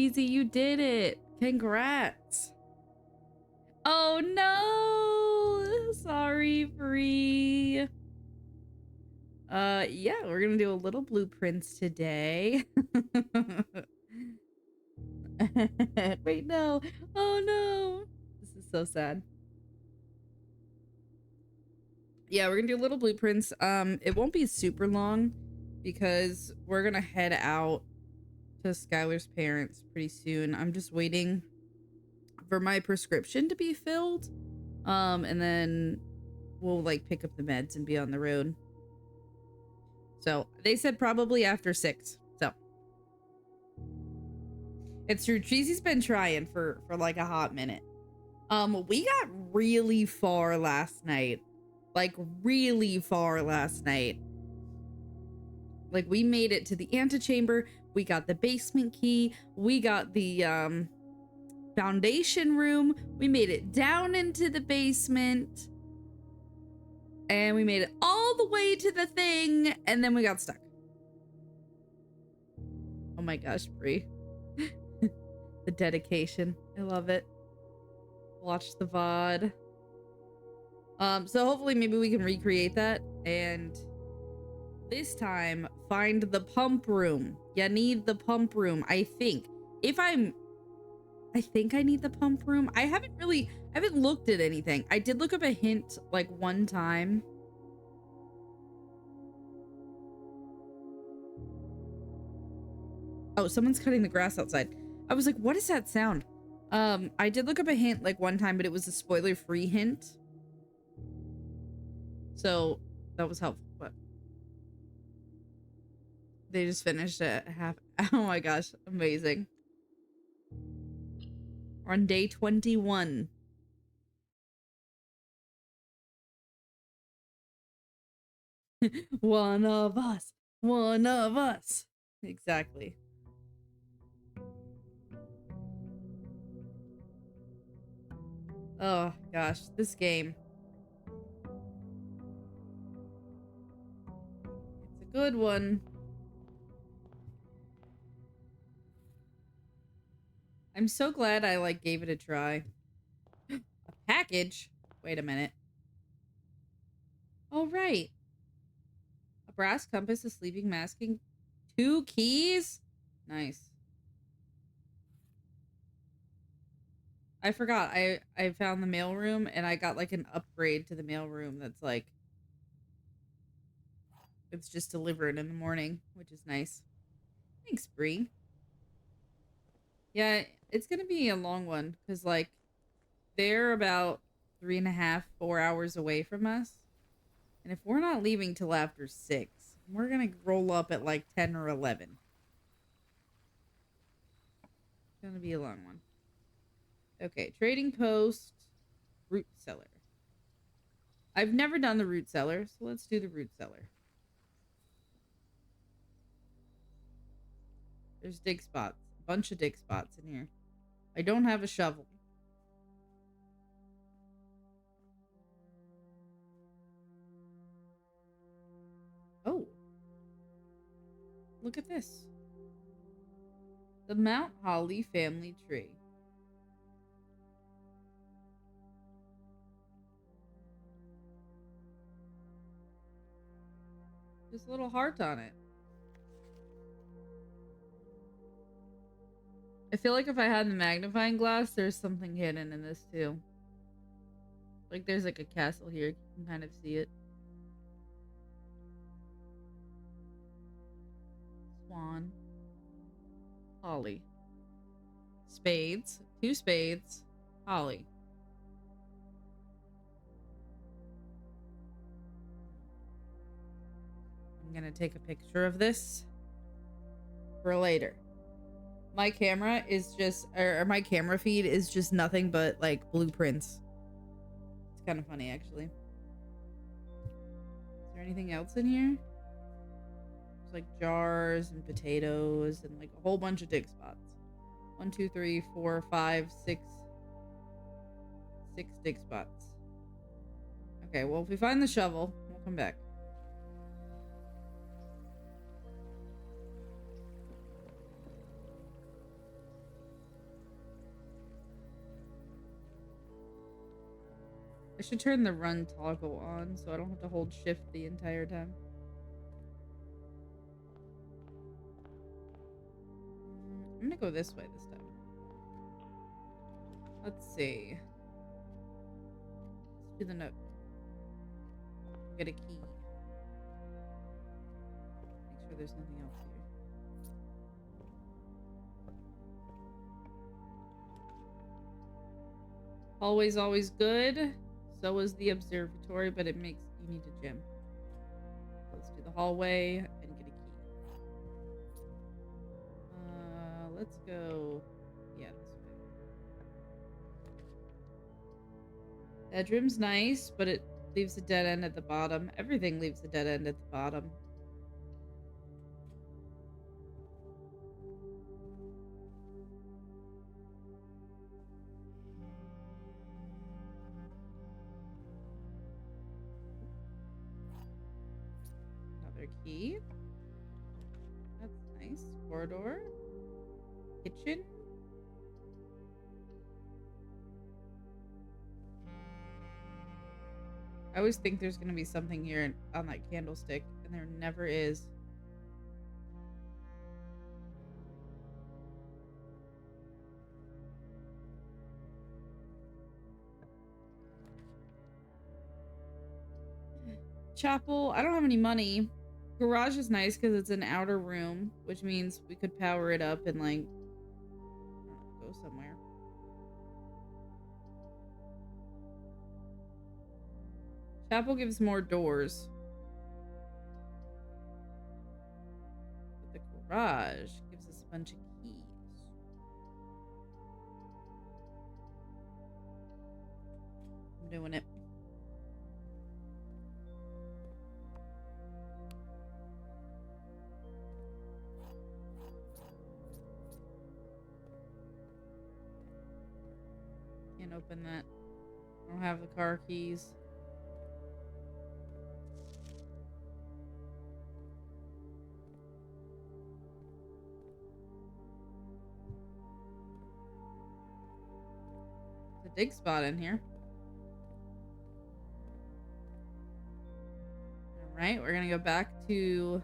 Cheesy, you did it. Congrats. Oh no. Sorry, Bree. Yeah, we're gonna do a little blueprints today. Wait, no. Oh no. This is so sad. Yeah, we're gonna do little blueprints. It won't be super long because we're gonna head out to Skylar's parents pretty soon. I'm just waiting for my prescription to be filled. And then we'll like pick up the meds and be on the road. So they said probably after 6. So it's true. Cheesy's been trying for like a hot minute. We got really far last night. Like really far last night. Like we made it to the antechamber. We got the basement key. We got the foundation room. We made it down into the basement. And we made it all the way to the thing. And then we got stuck. Oh my gosh, Brie. The dedication. I love it. Watch the VOD. So hopefully maybe we can recreate that. And this time, find the pump room. You need the pump room, I think. I think I need the pump room. I haven't looked at anything. I did look up a hint like one time. Oh, someone's cutting the grass outside. I was like, what is that sound? I did look up a hint like one time, but it was a spoiler-free hint. So that was helpful, but they just finished at half. Oh my gosh, amazing. We're on day 21. One of us. One of us. Exactly. Oh gosh, this game. It's a good one. I'm so glad I like gave it a try. A package? Wait a minute. Oh right. A brass compass, a sleeping masking, 2 keys? Nice. I forgot. I found the mailroom and I got like an upgrade to the mailroom that's like it's just delivered in the morning, which is nice. Thanks, Bree. Yeah, it's gonna be a long one because like they're about 3.5, 4 hours away from us. And if we're not leaving till after 6, we're gonna roll up at like 10 or 11. It's gonna be a long one. Okay, trading post, root cellar. I've never done the root cellar, so let's do the root cellar. There's dig spots. A bunch of dig spots in here. I don't have a shovel. Oh. Look at this. The Mount Holly family tree. There's a little heart on it. I feel like if I had the magnifying glass, there's something hidden in this too. Like there's like a castle here. You can kind of see it. Swan. Holly. Spades. 2 spades. Holly. I'm gonna take a picture of this for later. My camera is just, or my camera feed is just nothing but like blueprints. It's kind of funny actually. Is there anything else in here? There's like jars and potatoes and like a whole bunch of dig spots. 1, 2, 3, 4, 5, 6. 6 dig spots. Okay, well if we find the shovel, we'll come back. should turn the run toggle on so I don't have to hold shift the entire time. I'm gonna go this way this time. Let's see. Let's do the note. Get a key. Make sure there's nothing else here. Always good. So is the observatory, but it makes you need a gym. Let's do the hallway and get a key. Let's go. Yeah, this way. Bedroom's nice, but it leaves a dead end at the bottom. Everything leaves a dead end at the bottom. Another key. That's nice. Corridor. Kitchen. I always think there's going to be something here on that candlestick, and there never is. Chapel. I don't have any money. Garage is nice because it's an outer room, which means we could power it up and, like, go somewhere. Chapel gives more doors. But the garage gives us a bunch of keys. I'm doing it. Can't open that. I don't have the car keys. There's a dig spot in here. Alright, we're gonna go back to...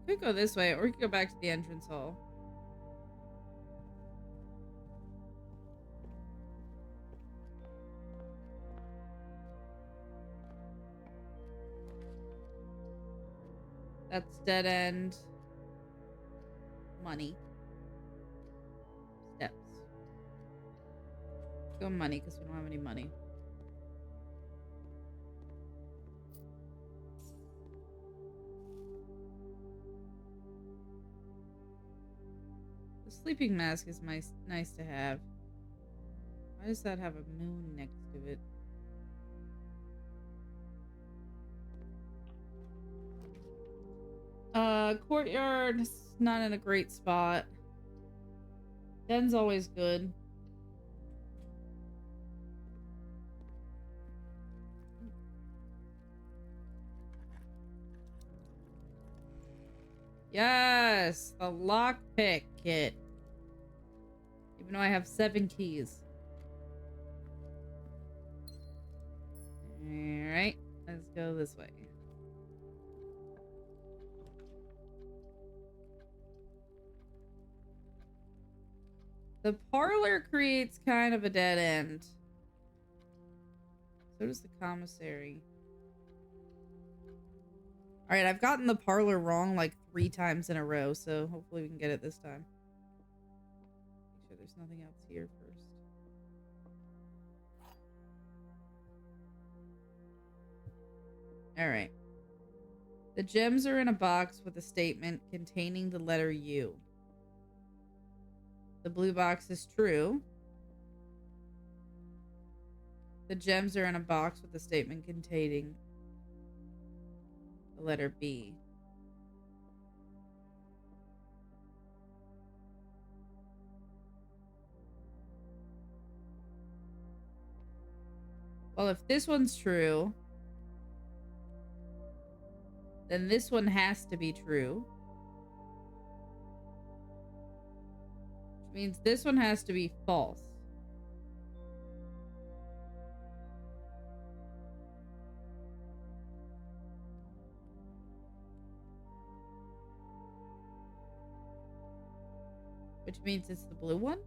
We could go this way, or we could go back to the entrance hall. That's dead end. Money. Steps. Let's go money, because we don't have any money. The sleeping mask is nice to have. Why does that have a moon next to it? Courtyard is not in a great spot. Den's always good. Yes, the lockpick kit. Even though I have 7 keys. Alright, let's go this way. The parlor creates kind of a dead end. So does the commissary. Alright, I've gotten the parlor wrong like 3 times in a row, so hopefully we can get it this time. Make sure there's nothing else here first. Alright. The gems are in a box with a statement containing the letter U. The blue box is true. The gems are in a box with a statement containing the letter B. Well, if this one's true, then this one has to be true. Which Means this one has to be false. Which means it's the blue one?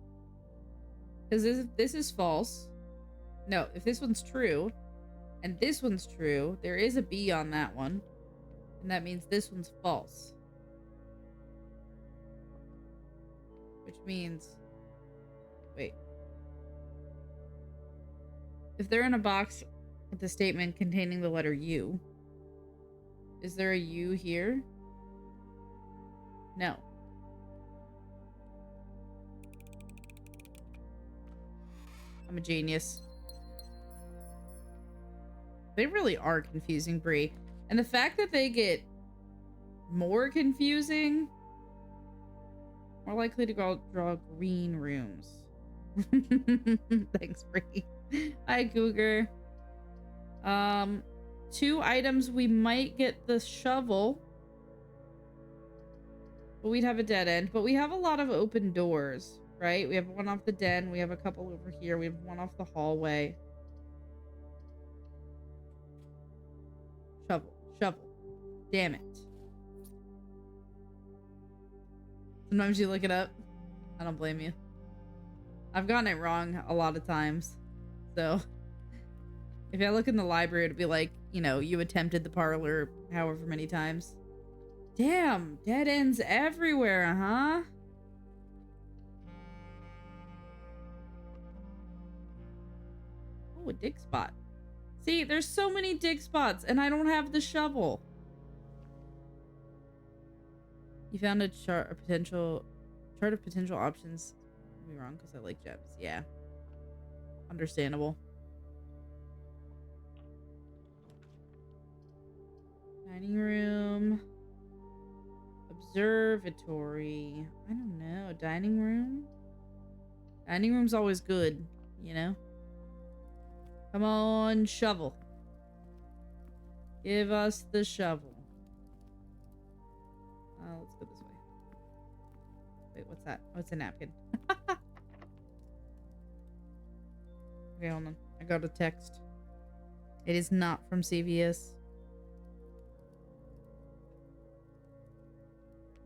Because this is false. No, if this one's true, and this one's true, there is a B on that one. And that means this one's false. Which means... Wait. If they're in a box with a statement containing the letter U, is there a U here? No. I'm a genius. They really are confusing, Brie. And the fact that they get more confusing, more likely to draw green rooms. Thanks, Brie. Hi, Cougar. 2 items, we might get the shovel. But we'd have a dead end. But we have a lot of open doors, right? We have one off the den. We have a couple over here. We have one off the hallway. Shovel. Shovel. Damn it. Sometimes you look it up. I don't blame you. I've gotten it wrong a lot of times. So, if I look in the library, it'd be like, you know, you attempted the parlor however many times. Damn, dead ends everywhere, huh? Oh, a dig spot. See, there's so many dig spots, and I don't have the shovel. You found a chart of potential options. I'll be wrong because I like gems. Yeah. Understandable. Dining room. Observatory. I don't know. Dining room? Dining room's always good, you know? Come on, shovel. Give us the shovel. Let's go this way. Wait, what's that? Oh, it's a napkin. Okay, hold on. I got a text. It is not from CVS.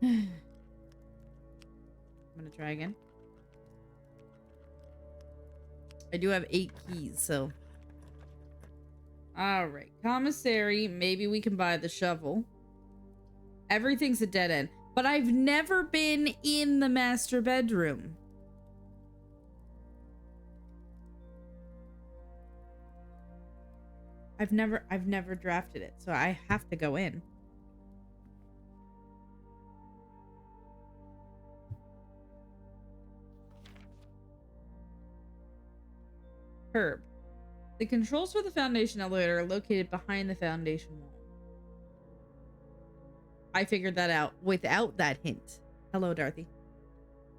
I'm gonna try again. I do have 8 keys, so... Alright. Commissary. Maybe we can buy the shovel. Everything's a dead end. But I've never been in the master bedroom. I've never drafted it, so I have to go in. Herb. The controls for the Foundation elevator are located behind the Foundation wall. I figured that out without that hint. Hello, Dorothy.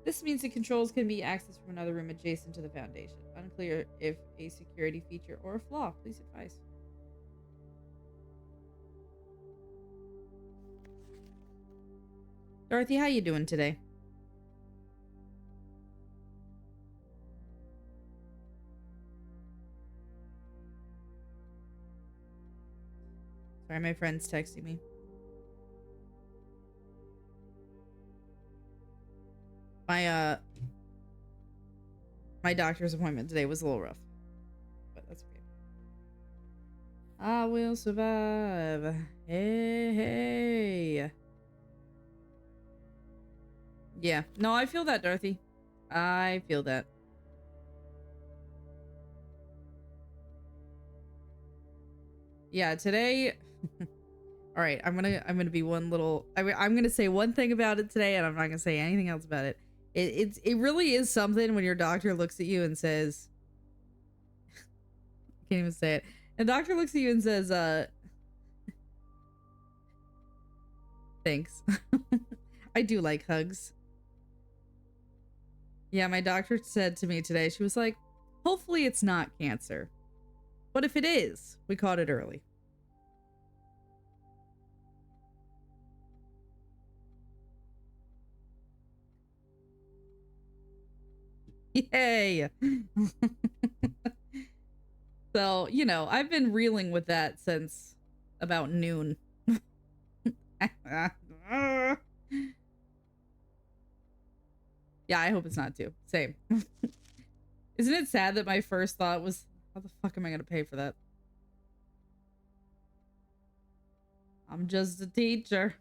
This means the controls can be accessed from another room adjacent to the Foundation. Unclear if a security feature or a flaw. Please advise. Dorothy, how you doing today? Sorry, my friend's texting me. My doctor's appointment today was a little rough, but that's okay. I will survive. Hey, hey. Yeah, no, I feel that, Dorothy. I feel that. Yeah, today. All right, I'm gonna be one little. I'm gonna say one thing about it today, and I'm not gonna say anything else about it. It really is something when your doctor looks at you and says, I can't even say it. The doctor looks at you and says, thanks. I do like hugs. Yeah, my doctor said to me today, she was like, hopefully it's not cancer. But if it is, we caught it early. Yay. So, you know, I've been reeling with that since about noon. Yeah, I hope it's not too. Same. Isn't it sad that my first thought was, how the fuck am I going to pay for that? I'm just a teacher.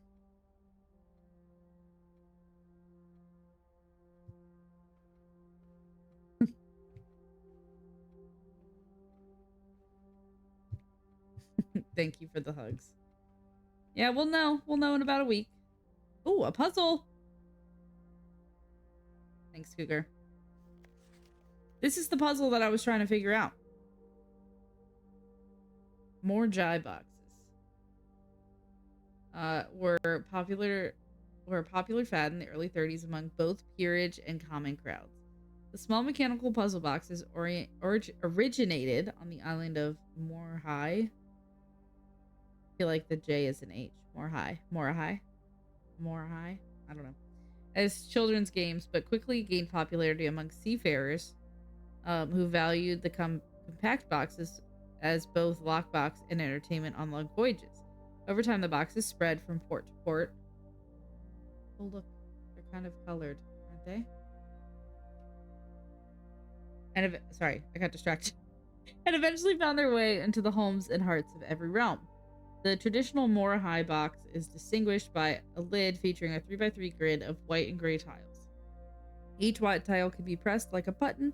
Thank you for the hugs. Yeah, we'll know. We'll know in about a week. Oh, a puzzle. Thanks, Cougar. This is the puzzle that I was trying to figure out. More Jai boxes. Were a popular fad in the early 30s among both peerage and common crowds. The small mechanical puzzle boxes originated on the island of Morhai. I feel like the J is an H. Morhai. I don't know. As children's games, but quickly gained popularity among seafarers who valued the compact boxes as both lockbox and entertainment on long voyages. Over time, the boxes spread from port to port. Oh, look, they're kind of colored, aren't they? And sorry, I got distracted. And eventually found their way into the homes and hearts of every realm. The traditional Morahai box is distinguished by a lid featuring a 3x3 grid of white and gray tiles. Each white tile can be pressed like a button,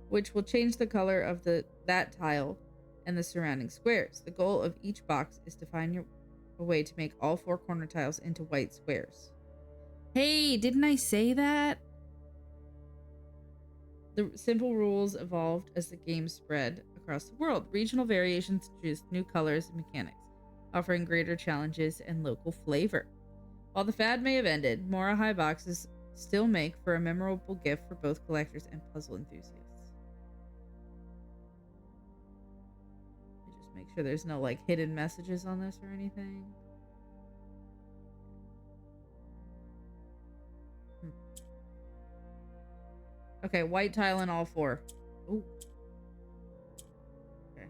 which will change the color of that tile and the surrounding squares. The goal of each box is to find a way to make all 4 corner tiles into white squares. Hey, didn't I say that? The simple rules evolved as the game spread across the world. Regional variations introduced new colors and mechanics, offering greater challenges and local flavor. While the fad may have ended, Morahai boxes still make for a memorable gift for both collectors and puzzle enthusiasts. Just make sure there's no like hidden messages on this or anything. Okay, white tile in all 4. Ooh. Okay.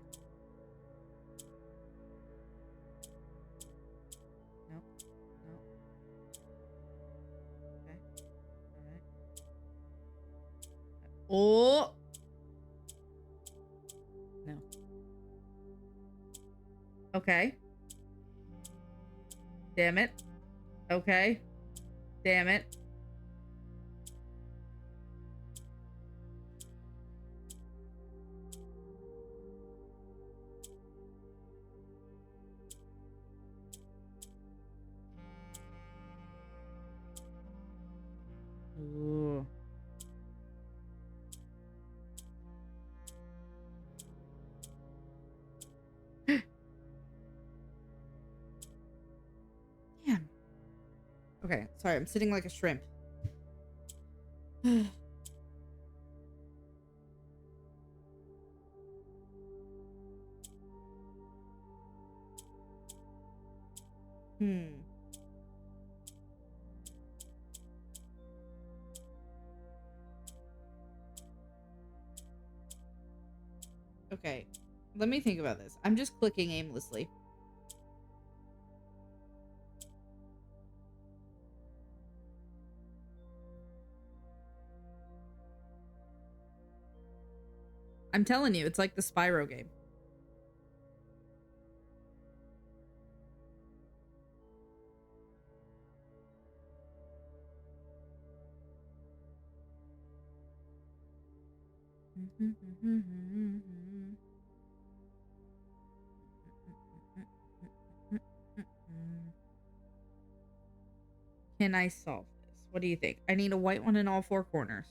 Nope. Nope. Okay. Alright. Oh! No. Okay. Damn it. Okay. Damn it. Ooh. Damn. Okay, sorry, I'm sitting like a shrimp. Okay, let me think about this. I'm just clicking aimlessly. I'm telling you, it's like the Spyro game. Can I solve this? What do you think? I need a white one in all 4 corners.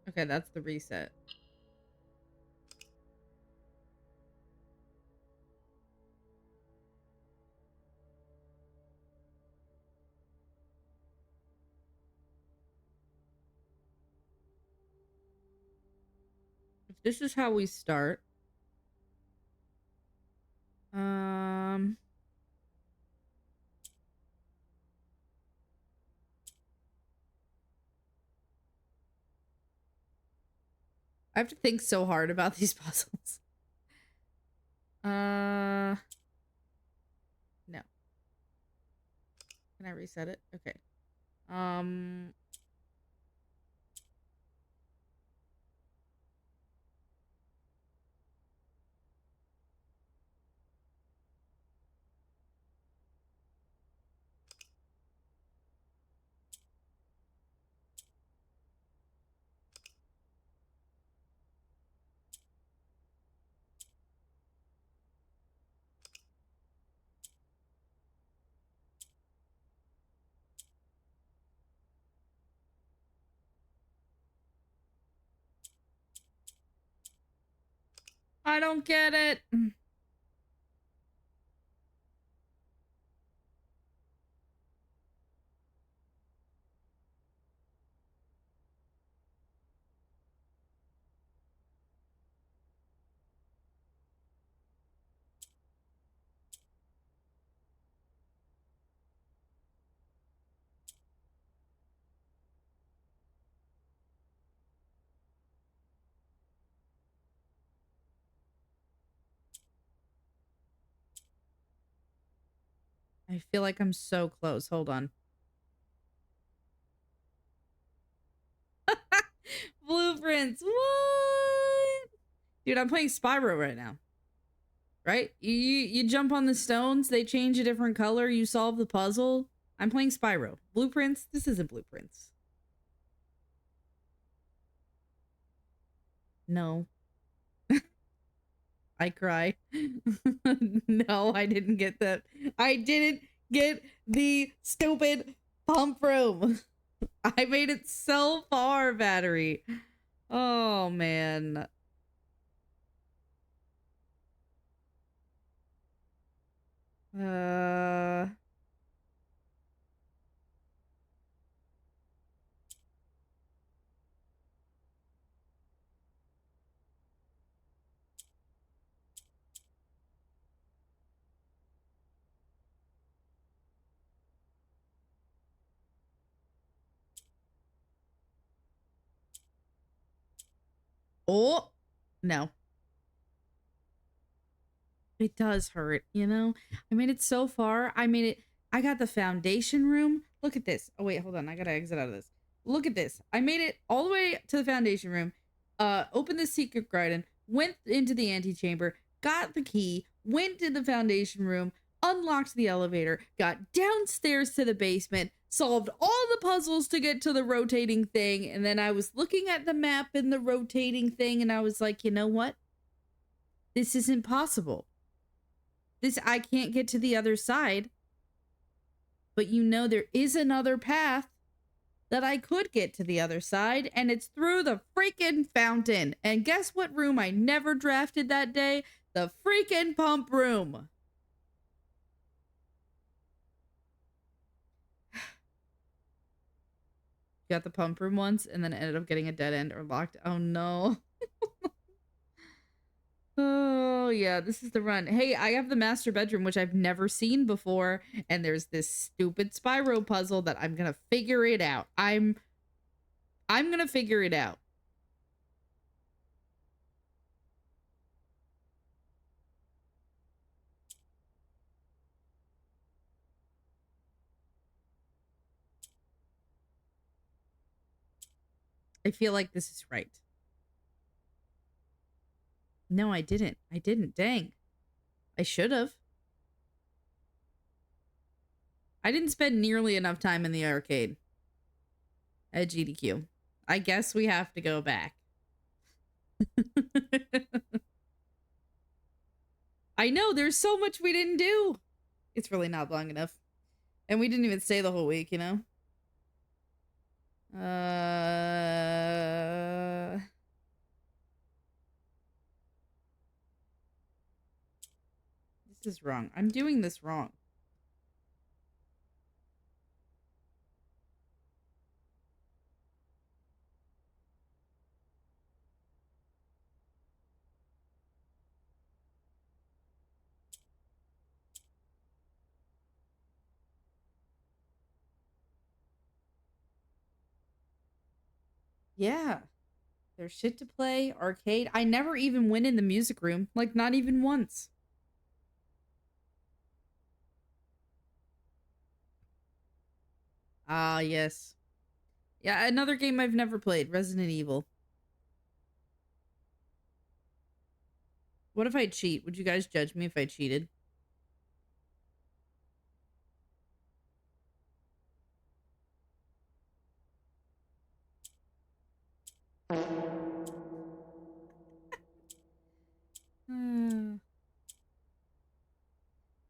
Okay, that's the reset. This is how we start. I have to think so hard about these puzzles. No. Can I reset it? Okay. I don't get it. I feel like I'm so close. Hold on. Blueprints. What? Dude, I'm playing Spyro right now. Right? You jump on the stones, they change a different color, you solve the puzzle. I'm playing Spyro. Blueprints? This isn't Blueprints. No. I cry. No, I didn't get that. I didn't get the stupid pump room. I made it so far, battery. Oh, man. Oh, no. It does hurt, you know? I made it so far. I got the foundation room. Look at this. Oh, wait, hold on. I gotta exit out of this. Look at this. I made it all the way to the foundation room, opened the secret garden, went into the antechamber, got the key, went to the foundation room, unlocked the elevator, got downstairs to the basement, solved all the puzzles to get to the rotating thing, and then I was looking at the map in the rotating thing, and I was like, you know what? This isn't possible. I can't get to the other side. But you know there is another path that I could get to the other side, and it's through the freaking fountain. And guess what room I never drafted that day? The freaking pump room. Got the pump room once and then ended up getting a dead end or locked. Oh no. Oh yeah, this is the run. Hey, I have the master bedroom, which I've never seen before, and there's this stupid Spyro puzzle that I'm gonna figure it out. I'm gonna figure it out. I feel like this is right. No, I didn't. I didn't. Dang. I should have. I didn't spend nearly enough time in the arcade at GDQ. I guess we have to go back. I know, there's so much we didn't do. It's really not long enough. And we didn't even stay the whole week, you know? This is wrong. I'm doing this wrong. Yeah. There's shit to play, arcade. I never even went in the music room. Like, not even once. Ah, yes. Yeah, another game I've never played, Resident Evil. What if I cheat? Would you guys judge me if I cheated?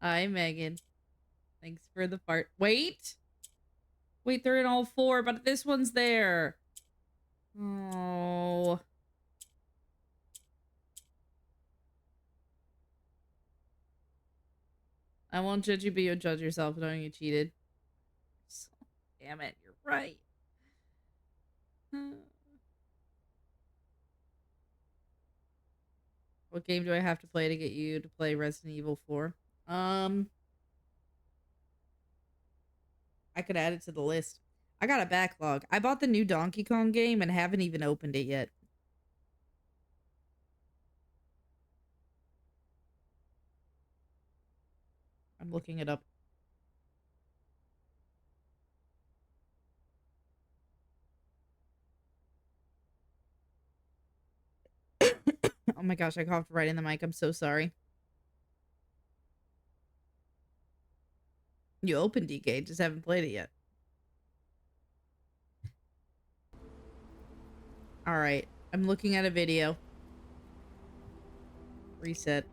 Hi, Megan. Thanks for the fart. Wait! Wait, they're in all four, but this one's there. Oh. I won't judge you, but you'll judge yourself knowing you cheated. So, damn it, you're right. What game do I have to play to get you to play Resident Evil 4? I could add it to the list. I got a backlog. I bought the new Donkey Kong game and haven't even opened it yet. I'm looking it up. Oh my gosh, I coughed right in the mic. I'm so sorry. You opened DK, just haven't played it yet. All right. I'm looking at a video. Reset.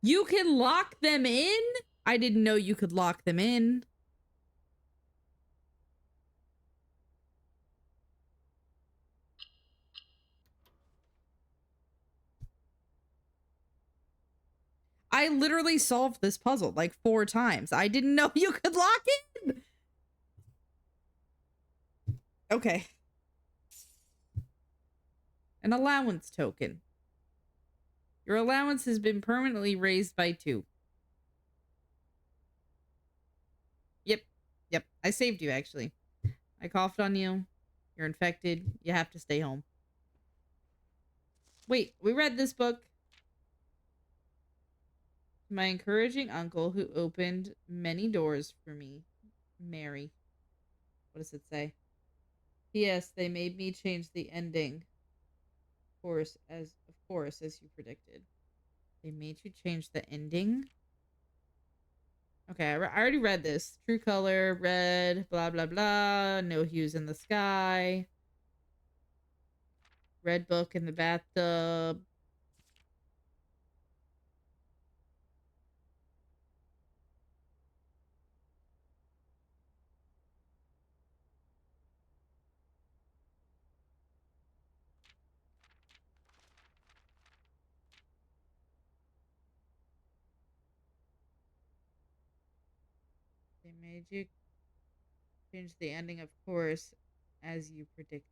You can lock them in? I didn't know you could lock them in. I literally solved this puzzle like 4 times. I didn't know you could lock in. Okay. An allowance token. Your allowance has been permanently raised by 2. Yep. Yep. I saved you, actually. I coughed on you. You're infected. You have to stay home. Wait, we read this book. My encouraging uncle who opened many doors for me. Mary. What does it say? P.S. They made me change the ending. Of course, as you predicted. They made you change the ending? Okay, I already read this. True color, red, blah, blah, blah. No hues in the sky. Red book in the bathtub. They made you change the ending, of course, as you predicted.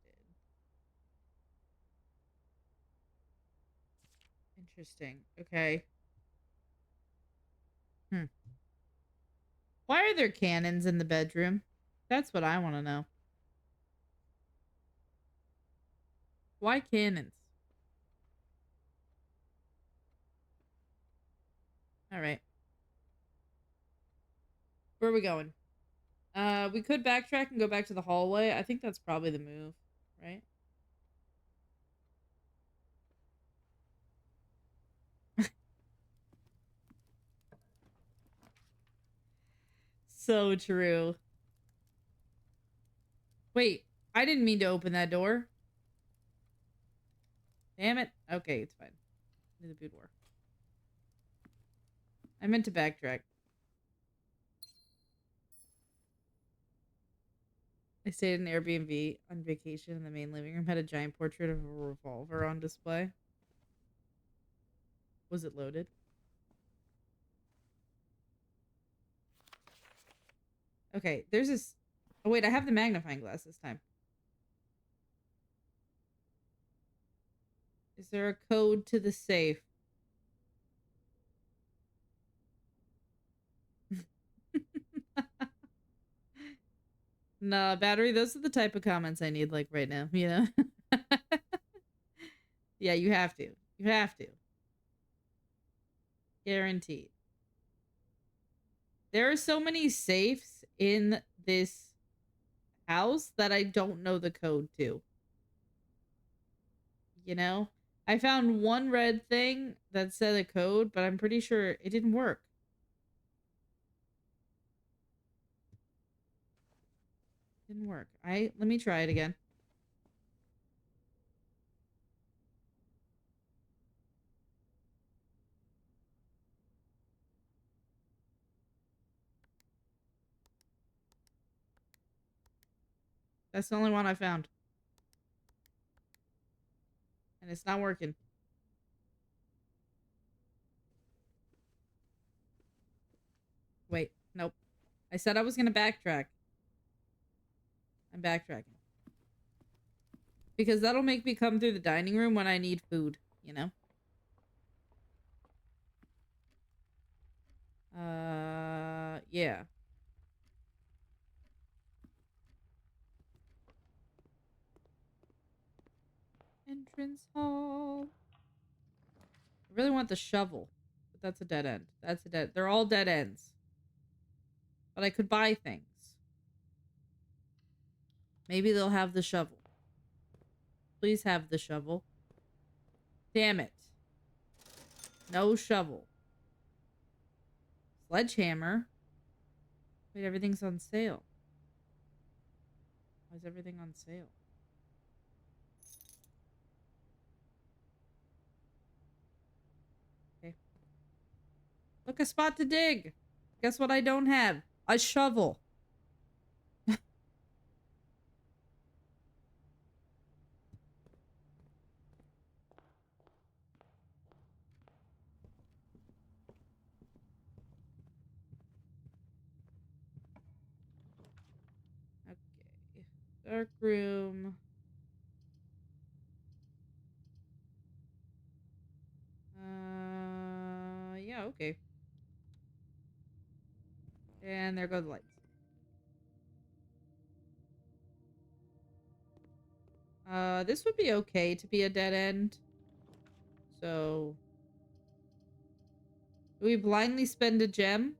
Interesting. Okay. Hmm. Why are there cannons in the bedroom? That's what I want to know. Why cannons? All right. Where are we going? We could backtrack and go back to the hallway. I think that's probably the move, right? So true. Wait, I didn't mean to open that door. Damn it. Okay, it's fine. Do the boudoir. I meant to backtrack. I stayed in an Airbnb on vacation in the main living room, had a giant portrait of a revolver on display. Was it loaded? Okay, there's this. Oh, wait, I have the magnifying glass this time. Is there a code to the safe? Nah, battery, those are the type of comments I need, like, right now, you know? Yeah, you have to. You have to. Guaranteed. There are so many safes in this house that I don't know the code to. You know? I found one red thing that said a code, but I'm pretty sure it didn't work. Didn't work. Let me try it again. That's the only one I found. And it's not working. Wait, nope. I said I was gonna backtrack. I'm backtracking. Because that'll make me come through the dining room when I need food, you know? Yeah. Entrance hall. I really want the shovel, but that's a dead end. That's a dead. They're all dead ends. But I could buy things. Maybe they'll have the shovel. Please have the shovel. Damn it. No shovel. Sledgehammer. Wait, everything's on sale. Why is everything on sale? Okay. Look, a spot to dig. Guess what I don't have? A shovel. Okay. Dark room. Yeah, okay. And there go the lights. This would be okay to be a dead end. So, do we blindly spend a gem?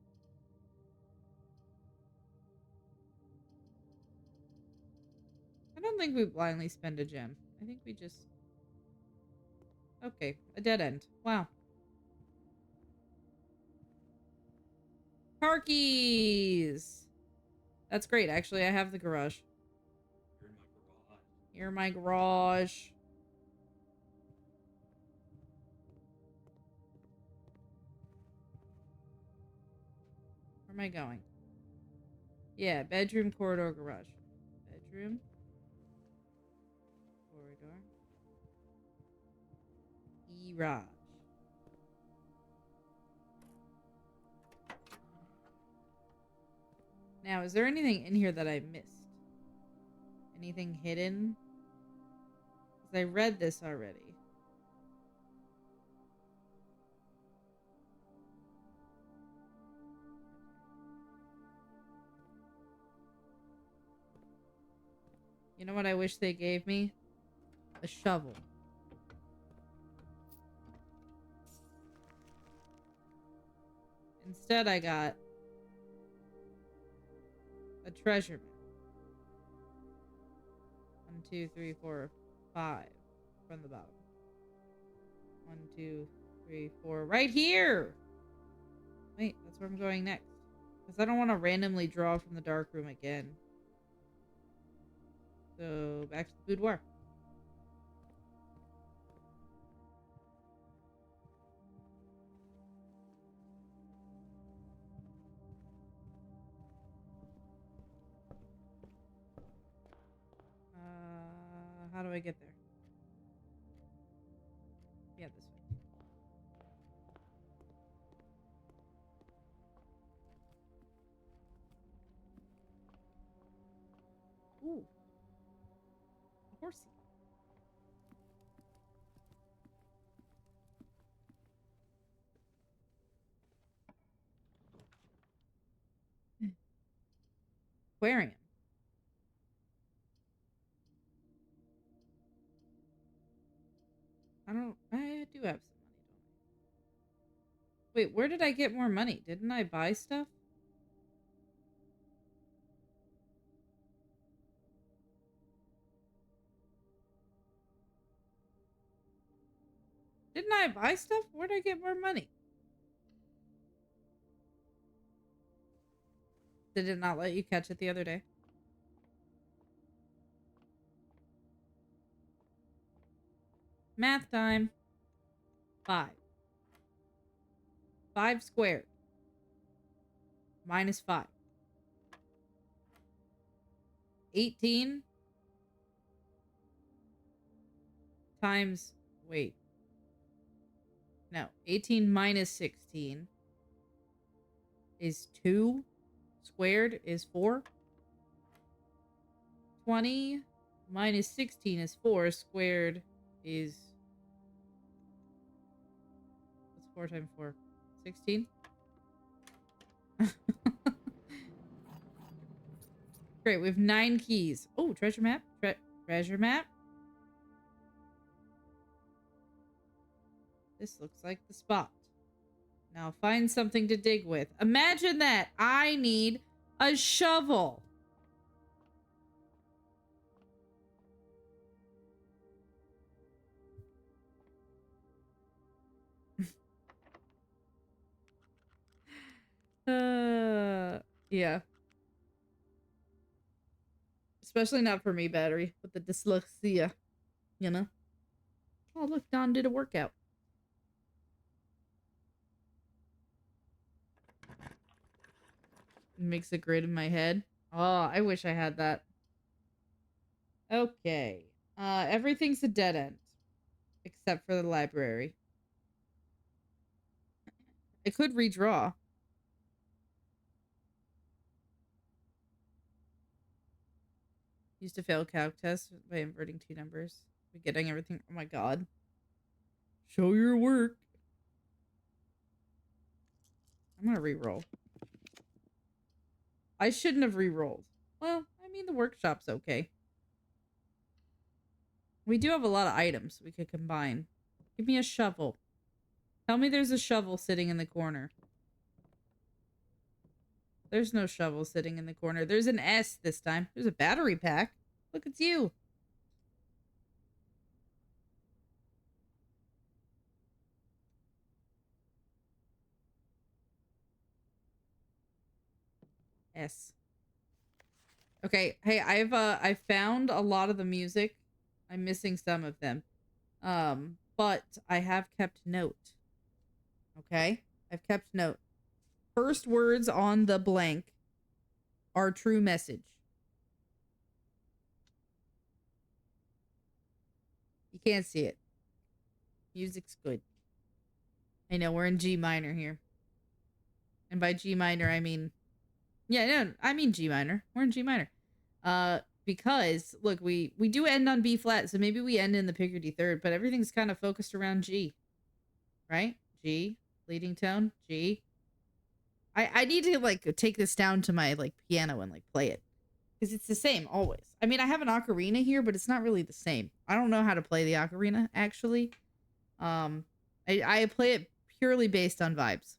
I don't think we blindly spend a gem. I think we just... Okay, a dead end. Wow. Car keys! That's great. Actually, I have the garage. You're in my garage. Where am I going? Yeah, bedroom, corridor, garage. Bedroom. Corridor. Garage. Now, is there anything in here that I missed? Anything hidden? Because I read this already. You know what I wish they gave me? A shovel. Instead, I got a treasure map. 1, 2, 3, 4, 5 from the bottom. 1, 2, 3, 4. Right here! Wait, that's where I'm going next. Because I don't want to randomly draw from the dark room again. So, back to the boudoir. How do I get there? Yeah, this way. Ooh. A horsey. aquarium. I do have some money, don't I? Wait, where did I get more money? Didn't I buy stuff? Didn't I buy stuff? Where did I get more money? Did it not let you catch it the other day? Math time. 5. 5 squared. Minus 5. 18 times... Wait. No. 18 minus 16 is 2. Squared is 4. 20 minus 16 is 4. Squared is... What's 4 times 4? 16? Great, we have 9 keys. Oh, treasure map. Treasure map. This looks like the spot. Now find something to dig with. Imagine that. I need a shovel. Yeah. Especially not for me, battery, with the dyslexia, you know? Oh, look, Don did a workout. It makes a grid in my head. Oh, I wish I had that. Okay. Everything's a dead end. Except for the library. I could redraw. Used to fail calc test by inverting 2 numbers. By getting everything. Oh my god. Show your work. I'm gonna re-roll. I shouldn't have re-rolled. Well, I mean, the workshop's okay. We do have a lot of items we could combine. Give me a shovel. Tell me there's a shovel sitting in the corner. There's no shovel sitting in the corner. There's an S this time. There's a battery pack. Look, it's you. S. Okay. Hey, I found a lot of the music. I'm missing some of them. But I have kept note. Okay? I've kept note. First words on the blank are true message. You can't see it. Music's good. I know, we're in G minor here. And by G minor, I mean... Yeah, no, I mean G minor. We're in G minor. Because, look, we do end on B flat, so maybe we end in the Picardy third, but everything's kind of focused around G. Right? G. Leading tone. G. I need to, like, take this down to my, like, piano and, like, play it. Because it's the same, always. I mean, I have an ocarina here, but it's not really the same. I don't know how to play the ocarina, actually. I play it purely based on vibes.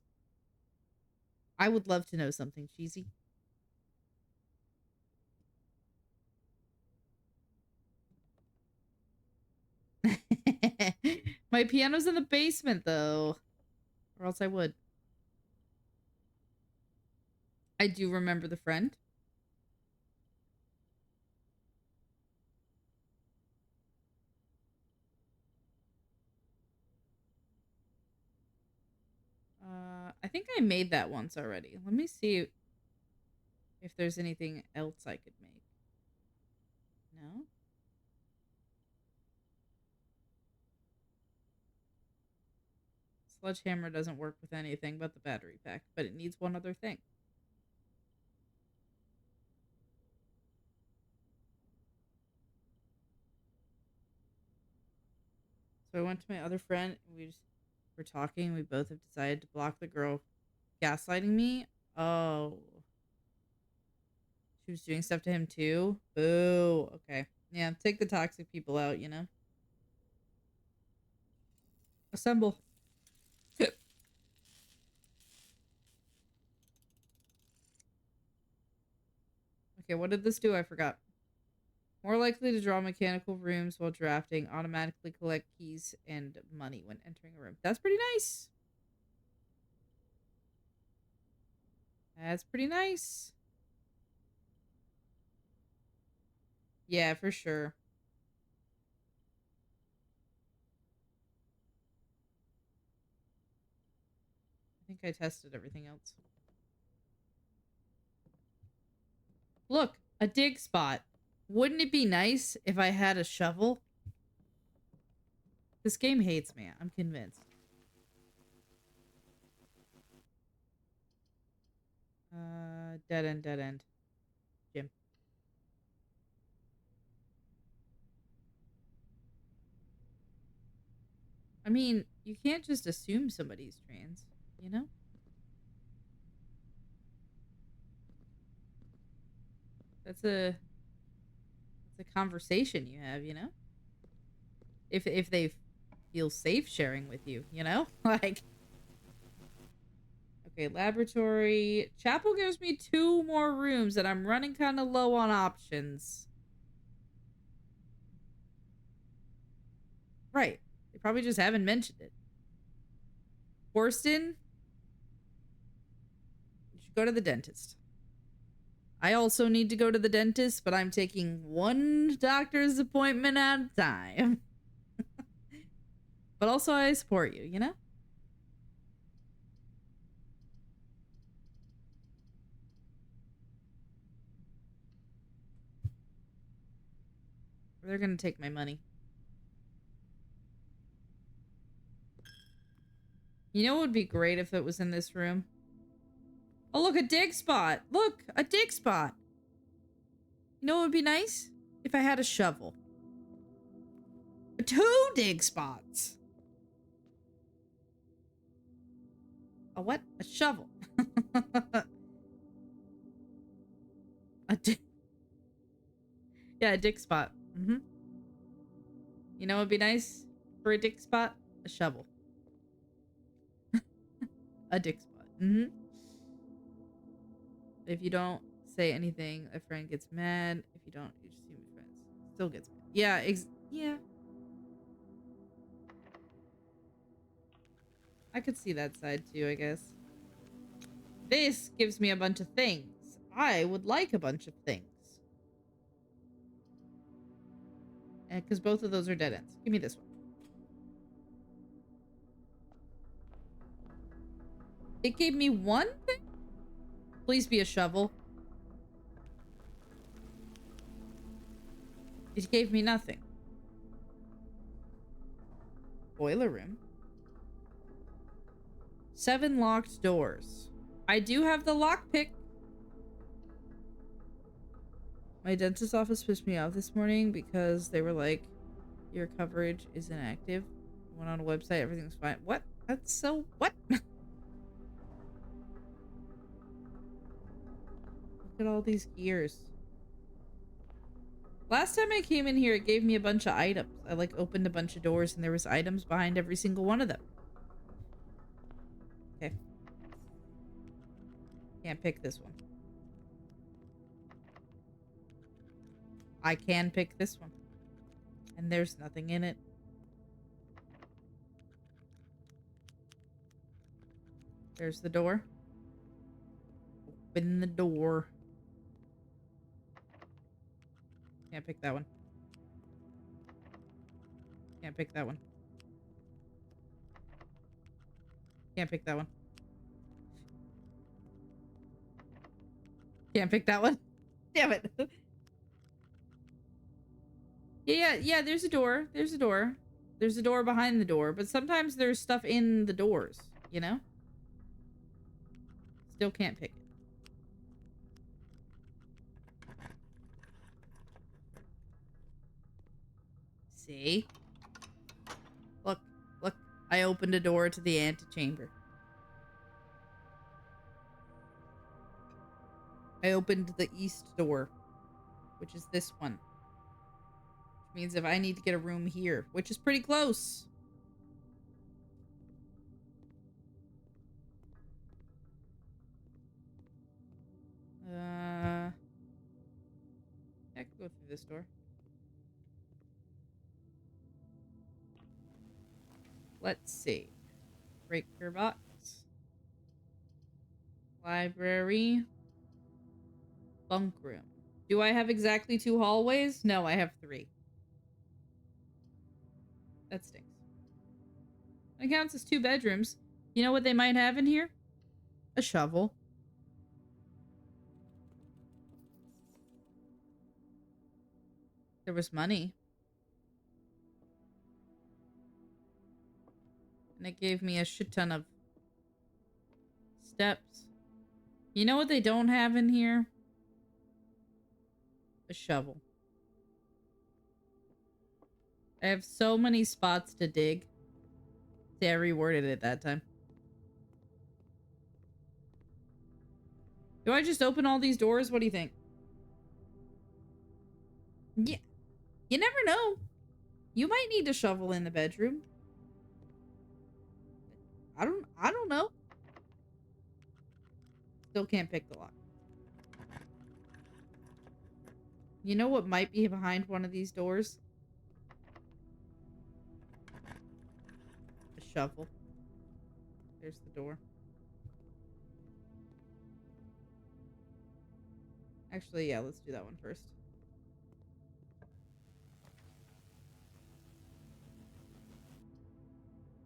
I would love to know something cheesy. My piano's in the basement, though. Or else I would. I do remember the friend. I think I made that once already. Let me see if there's anything else I could make. No? Sledgehammer doesn't work with anything but the battery pack, but it needs one other thing. So I went to my other friend, and we just were talking. We both have decided to block the girl gaslighting me. Oh. She was doing stuff to him too. Boo. Okay. Yeah, take the toxic people out, you know? Assemble. Okay, what did this do? I forgot. More likely to draw mechanical rooms while drafting. Automatically collect keys and money when entering a room. That's pretty nice. That's pretty nice. Yeah, for sure. I think I tested everything else. Look, a dig spot. Wouldn't it be nice if I had a shovel? This game hates me. I'm convinced. Dead end, dead end. Jim. I mean, you can't just assume somebody's trans, you know? That's a conversation you have, you know? If they feel safe sharing with you, you know? Like, okay, laboratory. Chapel gives me 2 more rooms and I'm running kind of low on options. Right. They probably just haven't mentioned it. Worston, you should go to the dentist. I also need to go to the dentist, but I'm taking 1 doctor's appointment at a time. But also I support you, you know? They're gonna take my money. You know what would be great if it was in this room? Oh, look, a dig spot. Look, a dig spot. You know what would be nice? If I had a shovel. 2 dig spots. A what? A shovel. A dig. Yeah, a dig spot. Mm-hmm. You know what would be nice for a dig spot? A shovel. A dig spot. Mm-hmm. If you don't say anything, a friend gets mad. If you don't, you just see my friends. Still gets mad. Yeah, yeah. I could see that side too, I guess. This gives me a bunch of things. I would like a bunch of things. Because both of those are dead ends. Give me this one. It gave me 1 thing? Please be a shovel. It gave me nothing. Boiler room. 7 locked doors. I do have the lockpick. My dentist's office pissed me off this morning because they were like, your coverage is inactive. I went on a website, everything's fine. What? That's so... What? Look at all these gears. Last time I came in here, it gave me a bunch of items. I, like, opened a bunch of doors and there was items behind every single one of them. Okay. Can't pick this one. I can pick this one. And there's nothing in it. There's the door. Open the door. Can't pick that one. Can't pick that one. Can't pick that one. Can't pick that one. Damn it. Yeah, there's a door. There's a door. There's a door behind the door, but sometimes there's stuff in the doors, you know? Still can't pick it. See? Look, look. I opened a door to the antechamber. I opened the east door, which is this one. Which means if I need to get a room here, which is pretty close. I could go through this door. Let's see. Breaker box. Library. Bunk room. Do I have exactly 2 hallways? No, I have 3. That stinks. It counts as 2 bedrooms. You know what they might have in here? A shovel. There was money. And it gave me a shit ton of steps. You know what they don't have in here? A shovel. I have so many spots to dig. See, I reworded it that time. Do I just open all these doors? What do you think? Yeah. You never know. You might need a shovel in the bedroom. I don't know. Still can't pick the lock. You know what might be behind one of these doors? A shovel. There's the door. Actually, yeah, let's do that one first.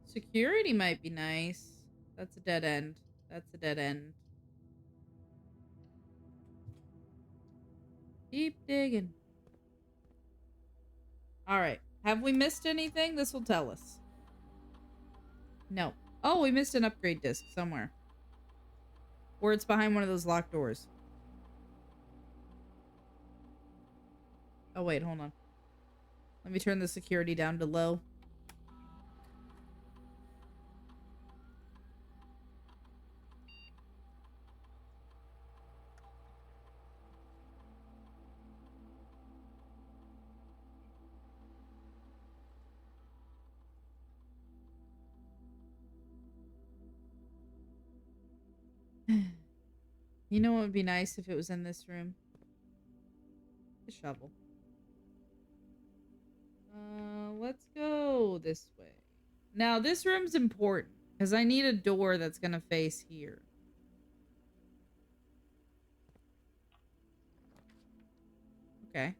Security might be nice. That's a dead end. That's a dead end. Keep digging. Alright. Have we missed anything? This will tell us. No. Oh, we missed an upgrade disc somewhere. Or it's behind one of those locked doors. Oh, wait, hold on. Let me turn the security down to low. You know what would be nice if it was in this room? The shovel. Let's go this way. Now, this room's important because I need a door that's gonna face here. Okay.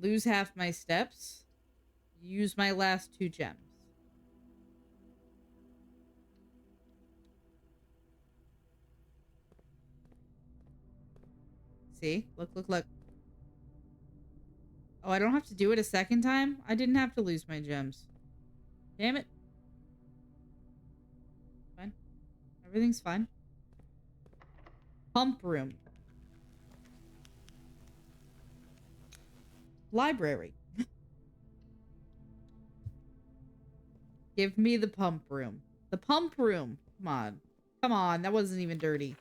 Lose half my steps. Use my last 2 gems. See? Look, look, look. Oh, I don't have to do it a second time? I didn't have to lose my gems. Damn it. Fine. Everything's fine. Pump room. Library. Give me the pump room. The pump room. Come on. Come on. That wasn't even dirty.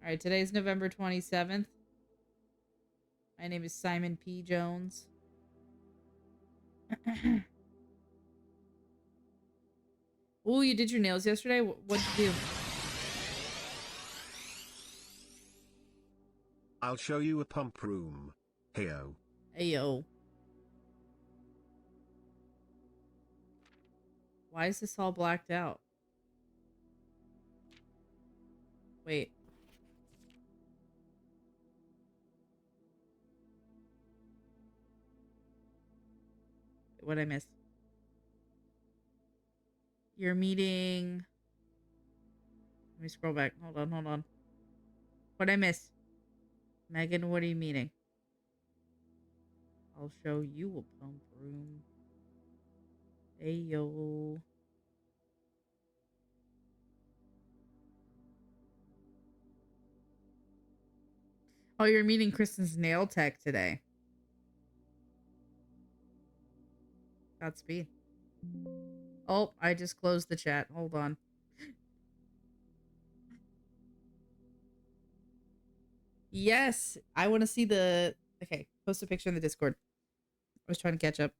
Alright, today's November 27th. My name is Simon P. Jones. Oh, you did your nails yesterday? What'd you do? I'll show you a pump room. Heyo. Ayo. Why is this all blacked out? Wait. What'd I miss? Your meeting. Let me scroll back. Hold on, hold on. What'd I miss? Megan, what are you meeting? I'll show you a pump room. Ayo. Oh, you're meeting Kristen's nail tech today. Godspeed. Oh, I just closed the chat. Hold on. Yes, I want to see the... Okay, post a picture in the Discord. I was trying to catch up.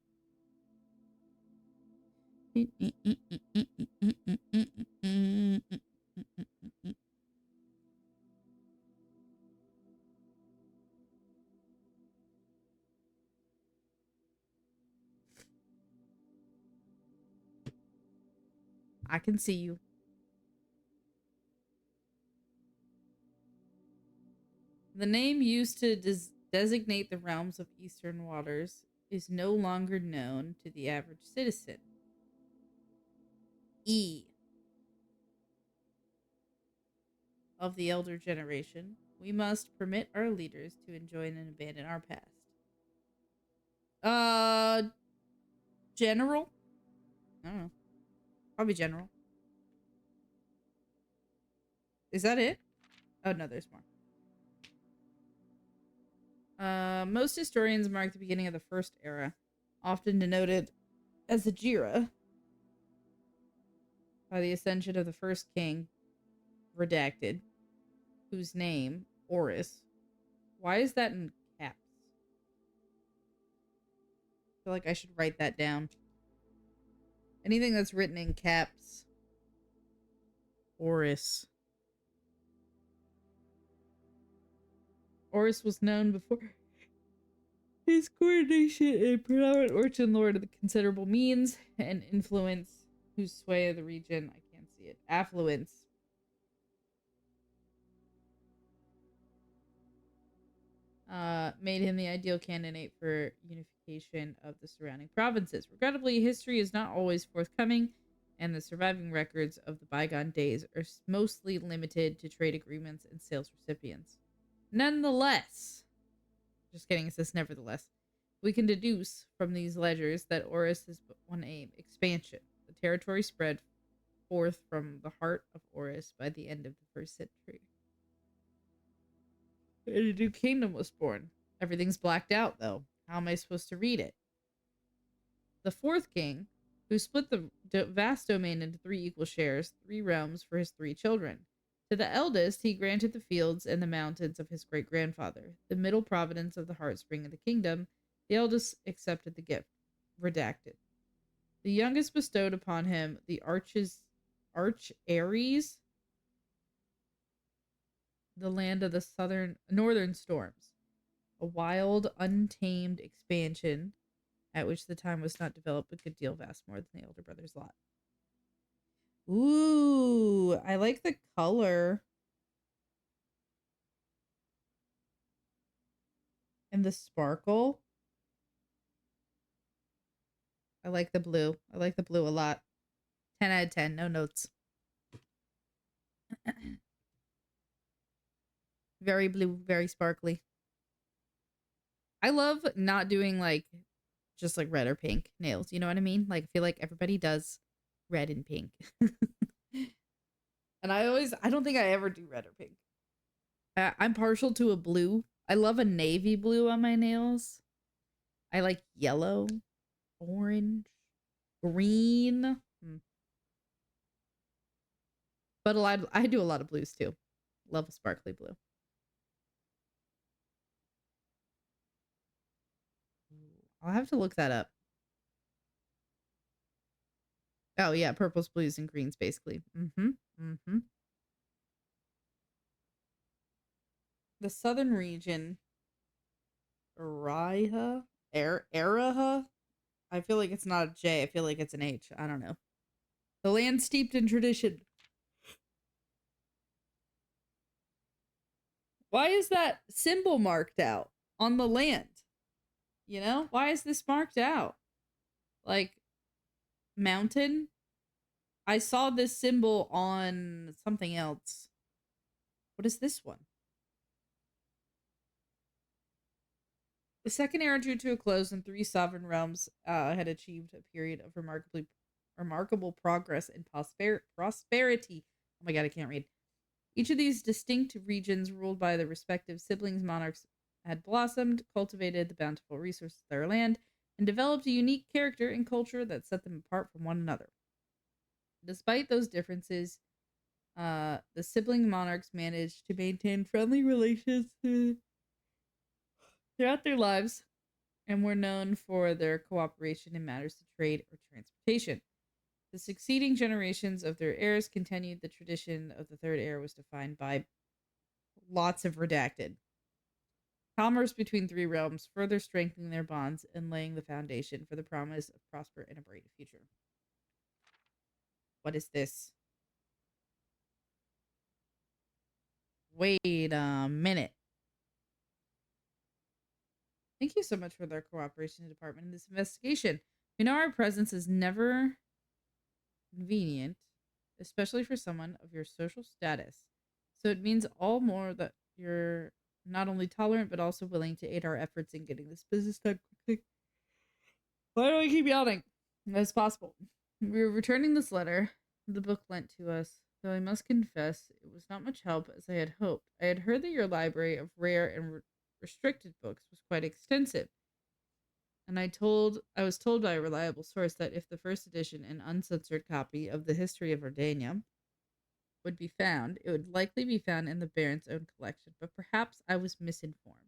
I can see you. The name used to designate the realms of eastern waters is no longer known to the average citizen. E. Of the elder generation, we must permit our leaders to enjoy and abandon our past. General? I don't know. Probably general. Is that it? Oh, no, there's more. Most historians mark the beginning of the first era, often denoted as the Jira, by the ascension of the first king, redacted, whose name, Horus. Why is that in caps? I feel like I should write that down. Anything that's written in caps. Horus. Horus was known before his coronation and predominant origin lord of the considerable means and influence whose sway of the region, I can't see it, affluence. Made him the ideal candidate for unification of the surrounding provinces. Regrettably, history is not always forthcoming, and the surviving records of the bygone days are mostly limited to trade agreements and sales recipients. Nonetheless, just kidding, it says nevertheless, we can deduce from these ledgers that Horus has but one aim: expansion. The territory spread forth from the heart of Horus by the end of the first century. And a new kingdom was born. Everything's blacked out, though. How am I supposed to read it? The fourth king, who split the vast domain into 3 equal shares, 3 realms for his 3 children. To the eldest, he granted the fields and the mountains of his great-grandfather, the middle providence of the heartspring of the kingdom. The eldest accepted the gift. Redacted. The youngest bestowed upon him the Arch Ares, the land of the northern storms, a wild, untamed expansion at which the time was not developed a good deal vast more than the elder brother's lot. Ooh, I like the color. And the sparkle. I like the blue. I like the blue a lot. 10 out of 10. No notes. Very blue, very sparkly. I love not doing like just like red or pink nails. You know what I mean? Like I feel like everybody does red and pink. And I don't think I ever do red or pink. I'm partial to a blue. I love a navy blue on my nails. I like yellow, orange, green. But I do a lot of blues too. Love a sparkly blue. I'll have to look that up. Oh yeah, purples, blues, and greens basically. The southern region, Araha? Araha? I feel like it's not a J. I feel like it's an H. I don't know. The land steeped in tradition. Why is that symbol marked out on the land? You know? Why is this marked out? Like, mountain? I saw this symbol on something else. What is this one? The second era drew to a close, and 3 sovereign realms had achieved a period of remarkable progress and prosperity. Oh my god, I can't read. Each of these distinct regions, ruled by their respective siblings monarchs, had blossomed, cultivated the bountiful resources of their land, and developed a unique character and culture that set them apart from one another. Despite those differences, the sibling monarchs managed to maintain friendly relations throughout their lives and were known for their cooperation in matters of trade or transportation. The succeeding generations of their heirs continued the tradition of the third heir was defined by lots of redacted commerce between three realms, further strengthening their bonds and laying the foundation for the promise of prosper and a bright future. What is this? Wait a minute. Thank you so much for their cooperation, department, in this investigation. We know our presence is never convenient, especially for someone of your social status. So it means all more that you're not only tolerant but also willing to aid our efforts in getting this business done quickly. Why do I keep yelling? As possible. We were returning this letter, the book lent to us, though I must confess it was not much help as I had hoped. I had heard that your library of rare and restricted books was quite extensive, and I was told by a reliable source that if the first edition and uncensored copy of the history of Ordania would be found, it would likely be found in the Baron's own collection, but perhaps I was misinformed.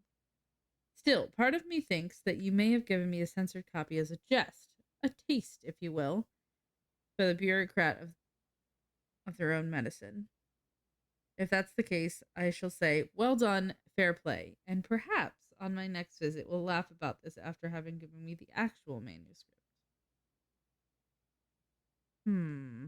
Still, part of me thinks that you may have given me a censored copy as a jest, a taste, if you will, for the bureaucrat of their own medicine. If that's the case, I shall say, well done, fair play, and perhaps on my next visit we'll laugh about this after having given me the actual manuscript. Hmm.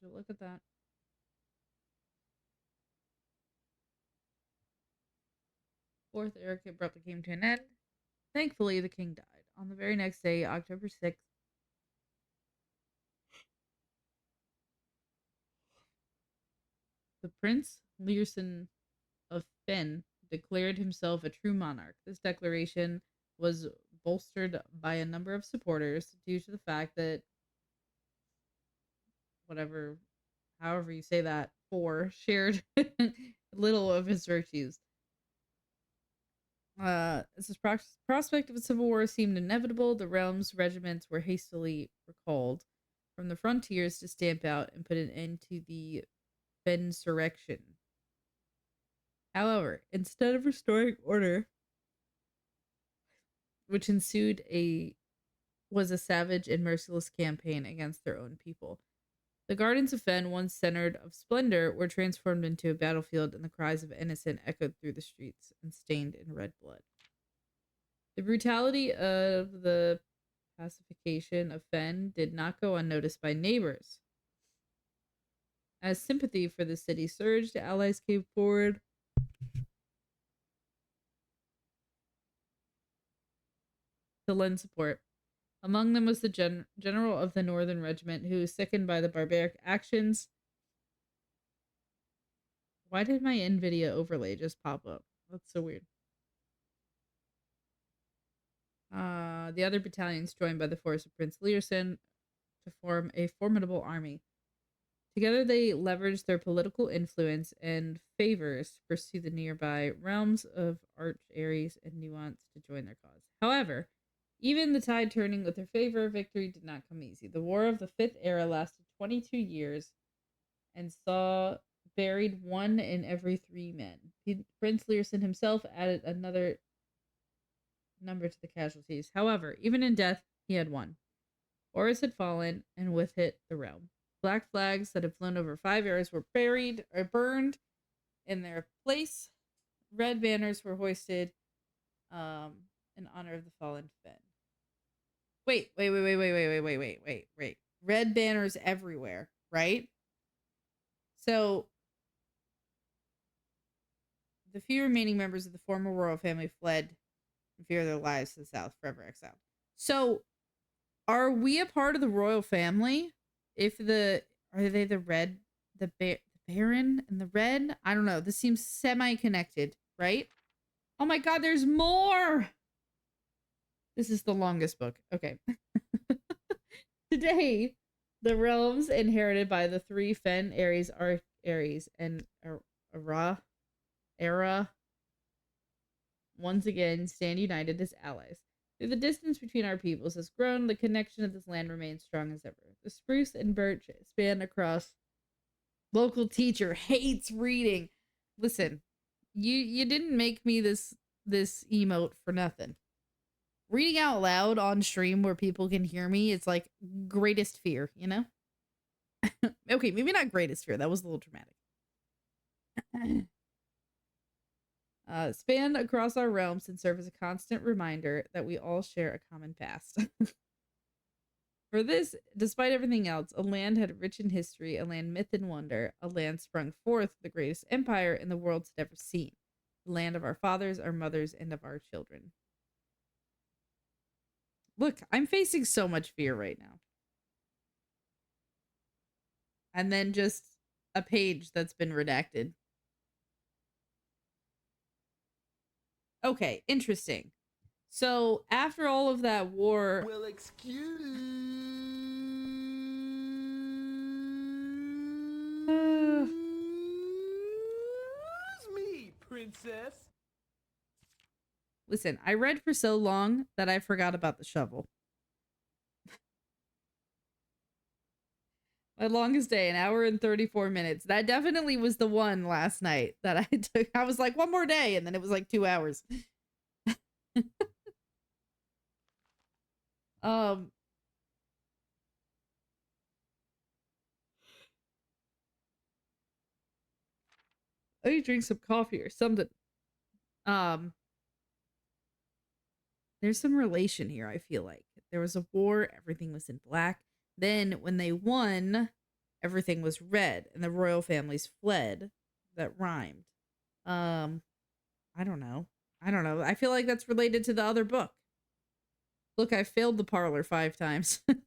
Would you look at that? Fourth Eric abruptly came to an end. Thankfully, the king died. On the very next day, October 6th, the Prince Learson of Fen declared himself a true monarch. This declaration was bolstered by a number of supporters due to the fact that whatever, however you say that, four shared little of his virtues. As the prospect of a civil war seemed inevitable, the realm's regiments were hastily recalled from the frontiers to stamp out and put an end to the Bensurrection. However, instead of restoring order, which ensued a was a savage and merciless campaign against their own people. The gardens of Fen, once centered of splendor, were transformed into a battlefield, and the cries of innocent echoed through the streets and stained in red blood. The brutality of the pacification of Fen did not go unnoticed by neighbors. As sympathy for the city surged, allies came forward to lend support. Among them was the general of the Northern Regiment, who, sickened by the barbaric actions. Why did my NVIDIA overlay just pop up? That's so weird. The other battalions joined by the force of Prince Learson to form a formidable army. Together, they leveraged their political influence and favors to pursue the nearby realms of Arch Ares and Nuance to join their cause. However, even the tide turning with their favor, victory did not come easy. The War of the Fifth Era lasted 22 years and saw buried one in every 3 men. Prince Learson himself added another number to the casualties. However, even in death, he had won. Horus had fallen, and with it, the realm. Black flags that had flown over 5 eras were buried or burned in their place. Red banners were hoisted in honor of the fallen Fen. Wait. Red banners everywhere, right? So, the few remaining members of the former royal family fled in fear of their lives to the south, forever exiled. So, are we a part of the royal family? If the are they the red the Baron and the red. I don't know. This seems semi-connected, right? Oh my god, there's more! This is the longest book. Okay. Today, the realms inherited by the three Fen, Ares, Ares, and Era once again stand united as allies. Through the distance between our peoples has grown, the connection of this land remains strong as ever. The spruce and birch span across. Local teacher hates reading. Listen, you didn't make me this emote for nothing. Reading out loud on stream where people can hear me, it's like greatest fear, you know? Okay, maybe not greatest fear. That was a little dramatic. Span across our realms and serve as a constant reminder that we all share a common past. For this, despite everything else, a land had rich in history, a land myth and wonder, a land sprung forth the greatest empire in the world's ever seen, the land of our fathers, our mothers, and of our children. Look, I'm facing so much fear right now. And then just a page that's been redacted. Okay, interesting. So after all of that war, Well, excuse me, princess. listen, I read for so long that I forgot about the shovel. My longest day, an hour and 34 minutes. That definitely was the one last night that I took. I was like, one more day, and then it was like 2 hours. um I need to drink some coffee or something. Um there's some relation here, I feel like. There was a war, everything was in black. Then when they won, everything was red, and the royal families fled. That rhymed. Um, I don't know. I don't know. I feel like that's related to the other book. Look, I failed the parlor 5 times. 6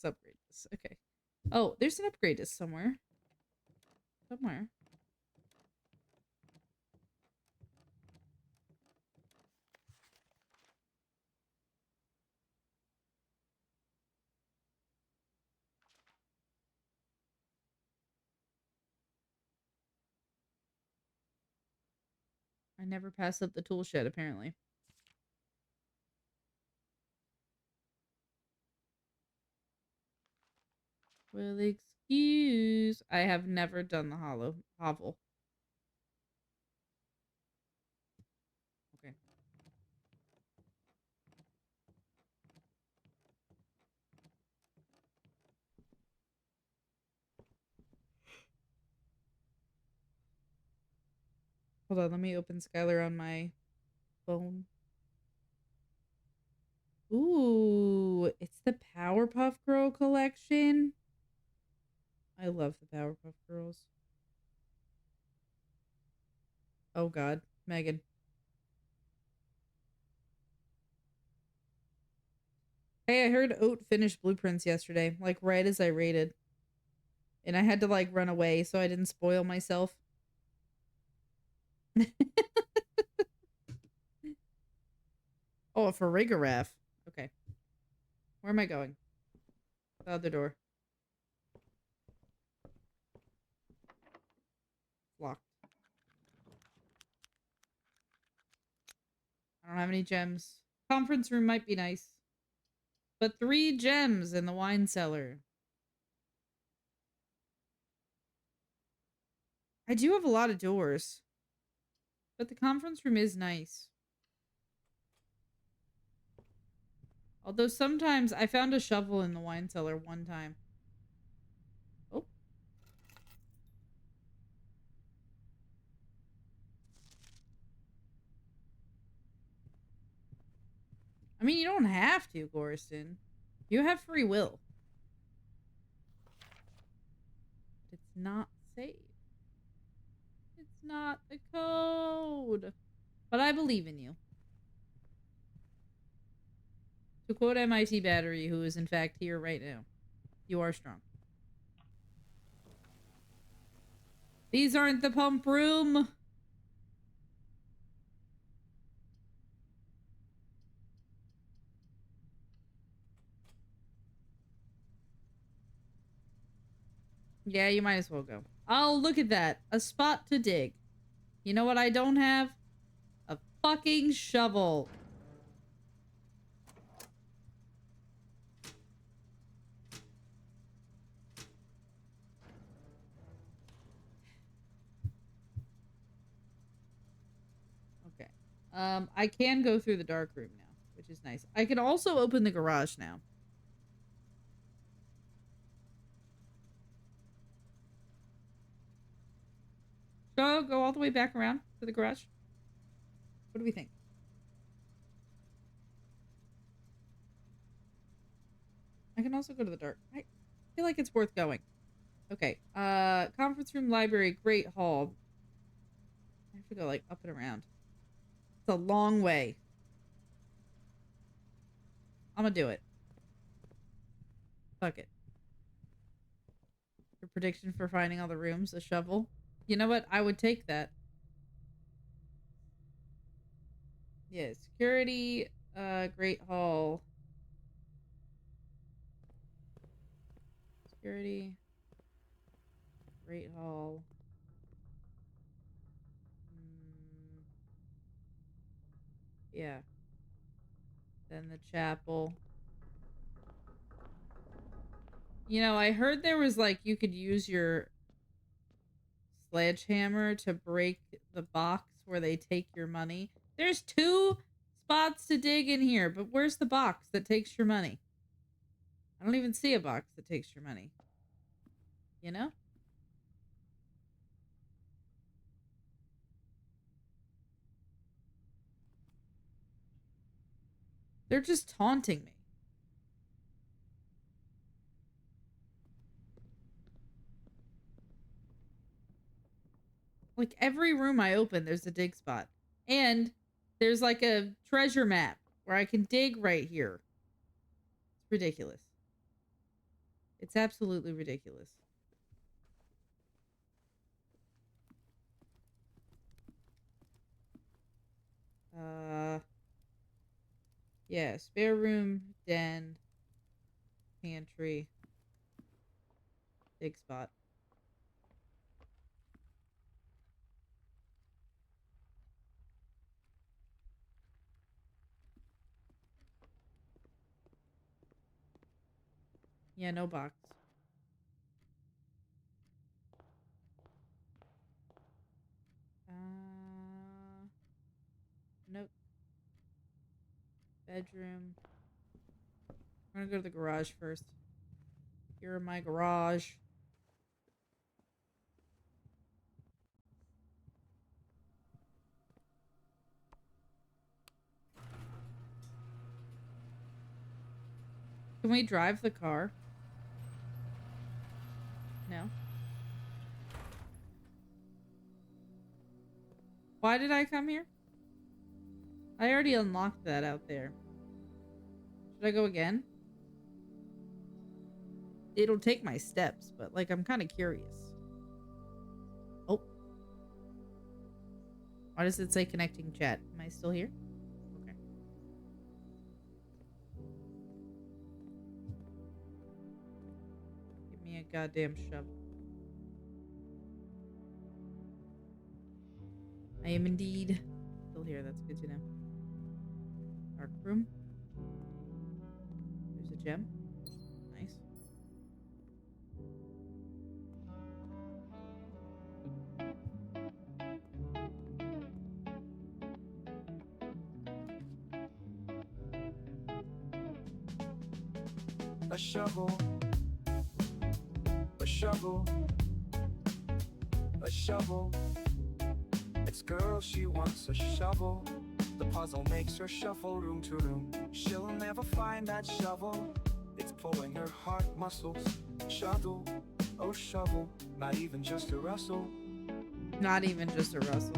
upgrades. Okay. Oh, there's an upgrade somewhere. Somewhere. I never passed up the tool shed, apparently. Well, excuse. I have never done the hovel. Okay. Hold on, let me open Skylar on my phone. Ooh, it's the Powerpuff Girl collection. I love the Powerpuff Girls. Oh god, Megan. Hey, I heard Oat finished Blueprints yesterday, like right as I raided. And I had to like run away so I didn't spoil myself. Oh, for Rigoraph. Okay. Where am I going? The other door. Locked. I don't have any gems. Conference room might be nice. But 3 gems in the wine cellar. I do have a lot of doors. But the conference room is nice. Although sometimes I found a shovel in the wine cellar one time. Oh. I mean, you don't have to, Gorston. You have free will. It's not safe. It's not the code. But I believe in you. To quote MIT Battery, who is in fact here right now, you are strong. These aren't the pump room. Yeah, you might as well go. Oh, look at that. A spot to dig. You know what I don't have? A fucking shovel. Okay. I can go through the dark room now, which is nice. I can also open the garage now. Go all the way back around to the garage. What do we think? I can also go to the dark. I feel like it's worth going. Okay. Conference room, library, great hall. I have to go like up and around. It's a long way. I'm gonna do it. Fuck it. Your prediction for finding all the rooms, a shovel. You know what? I would take that. Yeah, security, great hall. Security, great hall. Yeah. Then the chapel. You know, I heard there was like you could use your sledgehammer to break the box where they take your money. There's 2 spots to dig in here, but where's the box that takes your money? I don't even see a box that takes your money. You know? They're just taunting me. Like every room I open, there's a dig spot. And there's like a treasure map where I can dig right here. It's ridiculous. It's absolutely ridiculous. Yeah, spare room, den, pantry, dig spot. Yeah, no box. Nope. Bedroom. I'm gonna go to the garage first. Here in my garage. Can we drive the car? No. Why did I come here? I already unlocked that out there. Should I go again? It'll take my steps, but like I'm kind of curious. Oh. Why does it say connecting chat? Am I still here? Okay. Give me a goddamn shovel. I am indeed still here. That's good to know. Dark room. There's a gem. Nice. A shovel, a shovel, a shovel. It's girl, she wants a shovel. The puzzle makes her shuffle room to room. She'll never find that shovel. It's pulling her heart muscles. Shovel, oh shovel, not even just a rustle. Not even just a rustle.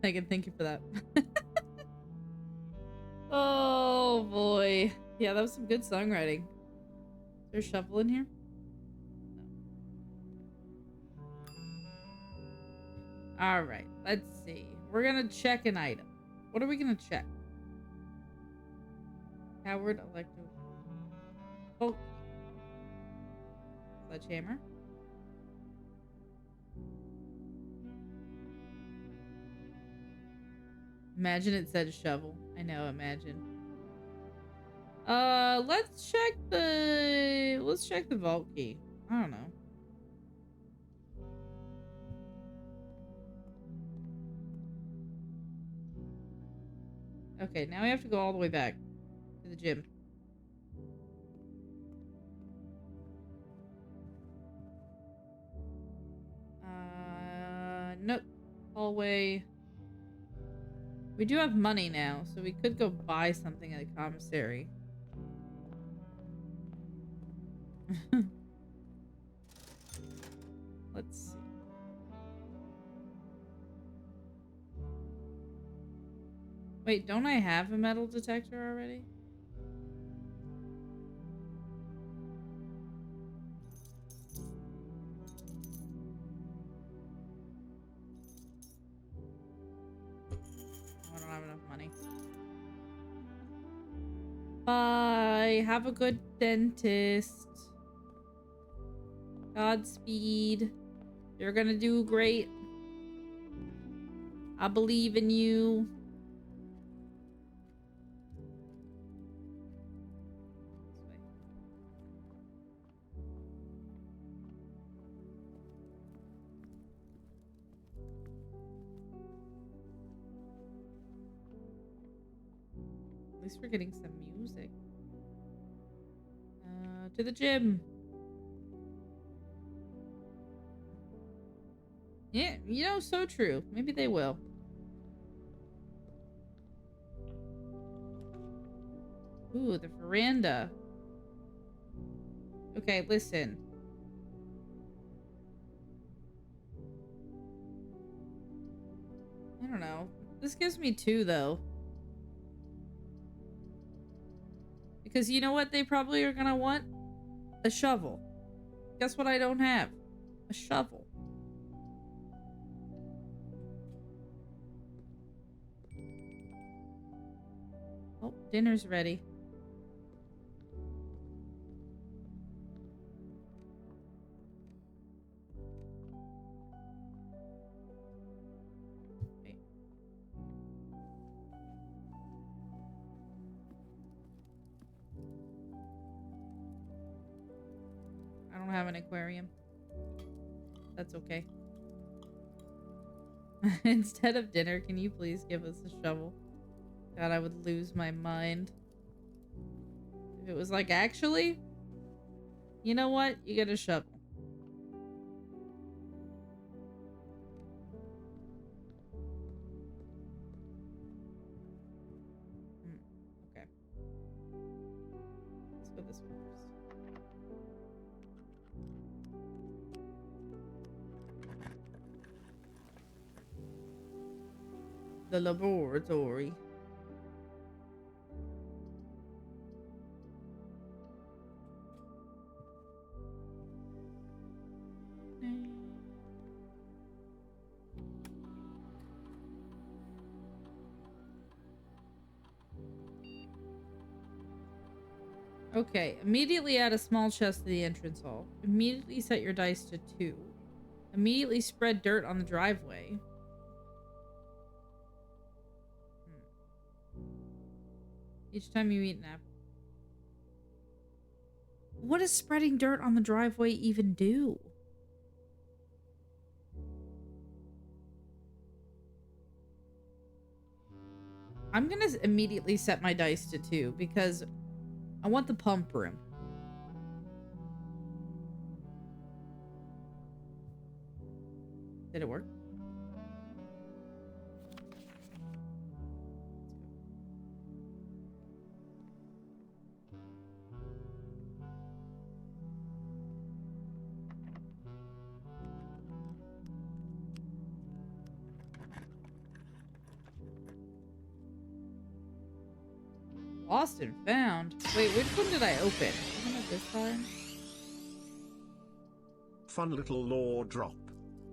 Megan, thank you for that. Oh boy. Yeah, that was some good songwriting. Is there a shovel in here? No. Alright, let's see. We're gonna check an item. What are we gonna check? Howard Electro. Oh. Sledgehammer. Imagine it said shovel. I know, imagine. Let's check the vault key. I don't know. Okay, now we have to go all the way back to the gym. Nope. Hallway. We do have money now, so we could go buy something at the commissary. Let's see. Wait, don't I have a metal detector already? Oh, I don't have enough money. Bye. Have a good dentist. Godspeed. You're gonna do great. I believe in you. At least we're getting some music. To the gym. Yeah, you know, so true. Maybe they will. Ooh, the veranda. Okay, listen. I don't know. This gives me 2, though. Because you know what they probably are gonna want? A shovel. Guess what I don't have? A shovel. Oh, dinner's ready. Wait. I don't have an aquarium. That's okay. Instead of dinner, can you please give us a shovel? God, I would lose my mind. If it was like, actually, you know what? You get a shovel. Okay. Let's go this way first. The laboratory. Okay, immediately add a small chest to the entrance hall. Immediately set your dice to 2. Immediately spread dirt on the driveway. Each time you eat an apple. What does spreading dirt on the driveway even do? I'm gonna immediately set my dice to 2 because I want the pump room. Did it work? Lost and found. Wait, which one did I open? Wasn't it this time? Fun little lore drop.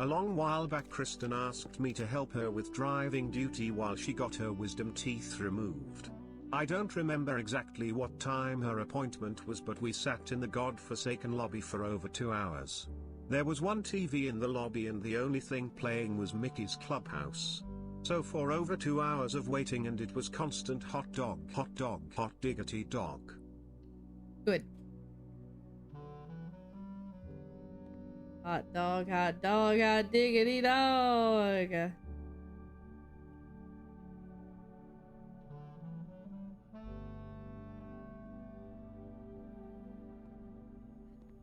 A long while back Kristen asked me to help her with driving duty while she got her wisdom teeth removed. I don't remember exactly what time her appointment was, but we sat in the godforsaken lobby for over 2 hours. There was one TV in the lobby and the only thing playing was Mickey's Clubhouse. So for over 2 hours of waiting, and it was constant hot dog, hot diggity dog. Good. Hot dog, hot diggity dog.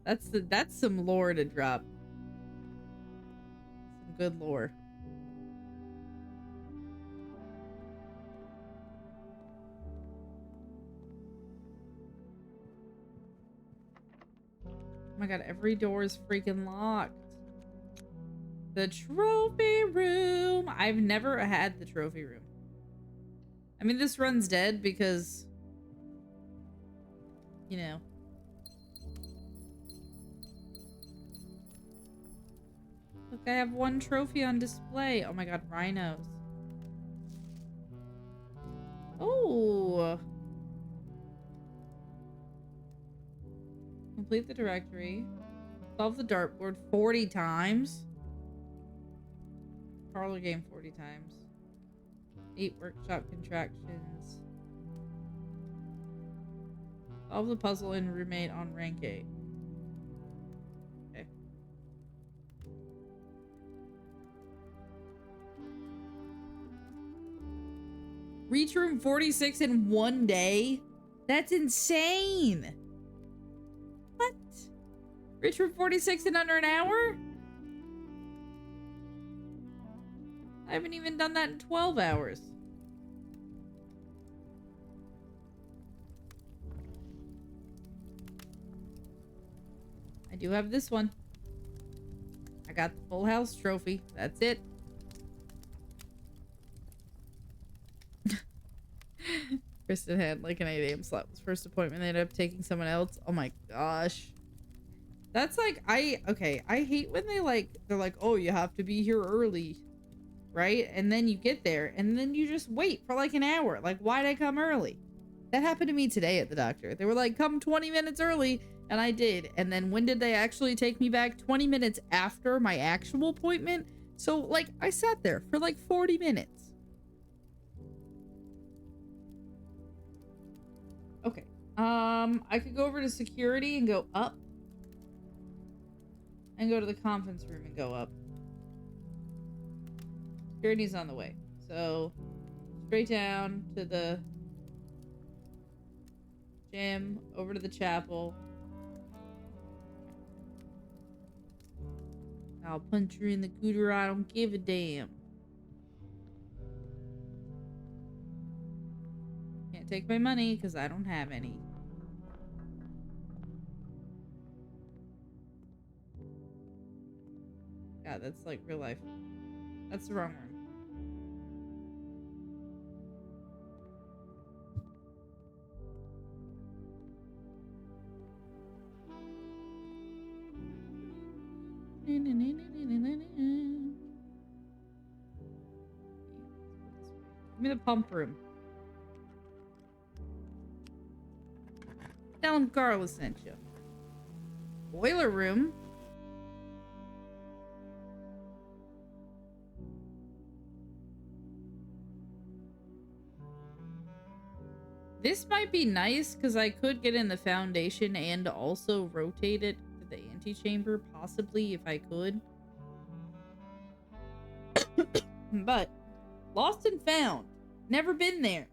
That's some lore to drop. Some good lore. Oh my god, every door is freaking locked. The trophy room. I've never had the trophy room. I mean, this run's dead because, you know. Look, I have one trophy on display. Oh my god, rhinos. Oh. Complete the directory. Solve the dartboard 40 times. Parlor game 40 times. 8 workshop contractions. Solve the puzzle in roommate on rank 8. Okay. Reach room 46 in 1 day? That's insane! What? Reach room 46 in under an hour? I haven't even done that in 12 hours. I do have this one. I got the full house trophy. That's it. Kristen had like an 8 a.m. slot. Was first appointment. They ended up taking someone else. Oh my gosh. That's like, I hate when they're like, oh, you have to be here early. Right? And then you get there and then you just wait for like an hour. Like, why'd I come early? That happened to me today at the doctor. They were like, come 20 minutes early. And I did. And then when did they actually take me back? 20 minutes after my actual appointment. So like, I sat there for like 40 minutes. Okay. I could go over to security and go up. And go to the conference room and go up. Security's on the way. So, straight down to the gym, over to the chapel. I'll punch her in the cooter. I don't give a damn. Can't take my money because I don't have any. God, that's like real life. That's the wrong room. Give me the pump room. Tell him Carla sent you. Boiler room. This might be nice because I could get in the foundation and also rotate it to the antechamber, possibly if I could. But lost and found. Never been there.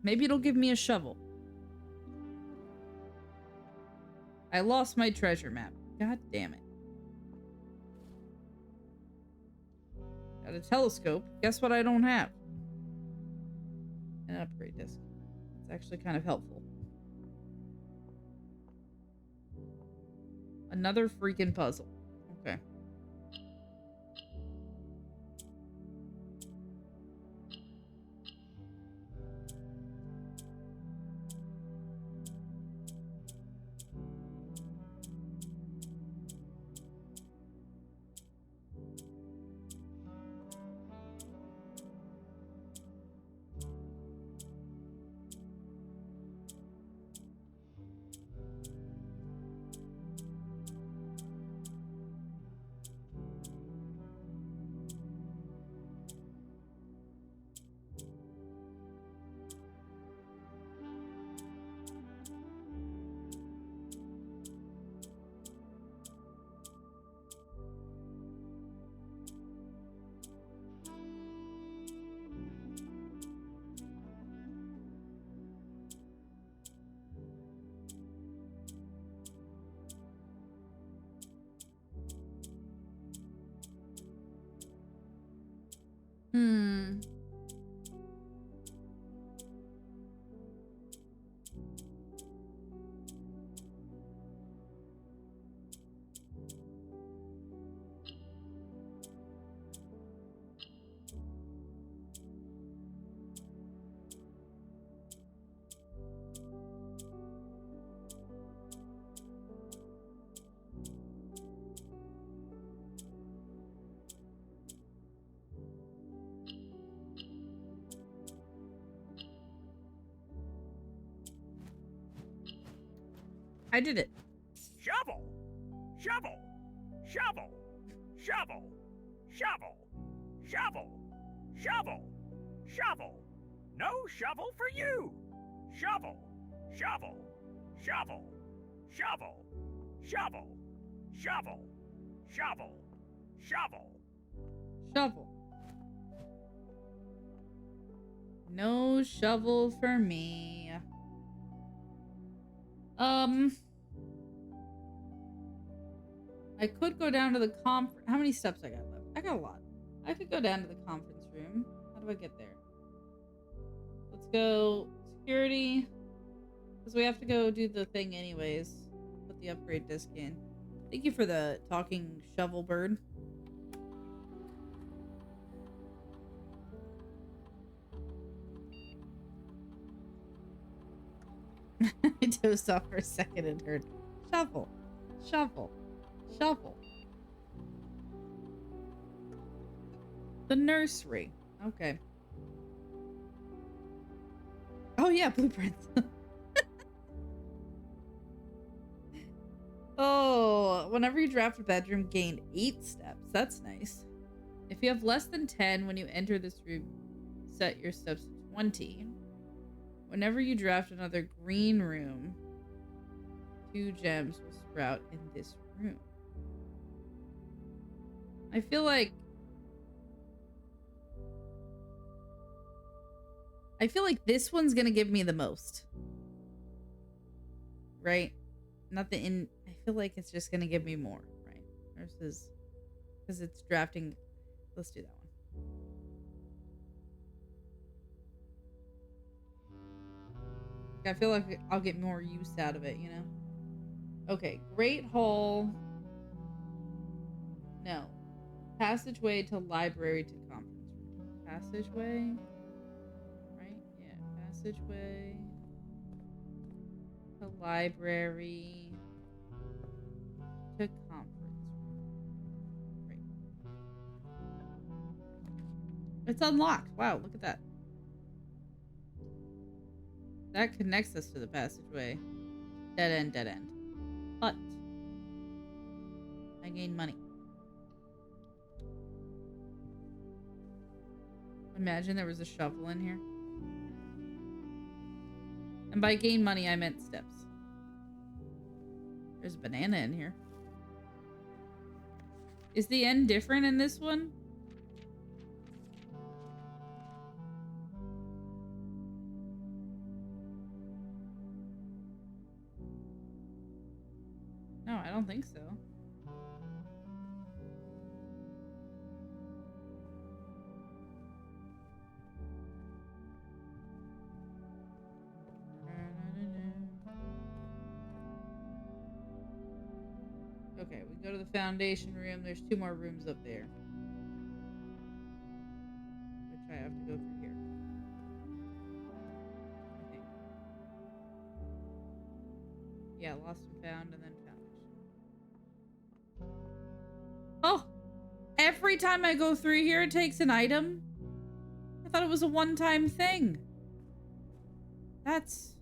Maybe it'll give me a shovel. I lost my treasure map. God damn it. Got a telescope. Guess what I don't have? An upgrade disc. It's actually kind of helpful. Another freaking puzzle. Okay. I did it. Shovel! Shovel! Shovel! Shovel! Shovel! Shovel! Shovel! Shovel! No shovel for you! Shovel! Shovel! Shovel! Shovel! Shovel! Shovel! Shovel! Shovel! Shovel. No shovel for me. I could go down to the conference. How many steps I got left? I got a lot. I could go down to the conference room. How do I get there? Let's go security. Because we have to go do the thing anyways. Put the upgrade disc in. Thank you for the talking shovel bird. I dozed off for a second and heard shovel, shovel, shovel. The nursery. Okay. Oh yeah, blueprints. Oh, whenever you draft a bedroom, gain 8 steps. That's nice. If you have less than 10 when you enter this room, set your steps to 20. Whenever you draft another green room, 2 gems will sprout in this room. I feel like this one's gonna give me the most. Right? Nothing in. I feel like it's just gonna give me more, right? Versus, because it's drafting. Let's do that one. I feel like I'll get more use out of it, you know? Okay, Great Hall. No. Passageway to library to conference room. Passageway? Right? Yeah, passageway to library to conference room. Great. It's unlocked. Wow, look at that. That connects us to the passageway. Dead end, dead end. But I gain money. Imagine there was a shovel in here. And by gain money, I meant steps. There's a banana in here. Is the end different in this one? No, I don't think so. Okay, we go to the foundation room. There's 2 more rooms up there. Which I have to go through here. I think. Yeah, lost and found and then found. Oh! Every time I go through here, it takes an item? I thought it was a one-time thing. That's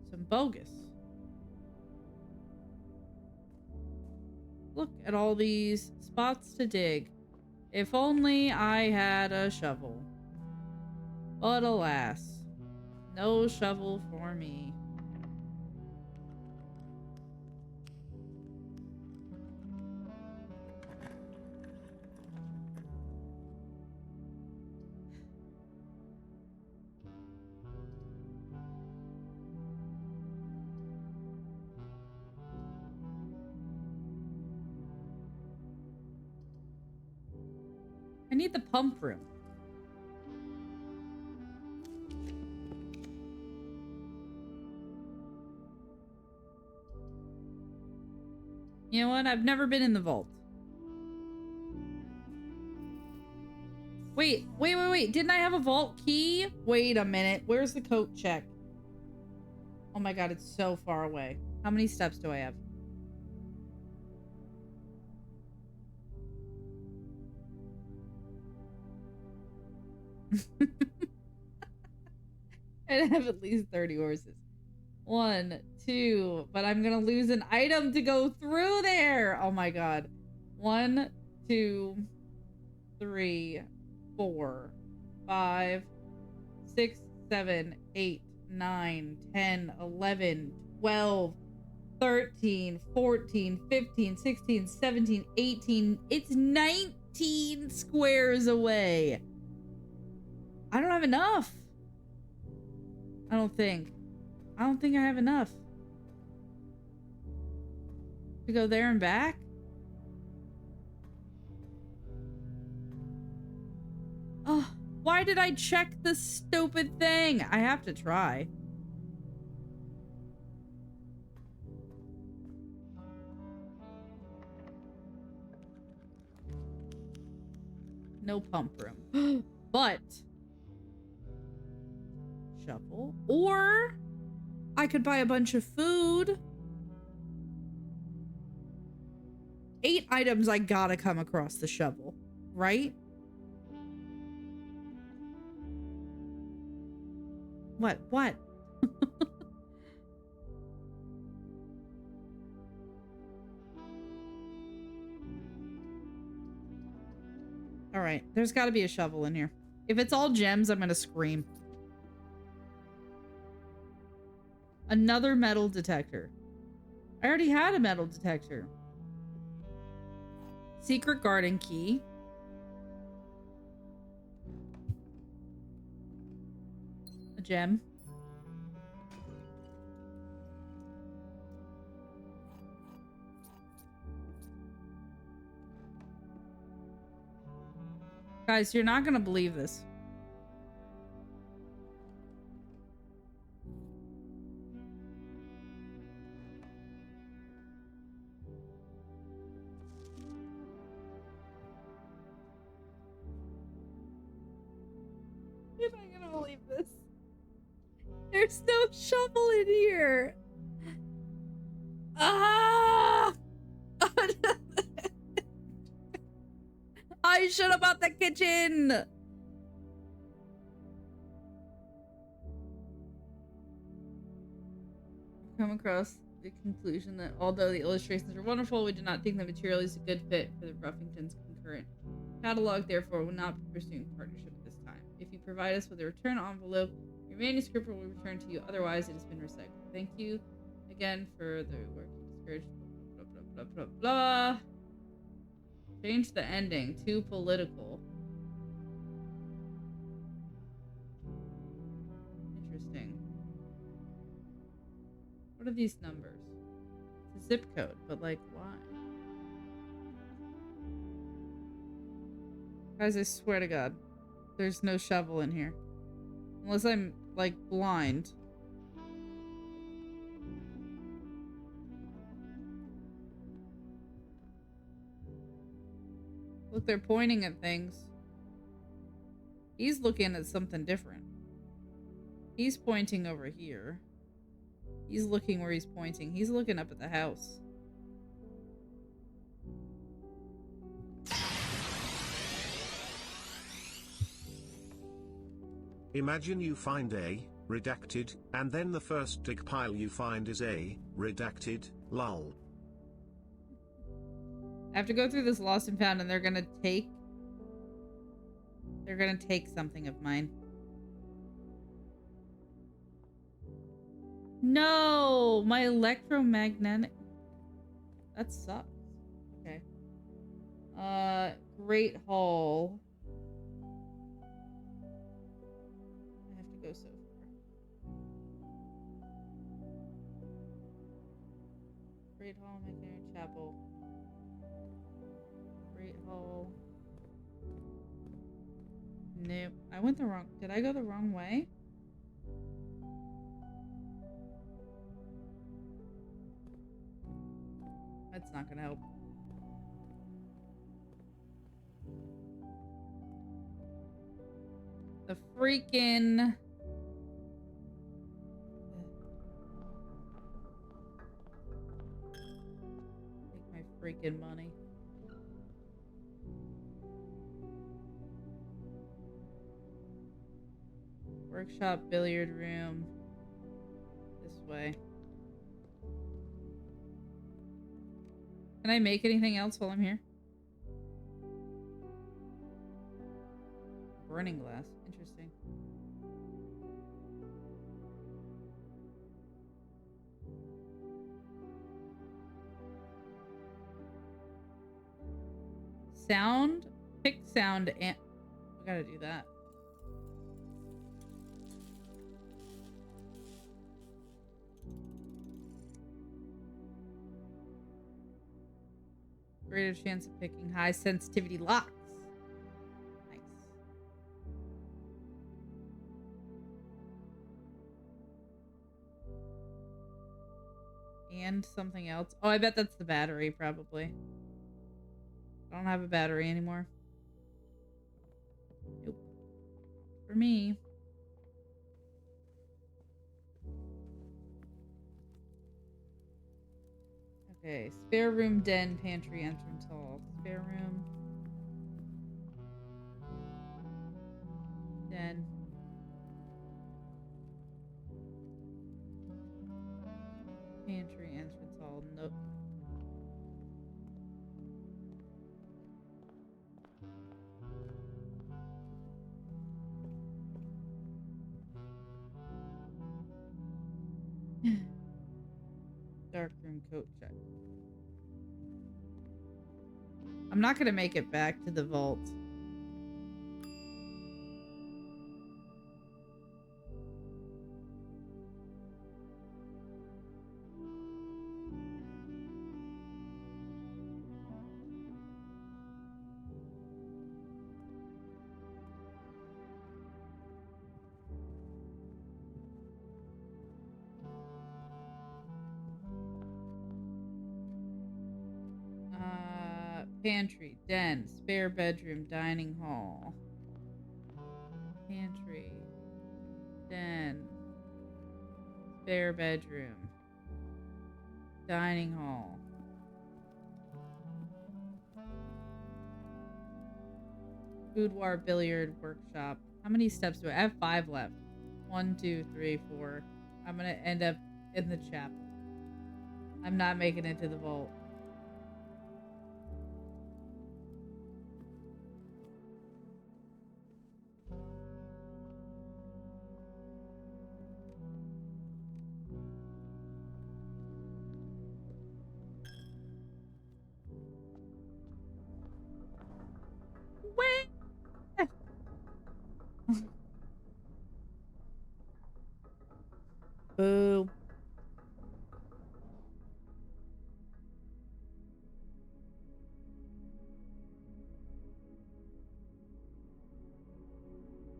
some bogus. Look at all these spots to dig. If only I had a shovel. But alas, no shovel for me. I need the pump room. You know what? I've never been in the vault. Wait. Didn't I have a vault key? Wait a minute. Where's the coat check? Oh my god, it's so far away. How many steps do I have? I have at least 30 horses. 1, 2, but I'm gonna lose an item to go through there. Oh my god. 1, 2, 3, 4, 5, 6, 7, 8, 9, 10, 11, 12, 13, 14, 15, 16, 17, 18. It's 19 squares away. I don't have enough. I don't think I have enough to go there and back. Oh, why did I check the stupid thing? I have to try. No pump room. But shovel. Or I could buy a bunch of food. 8 items I gotta come across the shovel, right? What? All right, there's got to be a shovel in here. If it's all gems, I'm gonna scream. Another metal detector. I already had a metal detector. Secret garden key. A gem. Guys, you're not gonna believe this. You're not gonna believe this. There's no shovel in here. Ah! I should have bought the kitchen. Come across the conclusion that although the illustrations are wonderful, we do not think the material is a good fit for the Ruffington's concurrent catalog. Therefore, will not be pursuing partnership at this time. If you provide us with a return envelope, your manuscript will be returned to you. Otherwise, it has been recycled. Thank you again for the work you discouraged. Blah, blah, blah, blah, blah, blah. Change the ending to political. Interesting. What are these numbers? It's a zip code, but like, why? Guys, I swear to God, there's no shovel in here. Unless I'm, like, blind. Look, they're pointing at things. He's looking at something different. He's pointing over here. He's looking where he's pointing. He's looking up at the house. Imagine you find a redacted, and then the first dig pile you find is a redacted, lol. I have to go through this lost and found, and they're gonna take something of mine. No, my electromagnetic. That sucks. Okay. Great Hall. I have to go so far. Great Hall, Magnetic Chapel. Great Hall. Nope. I went the wrong. Did I go the wrong way? That's not gonna help. The freaking... Take my freaking money. Workshop, billiard room. This way. Can I make anything else while I'm here? Burning glass. Interesting. Sound? Pick sound and... We gotta do that. Greater chance of picking high sensitivity locks. Nice. And something else. Oh, I bet that's the battery, probably. I don't have a battery anymore. Nope. For me. Okay, spare room, den, pantry, entrance hall. Spare room. Den. Pantry, entrance hall. Nope. Dark room, coat check. I'm not gonna make it back to the vault. Pantry, den, spare bedroom, dining hall. Pantry, den, spare bedroom, dining hall. Boudoir, billiard, workshop. How many steps do I have? 5 left. 1, 2, 3, 4. I'm gonna end up in the chapel. I'm not making it to the vault. Boo.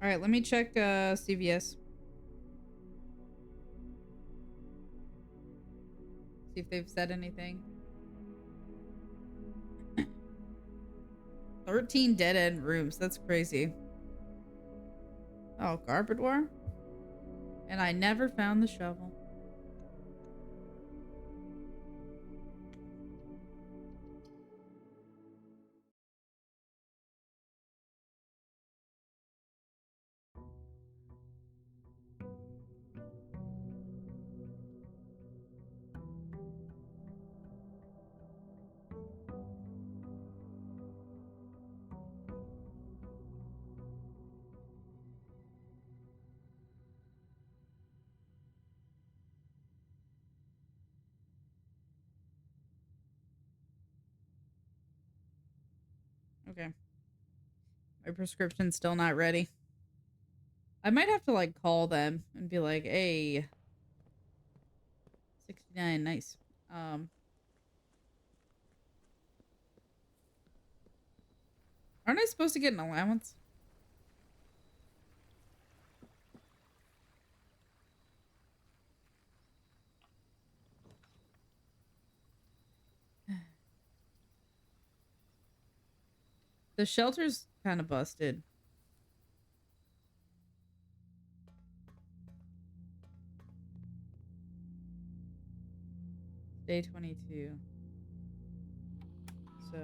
All right, let me check CVS. See if they've said anything. 13 dead-end rooms. That's crazy. Oh, Garbodor? And I never found the shovel. Okay. My prescription's still not ready. I might have to like call them and be like, hey, 69, nice. Aren't I supposed to get an allowance? The shelter's kind of busted. Day 22. So...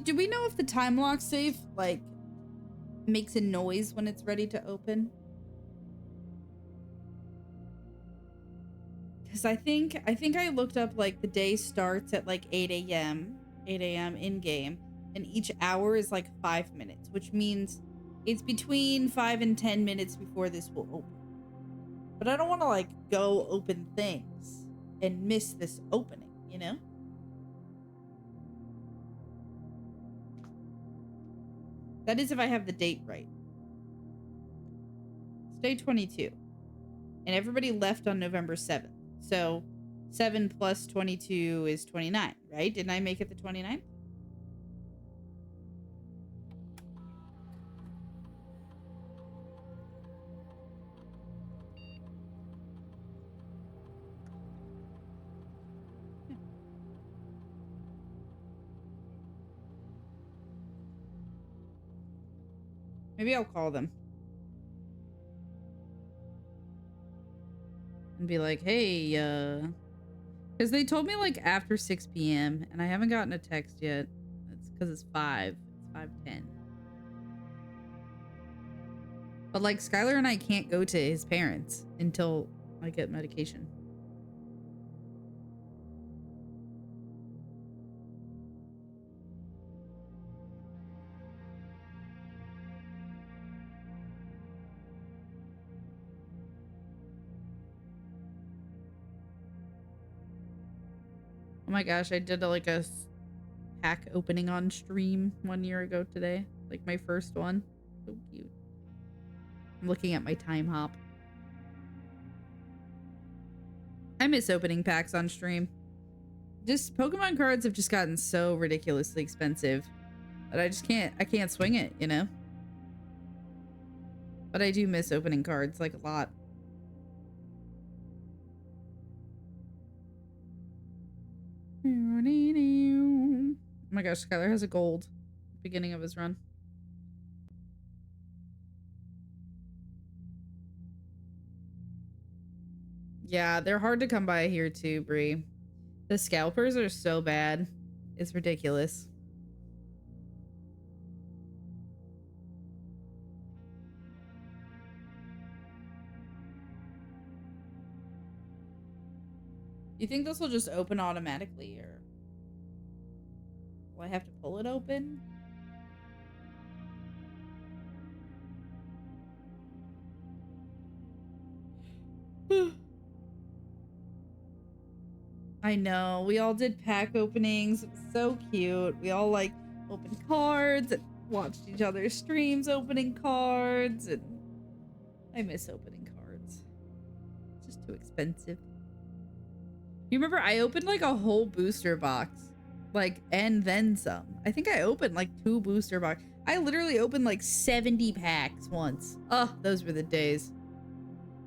Do we know if the time lock safe like makes a noise when it's ready to open? Because I think I looked up like the day starts at like 8 a.m. in game, and each hour is like 5 minutes, which means it's between 5 and 10 minutes before this will open. But I don't want to like go open things and miss this opening, you know? That is if I have the date right. It's day 22. And everybody left on November 7th. So 7 plus 22 is 29, right? Didn't I make it the 29th? Maybe I'll call them. And be like, hey, because they told me like after 6 p.m. and I haven't gotten a text yet. That's because it's 5. It's 5:10. But like Skylar and I can't go to his parents until I get medication. Oh my gosh, I did like a pack opening on stream 1 year ago today. Like my first one. So cute. I'm looking at my time hop. I miss opening packs on stream. Just Pokemon cards have just gotten so ridiculously expensive that I can't swing it, you know? But I do miss opening cards like a lot. Oh my gosh, Skylar has a gold at the beginning of his run. Yeah, they're hard to come by here too, Bree. The scalpers are so bad. It's ridiculous. You think this will just open automatically, or will I have to pull it open? I know, we all did pack openings. It was so cute. We all like opened cards and watched each other's streams opening cards, and I miss opening cards. It's just too expensive. You remember I opened like a whole booster box, like, and then some. I think I opened like 2 booster box. I literally opened like 70 packs once. Oh, those were the days.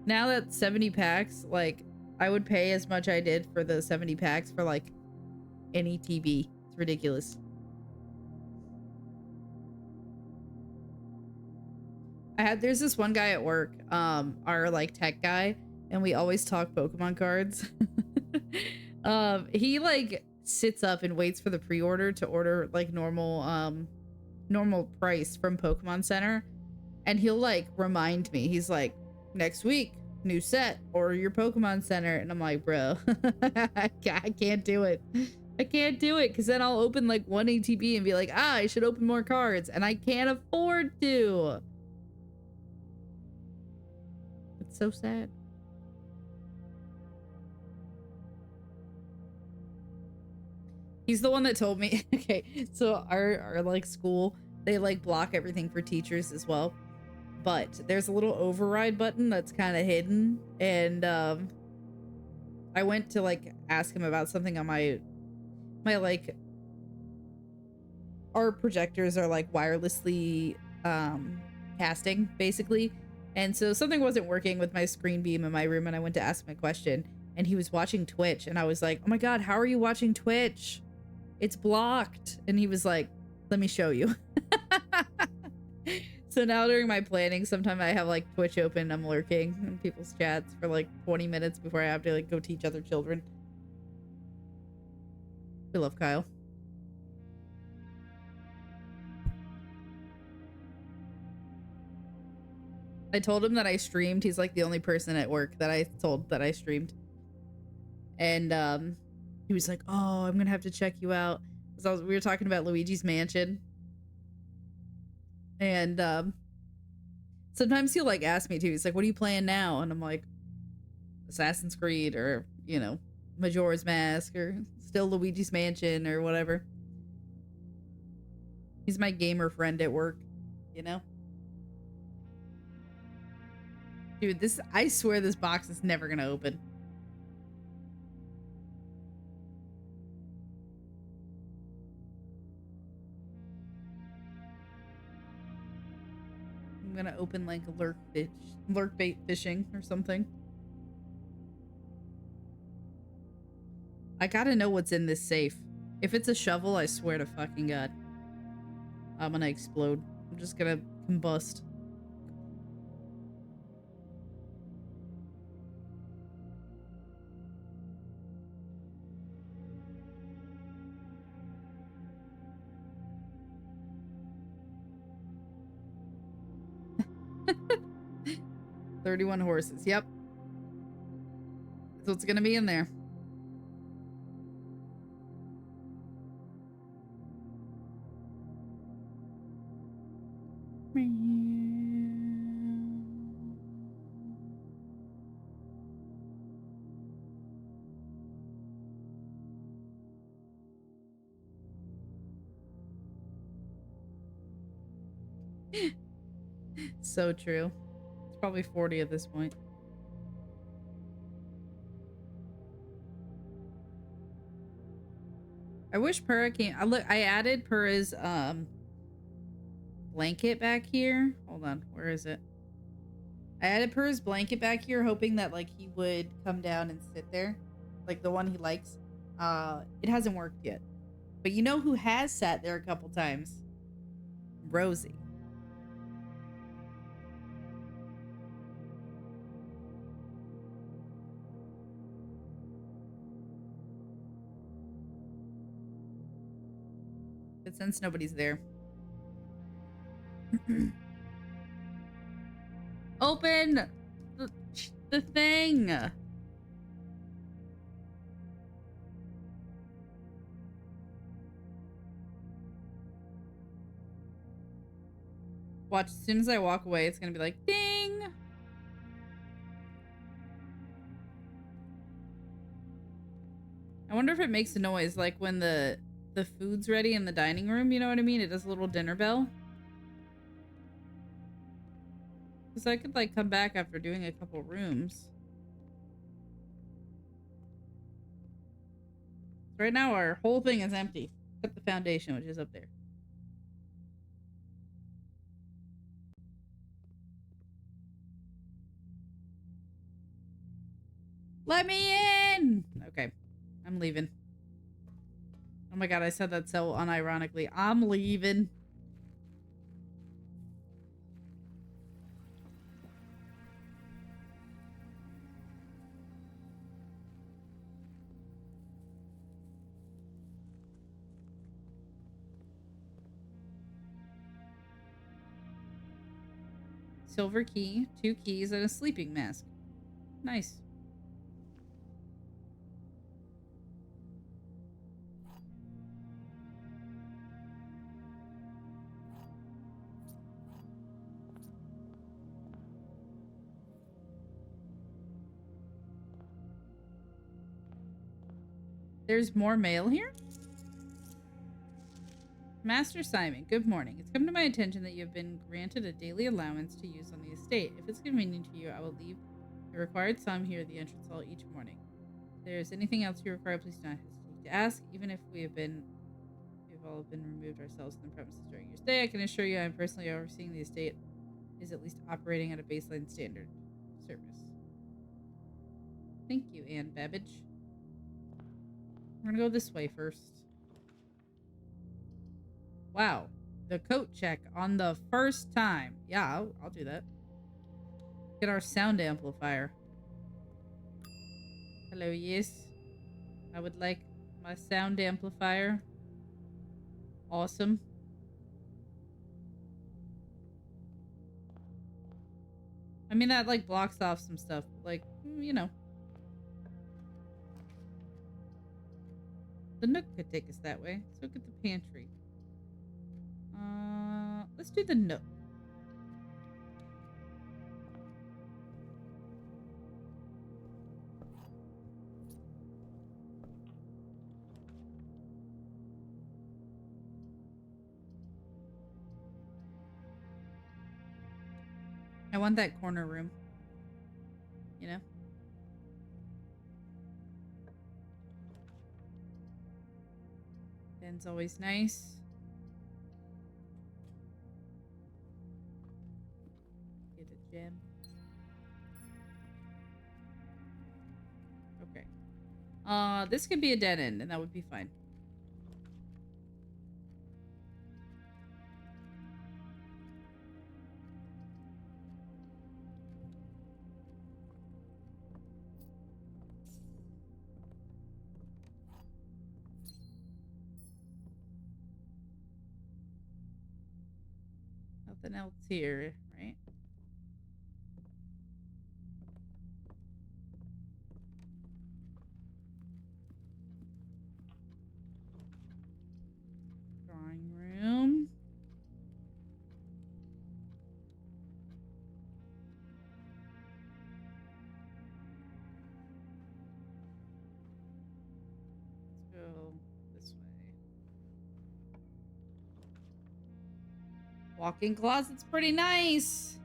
Now that 70 packs, like, I would pay as much I did for the 70 packs for like any TV. It's ridiculous. There's this one guy at work, our like tech guy, and we always talk Pokemon cards. He like sits up and waits for the pre-order to order like normal price from Pokemon Center, and he'll like remind me. He's like, next week, new set, order your Pokemon Center. And I'm like, bro, I can't do it. I can't do it, because then I'll open like 1 ATB and be like, I should open more cards, and I can't afford to. It's so sad. He's the one that told me. Okay, so our like school, they like block everything for teachers as well, but there's a little override button that's kind of hidden, and I went to like ask him about something on my like, our projectors are like wirelessly casting basically, and so something wasn't working with my screen beam in my room, and I went to ask him a question, and he was watching Twitch, and I was like, oh my god, how are you watching Twitch? It's blocked. And he was like, let me show you. So now during my planning, sometimes I have like Twitch open, I'm lurking in people's chats for like 20 minutes before I have to like go teach other children. We love Kyle. I told him that I streamed. He's like the only person at work that I told that I streamed. And he was like, "Oh, I'm gonna have to check you out." We were talking about Luigi's Mansion. And sometimes he'll like ask me to. He's like, "What are you playing now?" And I'm like, Assassin's Creed, or, you know, Majora's Mask, or still Luigi's Mansion, or whatever. He's my gamer friend at work, you know? Dude, I swear this box is never gonna open. I'm gonna open like lurk bait fishing or something. I gotta know what's in this safe. If it's a shovel, I swear to fucking God, I'm gonna explode. I'm just gonna combust. $31 horses. Yep. That's what's gonna be in there. So true. It's probably 40 at this point. I wish Purra came. I added Purra's blanket back here. Hold on, where is it? I added Purra's blanket back here, hoping that like he would come down and sit there, like the one he likes. It hasn't worked yet, but you know who has sat there a couple times? Rosie. But since nobody's there. Open the thing. Watch, as soon as I walk away, it's gonna be like, ding. I wonder if it makes a noise like when the food's ready in the dining room, you know what I mean? It does a little dinner bell. Because I could like come back after doing a couple rooms. Right now our whole thing is empty, except the foundation, which is up there. Let me in! Okay, I'm leaving. Oh my God, I said that so unironically. I'm leaving. Silver key, 2 keys, and a sleeping mask. Nice. There's more mail here? Master Simon, good morning. It's come to my attention that you have been granted a daily allowance to use on the estate. If it's convenient to you, I will leave the required sum here at the entrance hall each morning. If there's anything else you require, please do not hesitate to ask. Even if we've all been removed ourselves from the premises during your stay, I can assure you I'm personally overseeing the estate is at least operating at a baseline standard service. Thank you, Anne Babbage. We're gonna go this way first. Wow. The coat check on the first time. Yeah, I'll do that. Get our sound amplifier. Hello, yes. I would like My sound amplifier. Awesome. I mean, that, like, blocks off some stuff. Like, you know. The Nook could take us that way. Let's look at the pantry. Let's do the Nook. I want that corner room. You know? Ben's always nice. Get a gem. Okay. This could be a dead end, and that would be fine. Nothing else here, right? Drawing room. Let's go this way. Walk-in closet's pretty nice.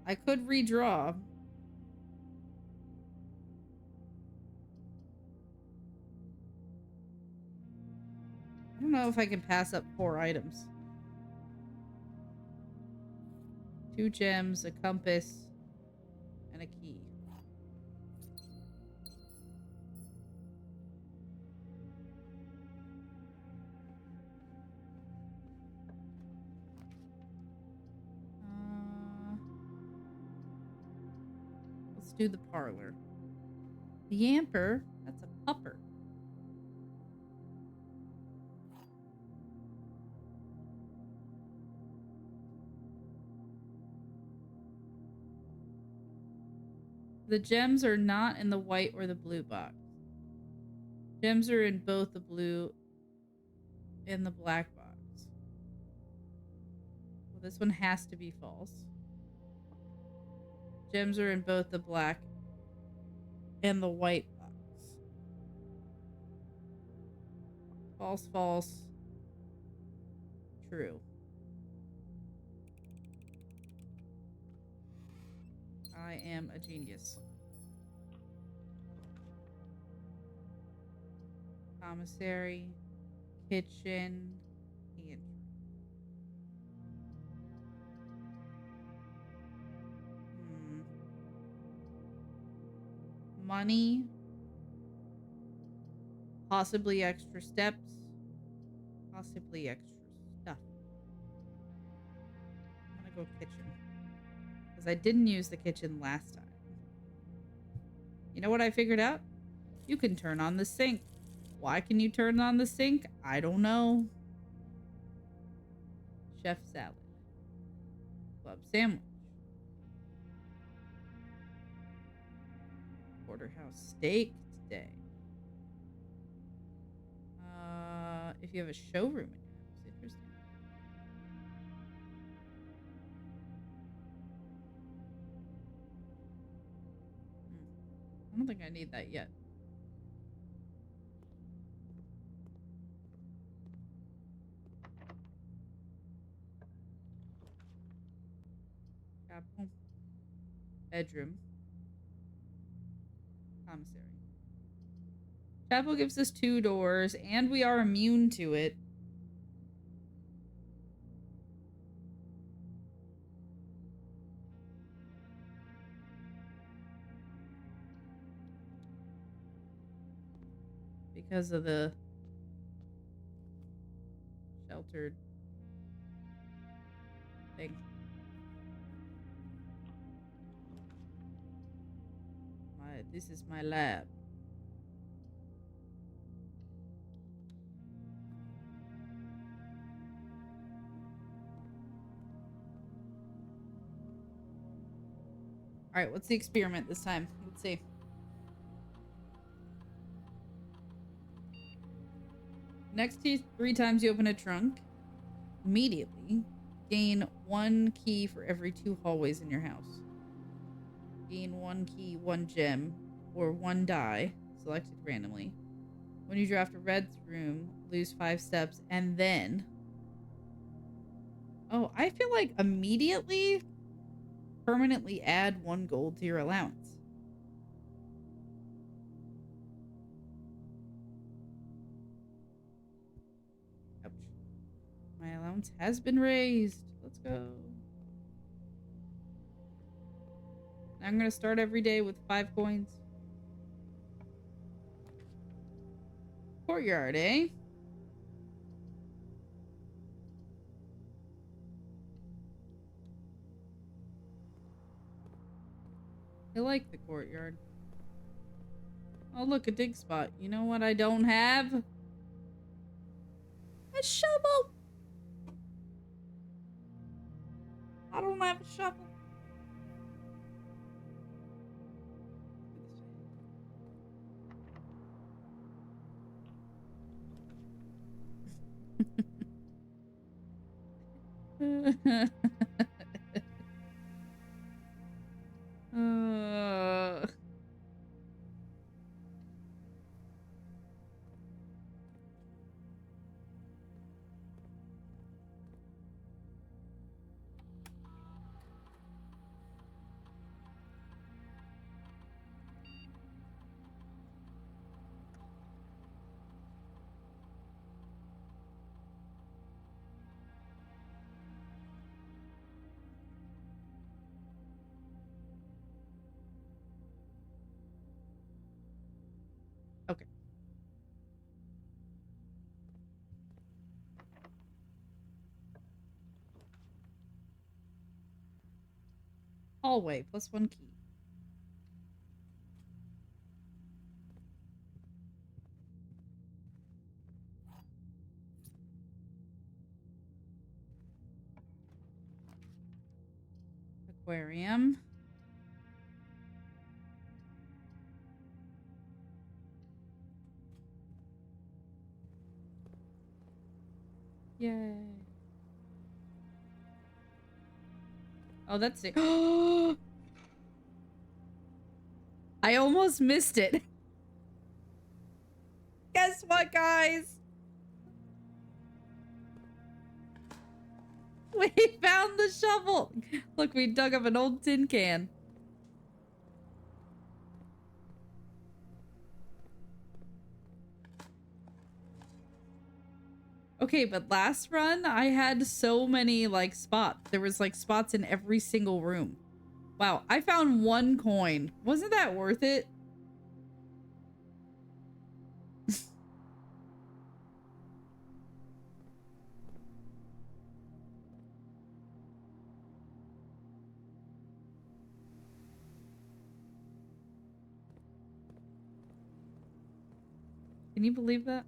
I could redraw. I don't know if I can pass up 4 items. 2 gems, a compass, and a key. Let's do the parlor. The Yamper? That's a pupper. The gems are not in the white or the blue box. Gems are in both the blue and the black box. Well, this one has to be false. Gems are in both the black and the white box. False, false. True. I am a genius. Commissary, kitchen, pantry. Money. Possibly extra steps. Possibly extra stuff. I'm gonna go kitchen. Because I didn't use the kitchen last time. You know what I figured out? You can turn on the sink. Why can you turn on the sink? I don't know. Chef salad. Club sandwich. Porterhouse steak today. If you have a showroom in your house, interesting. I don't think I need that yet. Chapel. Bedroom. Commissary. Chapel gives us 2 doors, and we are immune to it. Because of the sheltered thing. This is my lab. Alright, what's the experiment this time? Let's see. Next 3 times you open a trunk, immediately gain 1 key for every 2 hallways in your house. Gain 1 key, 1 gem, or 1 die, selected randomly. When you draft a red room, lose 5 steps, and then... Oh, I feel like immediately permanently add 1 gold to your allowance. Ouch. My allowance has been raised. Let's go. I'm gonna start every day with 5 coins. Courtyard, eh? I like the courtyard. Oh, look, a dig spot. You know what I don't have? A shovel! I don't have a shovel. uh... Okay. Hallway, plus 1 key. Aquarium. Yay. Oh, that's it. I almost missed it. Guess what, guys? We found the shovel. Look, we dug up an old tin can. Okay, but last run, I had so many, like, spots. There was, like, spots in every single room. Wow, I found 1 coin. Wasn't that worth it? Can you believe that?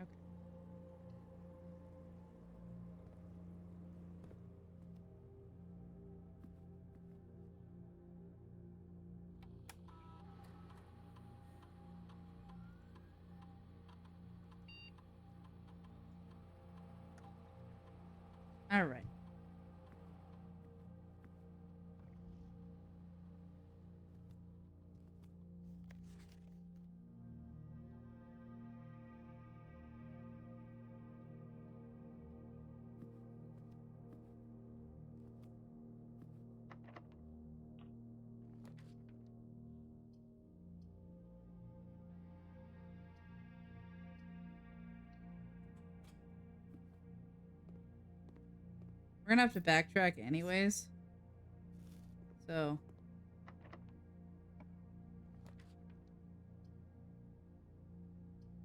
Okay. All right. We're gonna have to backtrack anyways. So.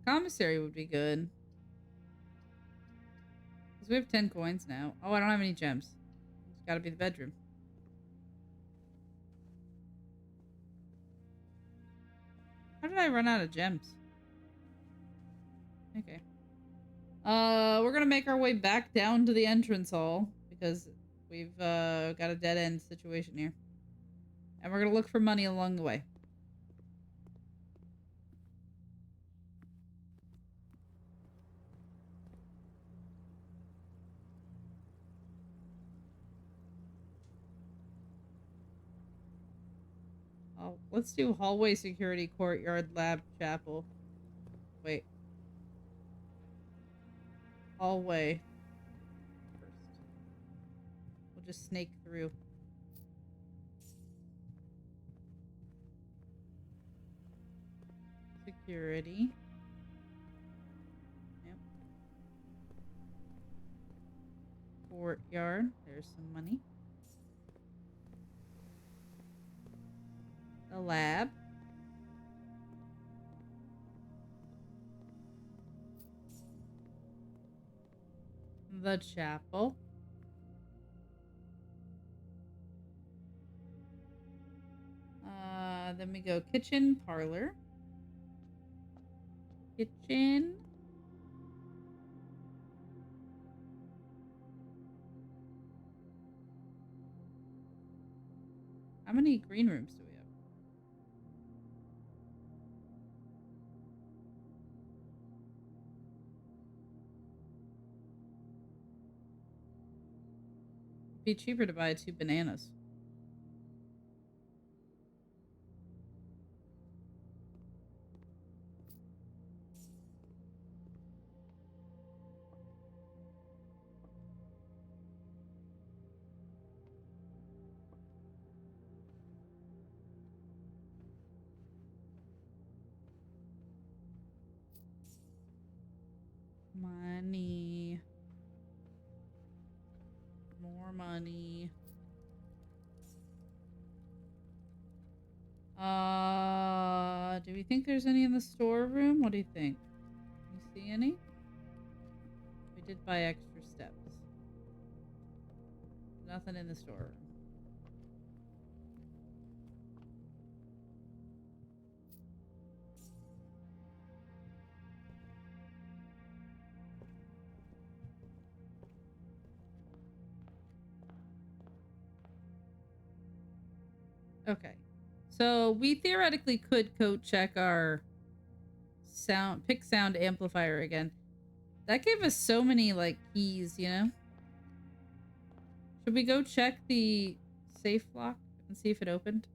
Commissary would be good. Because we have 10 coins now. Oh, I don't have any gems. It's gotta be the bedroom. How did I run out of gems? Okay. We're gonna make our way back down to the entrance hall because we've got a dead end situation here. And we're gonna look for money along the way. Oh, let's do hallway security, courtyard, lab, chapel. Wait. Hallway. First. We'll just snake through. Security. Yep. Courtyard. There's some money. The lab. The chapel. Then we go kitchen, parlor. Kitchen. How many green rooms do we have? It'd be cheaper to buy 2 bananas. Money. More money. Do we think there's any in the storeroom? What do you think? You see any? We did buy extra steps. Nothing in the storeroom. Okay. So we theoretically could code check our pick sound amplifier again. That gave us so many like keys, you know? Should we go check the safe lock and see if it opened?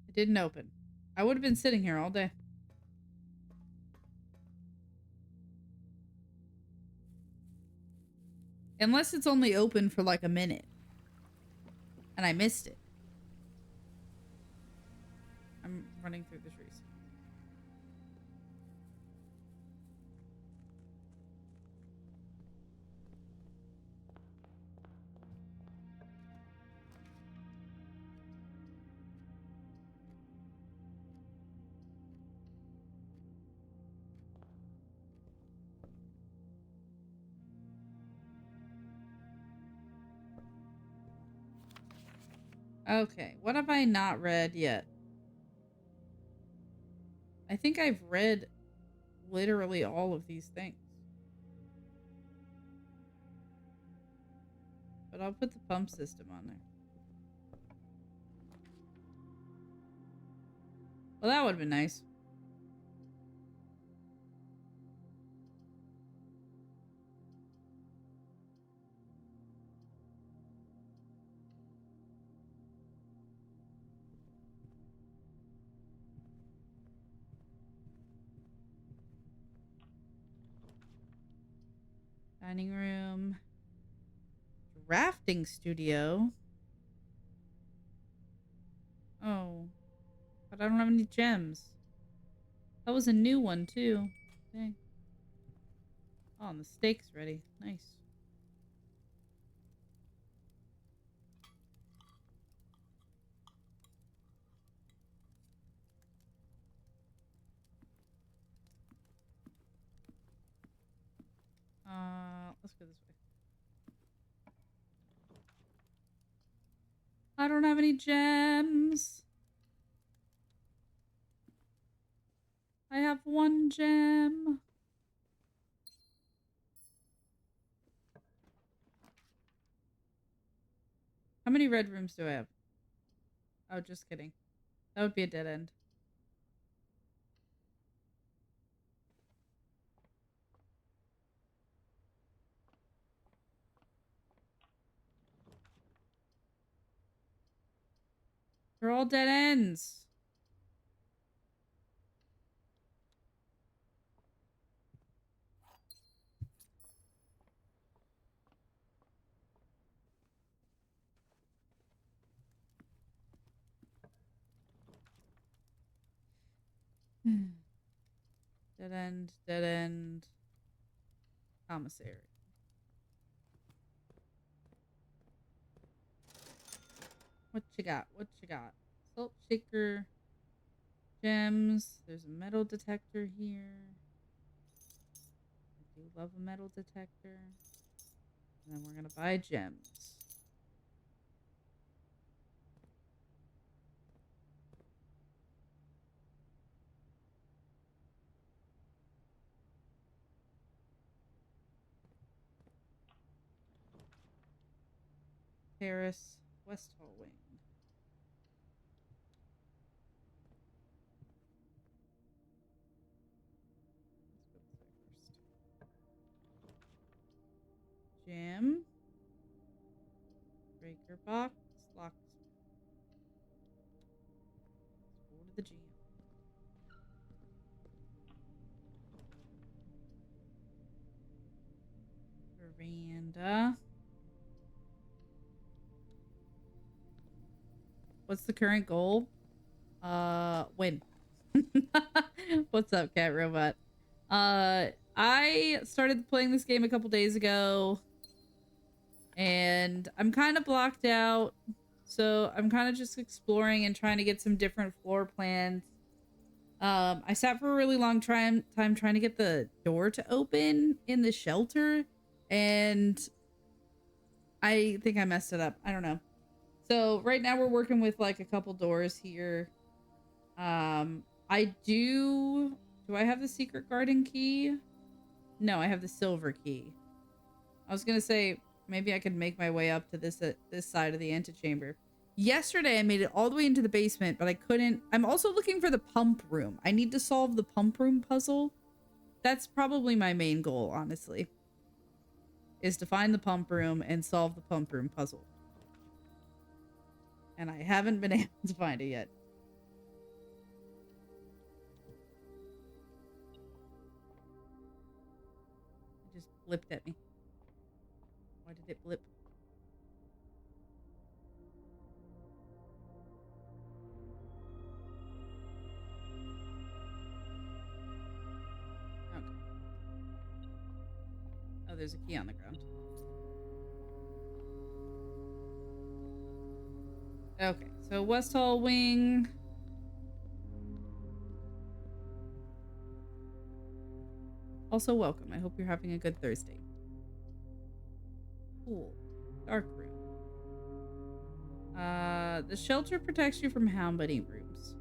It didn't open. I would have been sitting here all day. Unless it's only open for like a minute. And I missed it. I'm running through the trees. Okay, what have I not read yet? I think I've read literally all of these things. But I'll put the pump system on there. Well, that would have been nice. Dining room. Rafting studio. Oh. But I don't have any gems. That was a new one, too. Dang. Oh, and the steak's ready. Nice. don't have any gems. I have 1 gem. How many red rooms do I have? Oh, just kidding. That would be a dead end. They're all dead ends. Dead end, dead end. Commissary. What you got? What you got? Salt shaker. Gems. There's a metal detector here. I do love a metal detector. And then we're gonna buy gems. Terrace, West Hall Wing. Let's go this way first. Gem. Breaker box. Locksmith. Let's go to the gym. Veranda. What's the current goal? Win. What's up, cat robot? I started playing this game a couple days ago and I'm kind of blocked out. So I'm kind of just exploring and trying to get some different floor plans. I sat for a really long time trying to get the door to open in the shelter and I think I messed it up. I don't know. So right now we're working with like a couple doors here. Do I have the secret garden key? No, I have the silver key. I was gonna say maybe I could make my way up to this side of the antechamber. Yesterday I made it all the way into the basement, but I couldn't. I'm also looking for the pump room. I need to solve the pump room puzzle. That's probably my main goal, honestly. Is to find the pump room and solve the pump room puzzle. And I haven't been able to find it yet. It just blipped at me. Why did it blip? Okay. Oh, there's a key on the ground. Okay, so West Hall Wing. Also welcome. I hope you're having a good Thursday. Cool. Dark room. The shelter protects you from how many rooms?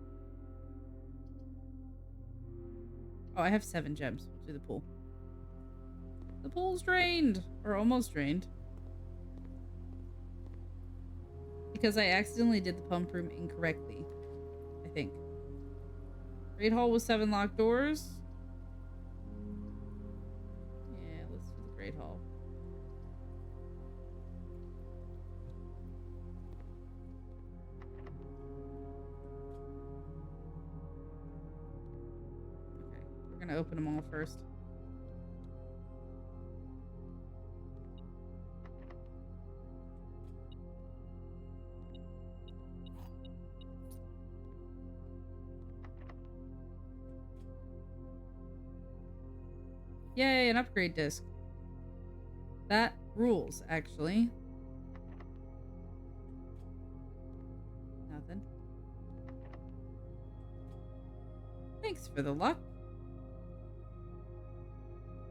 Oh, I have 7 gems. We'll do the pool. The pool's drained. Or almost drained. Because I accidentally did the pump room incorrectly. I think. Great hall with 7 locked doors. Yeah, let's do the Great Hall. Okay, we're gonna open them all first. Yay, an upgrade disc. That rules, actually. Nothing. Thanks for the luck.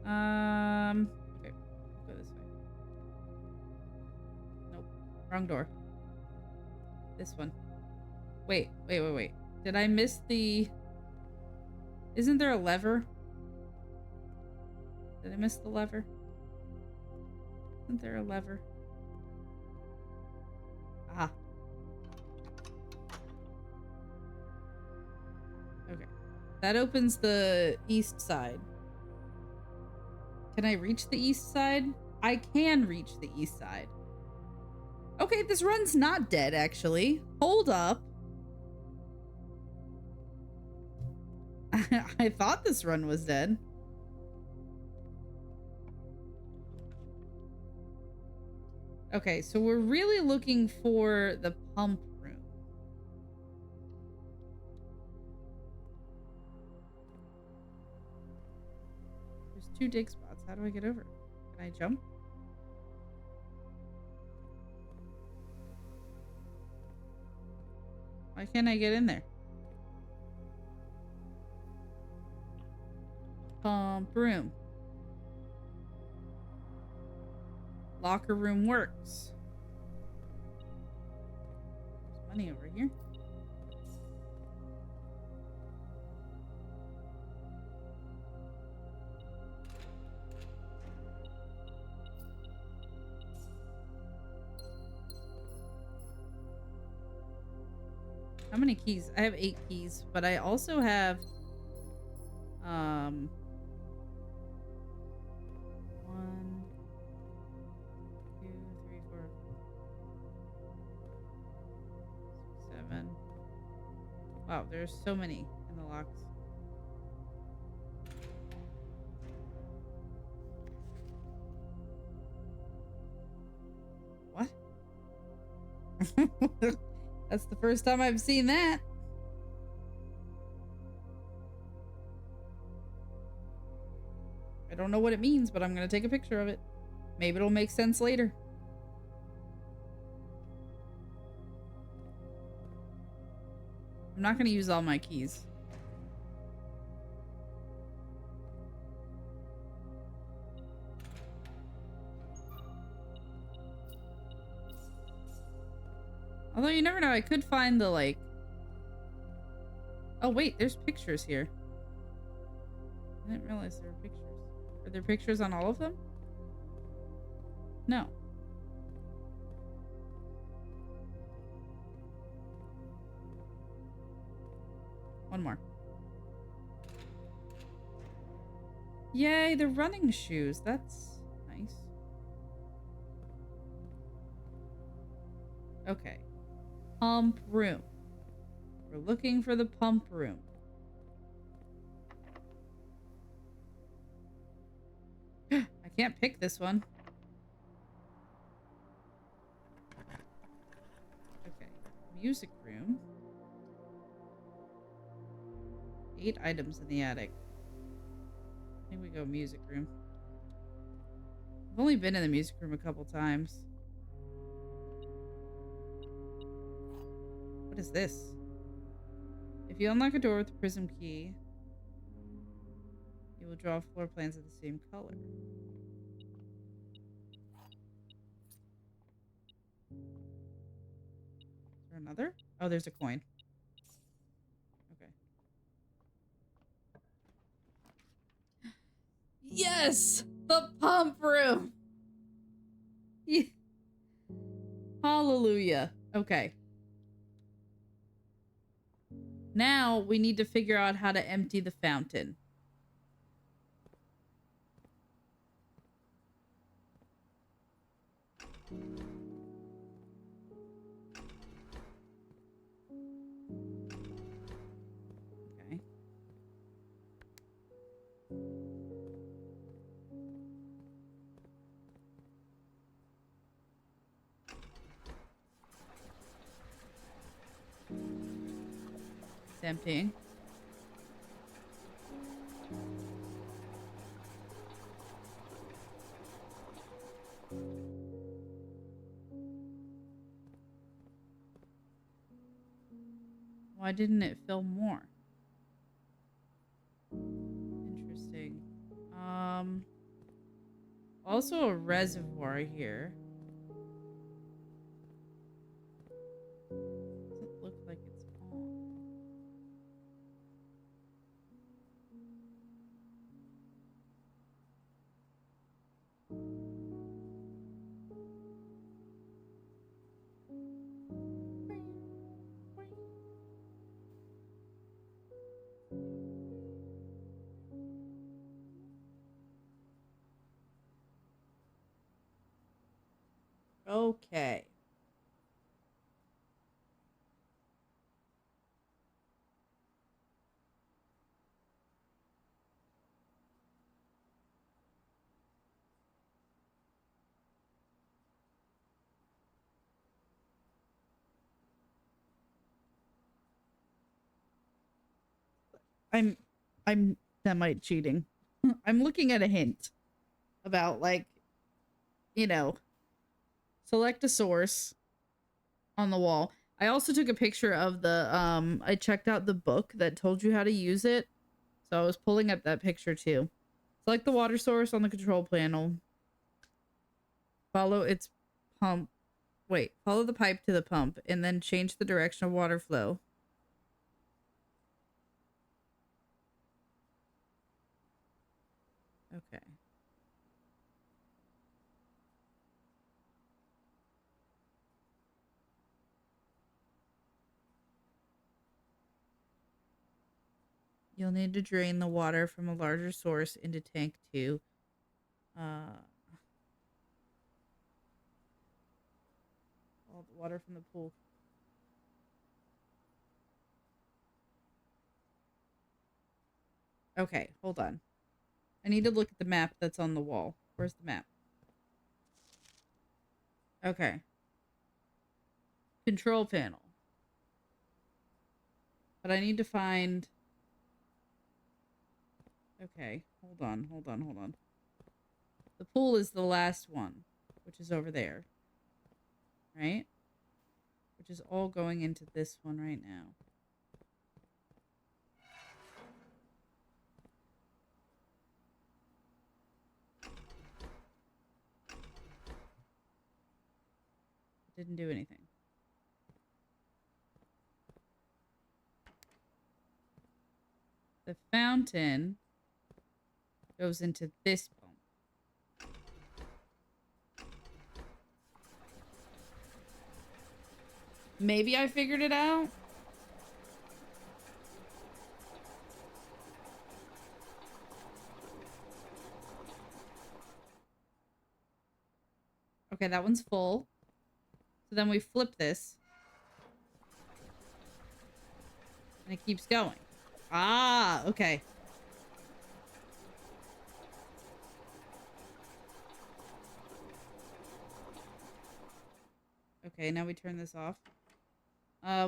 Okay. Go this way. Nope. Wrong door. This one. Wait. Did I miss the... Isn't there a lever? Did I miss the lever? Isn't there a lever? Ah. Okay. That opens the east side. Can I reach the east side? I can reach the east side. Okay, this run's not dead, actually. Hold up. I thought this run was dead. Okay, so we're really looking for the pump room. There's 2 dig spots. How do I get over? Can I jump? Why can't I get in there? Pump room. Locker room works. There's money over here. How many keys? I have 8 keys, but I also have 1, 2, 3, 4, 7. Wow, there's so many in the locks. What? That's the first time I've seen that. I don't know what it means, but I'm gonna take a picture of it. Maybe it'll make sense later. I'm not gonna use all my keys. Although you never know, I could find the like... Oh wait, there's pictures here. I didn't realize there were pictures. Are there pictures on all of them? No. One more. Yay, the running shoes. That's nice. Okay. Pump room. We're looking for the pump room. I can't pick this one. Okay. Music room. 8 items in the attic. I think we go music room. I've only been in the music room a couple times. What is this? If you unlock a door with the prism key, you will draw floor plans of the same color. Is there another? Oh, there's a coin. Okay. Yes! The pump room! Yeah. Hallelujah. Okay. Now we need to figure out how to empty the fountain. Okay. It's emptying. Why didn't it fill more? Interesting. Also a reservoir here. Okay. I'm semi cheating. I'm looking at a hint about like, you know, select a source on the wall. I also took a picture of the I checked out the book that told you how to use it. So I was pulling up that picture too. Select the water source on the control panel. Follow its pump. Wait, follow the pipe to the pump and then change the direction of water flow. Okay. You'll need to drain the water from a larger source into tank 2. All the water from the pool. Okay, hold on. I need to look at the map that's on the wall. Where's the map? Okay. Control panel. But I need to find... Okay, hold on. The pool is the last one, which is over there. Right? Which is all going into this one right now. Didn't do anything. The fountain goes into this pump. Maybe I figured it out. Okay, that one's full. So then we flip this. And it keeps going. Ah, okay. Okay, now we turn this off.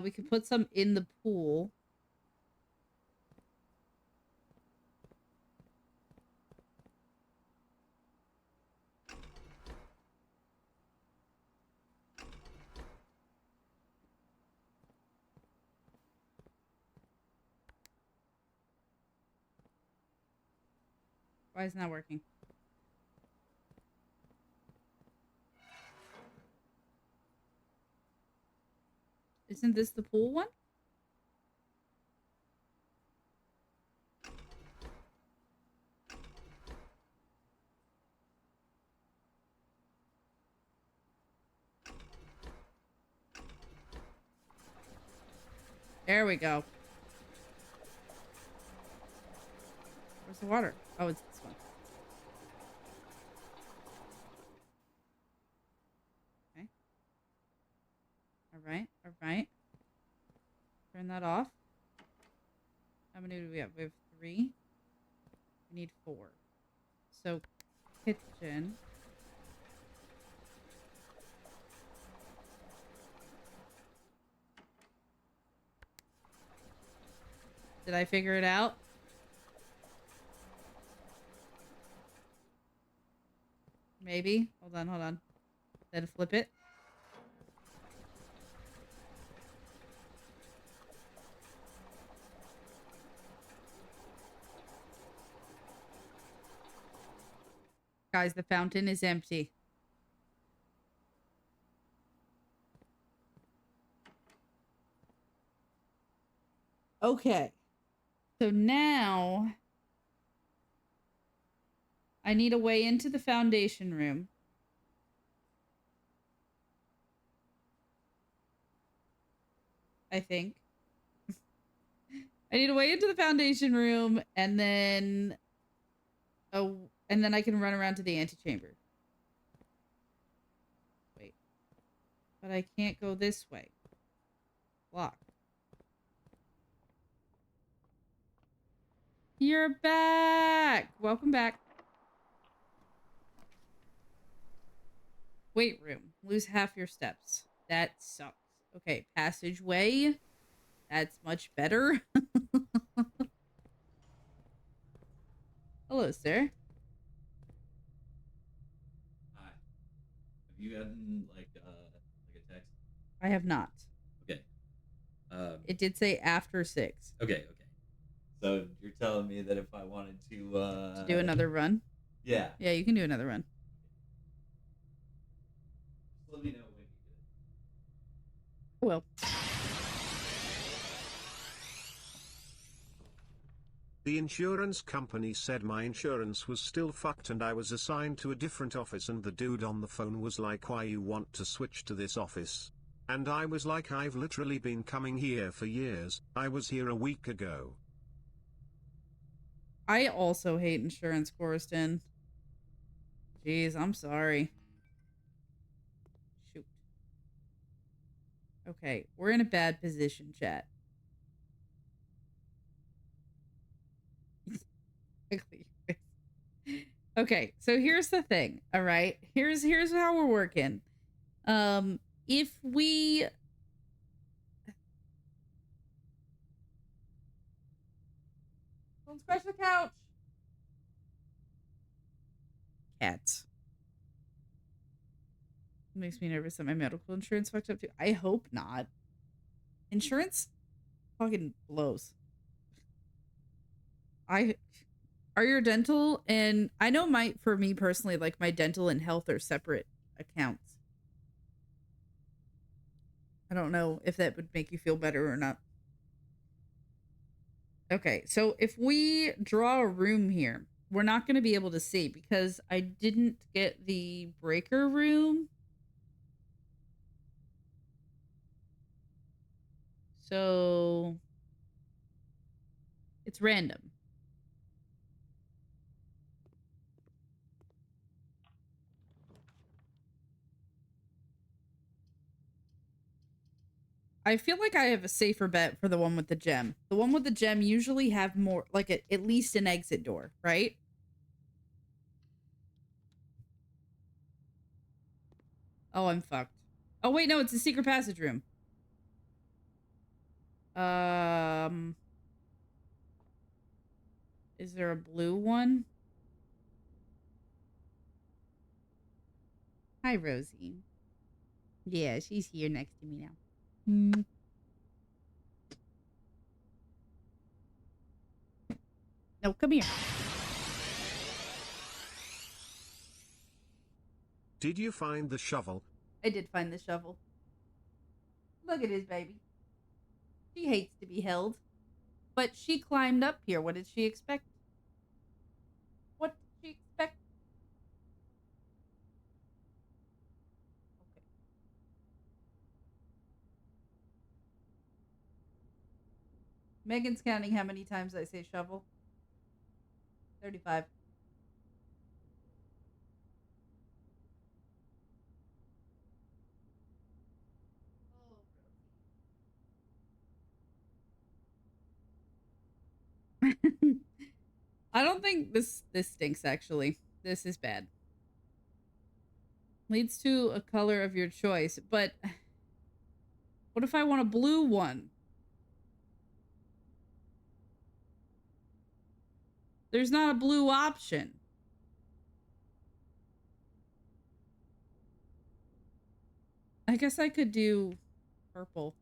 We can put some in the pool. Why is it not working? Isn't this the pool one? There we go. Where's the water? Oh, it's this one. Okay. All right. Turn that off. How many do we have? We have 3. We need 4. So, kitchen. Did I figure it out? Maybe. Hold on. Then flip it. Guys, the fountain is empty. Okay. So now I need a way into the foundation room. I think. I need a way into the foundation room and then I can run around to the antechamber. Wait. But I can't go this way. Locked. You're back! Welcome back. Weight room. Lose half your steps. That sucks. Okay, passageway. That's much better. Hello, sir. Hi. Have you gotten like a text? I have not. Okay. It did say after 6. Okay. So you're telling me that if I wanted to do another run? Yeah. Yeah, you can do another run. Just let me know when you Well. The insurance company said my insurance was still fucked and I was assigned to a different office, and the dude on the phone was like, why you want to switch to this office? And I was like, I've literally been coming here for years, I was here a week ago. I also hate insurance, Coruscant. Jeez, I'm sorry. Shoot. Okay, we're in a bad position, chat. Okay, so here's the thing, all right? Here's how we're working. If we don't scratch the couch. Cats. Makes me nervous that my medical insurance fucked up too. I hope not. Insurance fucking blows. Are your dental and I know for me personally, like my dental and health are separate accounts. I don't know if that would make you feel better or not. Okay, so if we draw a room here, we're not going to be able to see because I didn't get the breaker room. So it's random. I feel like I have a safer bet for the one with the gem. The one with the gem usually have more, like at least an exit door, right? Oh, I'm fucked. Oh, wait, no, it's a secret passage room. Is there a blue one? Hi, Rosie. Yeah, she's here next to me now. No, come here. Did you find the shovel? I did find the shovel. Look at his baby. She hates to be held. But she climbed up here. What did she expect? What did she expect? Okay. Megan's counting how many times I say shovel. 35. I don't think this stinks, actually. This is bad. Leads to a color of your choice, but what if I want a blue one? There's not a blue option. I guess I could do purple.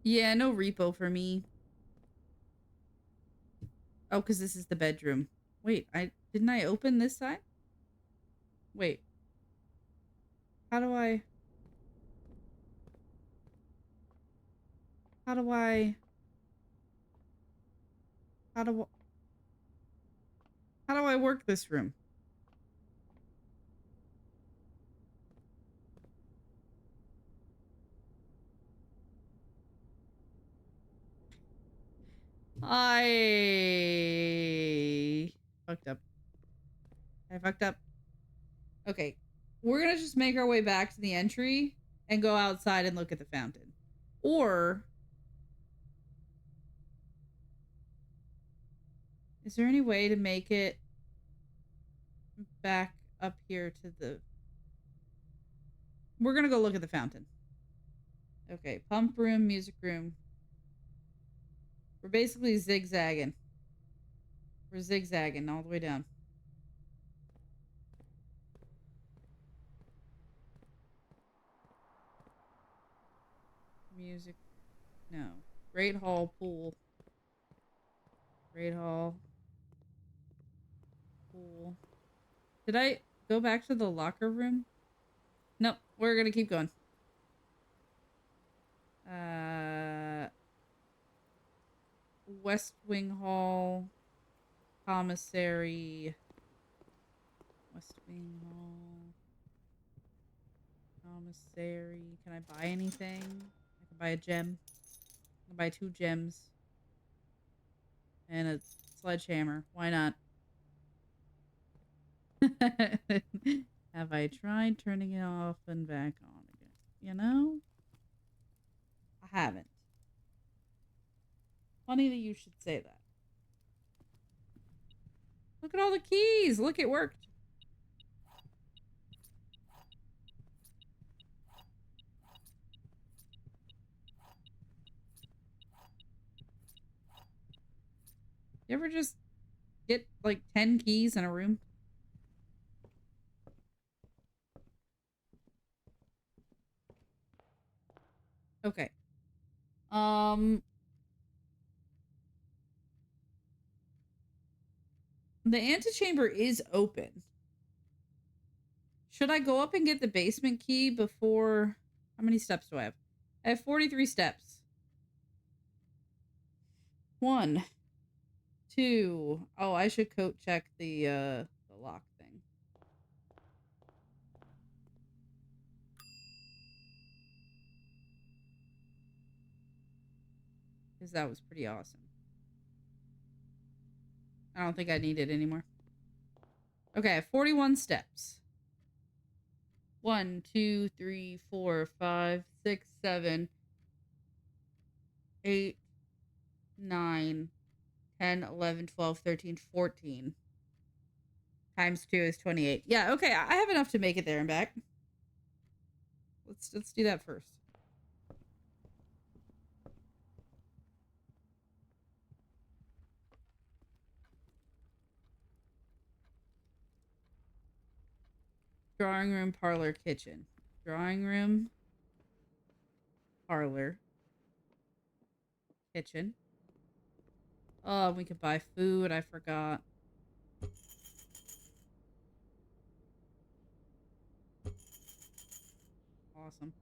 Yeah, no repo for me. Oh, because this is the bedroom. Wait, didn't I open this side? Wait. How do I... How do I... How do I work this room? I fucked up. I fucked up. Okay. We're gonna just make our way back to the entry and go outside and look at the fountain. Or is there any way to make it back up here to the... We're gonna go look at the fountain. Okay, pump room, music room. We're basically zigzagging. We're zigzagging all the way down. Music. No. Great Hall pool. Great Hall. Pool. Did I go back to the locker room? Nope. We're gonna keep going. West Wing Hall. Commissary. West Wing Hall. Commissary. Can I buy anything? I can buy a gem. I can buy 2 gems. And a sledgehammer. Why not? Have I tried turning it off and back on again? You know? I haven't. Funny that you should say that. Look at all the keys! Look, it worked! You ever just get like 10 keys in a room? Okay. The antechamber is open. Should I go up and get the basement key before... How many steps do I have? I have 43 steps. 1, 2. Oh, I should coat check the lock thing. Because that was pretty awesome. I don't think I need it anymore. Okay, I have 41 steps. 1, 2, 3, 4, 5, 6, 7, 8, 9, 10, 11, 12, 13, 14. Times 2 is 28. Yeah, okay, I have enough to make it there and back. Let's do that first. Drawing room, parlor, kitchen. Drawing room, parlor, kitchen. Oh, we could buy food. I forgot. Awesome.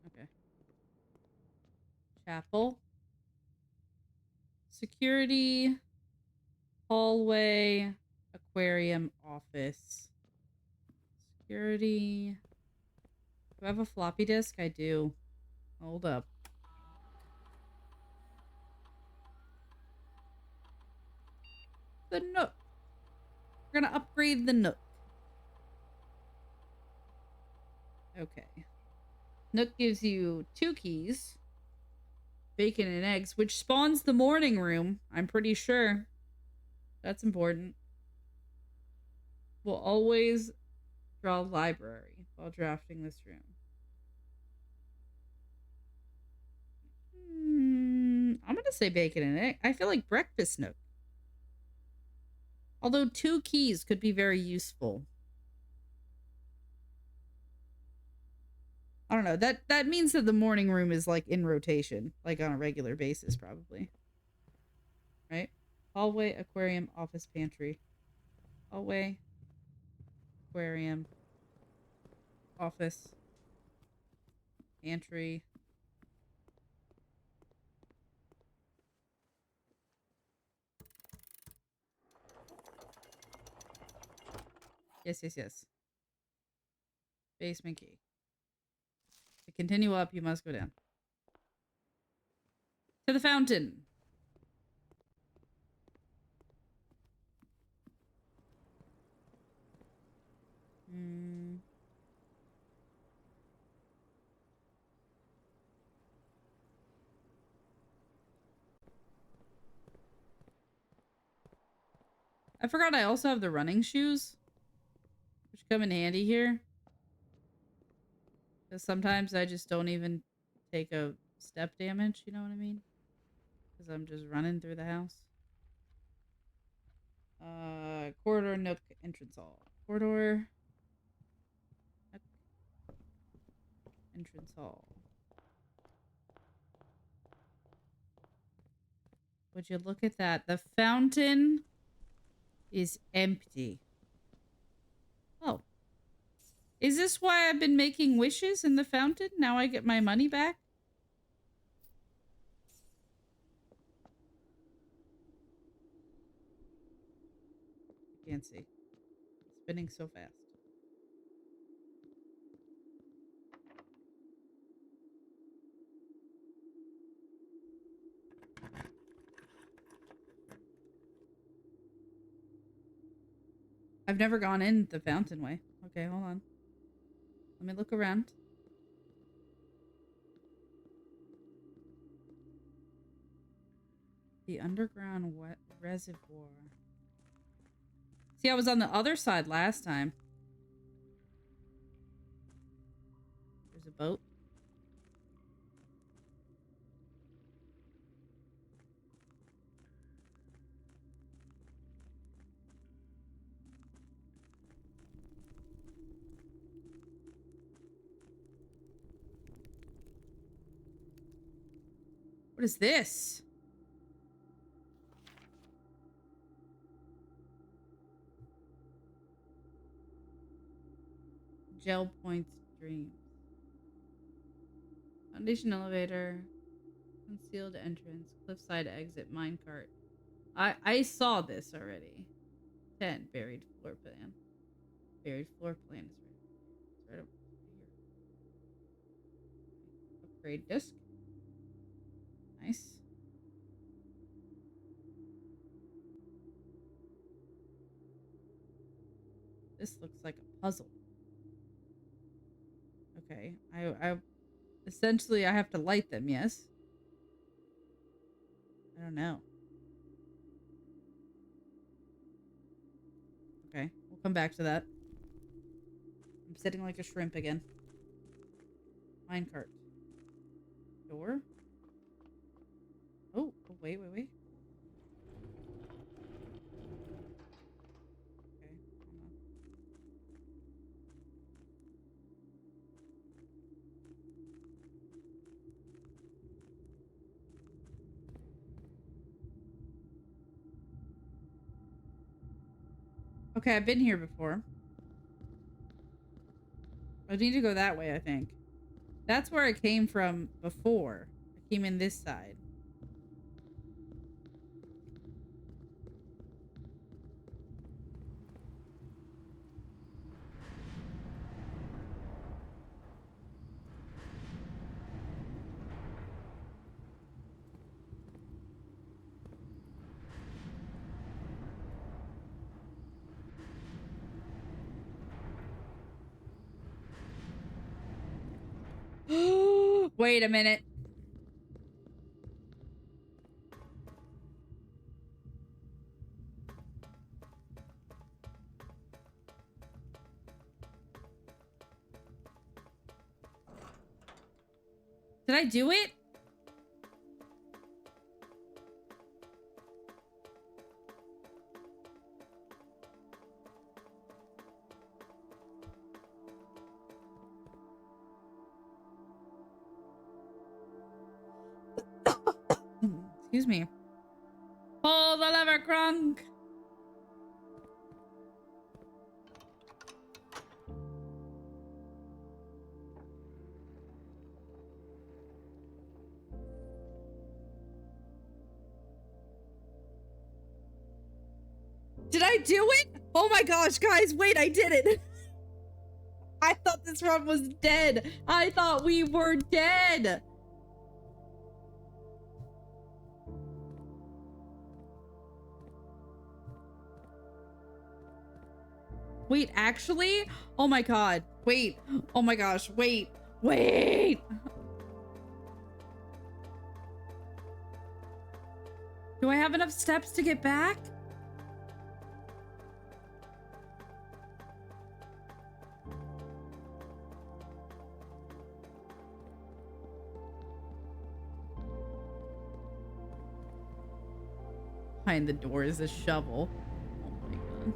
Okay. Chapel. Security. Hallway. Aquarium. Office. Security. Do I have a floppy disk? I do. Hold up. The Nook. We're gonna upgrade the Nook. Okay. Nook gives you 2 keys. Bacon and eggs, which spawns the morning room. I'm pretty sure. That's important. We'll always draw library while drafting this room. I'm gonna say bacon and egg. I feel like breakfast Nook. Although 2 keys could be very useful. I don't know. That means that the morning room is like in rotation, like on a regular basis, probably. Right? Hallway, aquarium, office, pantry. Hallway, aquarium, office, pantry. Yes. Basement key. To continue up, you must go down. To the fountain. I forgot I also have the running shoes, which come in handy here. Because sometimes I just don't even take a step damage, you know what I mean? Because I'm just running through the house. Corridor, nook, entrance hall. Corridor, nook, entrance hall. Would you look at that? The fountain is empty. Oh. Is this why I've been making wishes in the fountain? Now I get my money back? I can't see. It's spinning so fast. I've never gone in the fountain way. Okay, hold on. Let me look around. The underground reservoir. See, I was on the other side last time. There's a boat. What is this? Gel Point's dreams. Foundation elevator. Concealed entrance. Cliffside exit. Minecart. I saw this already. 10. Buried floor plan. Buried floor plan is right over here. Upgrade disc. Nice. This looks like a puzzle. Okay, I essentially I have to light them, yes? I don't know. Okay, we'll come back to that. I'm sitting like a shrimp again. Minecart. Door? Oh, wait. Okay, hold on. Okay, I've been here before. I need to go that way, I think. That's where I came from before. I came in this side. Wait a minute. Did I do it? Excuse me. Pull the lever, Crunk. Did I do it? Oh my gosh, guys, wait, I did it. I thought this run was dead. I thought we were dead. Wait, actually? Oh my god. Wait. Oh my gosh. Wait. Wait. Do I have enough steps to get back? behind the door is a shovel. Oh my god.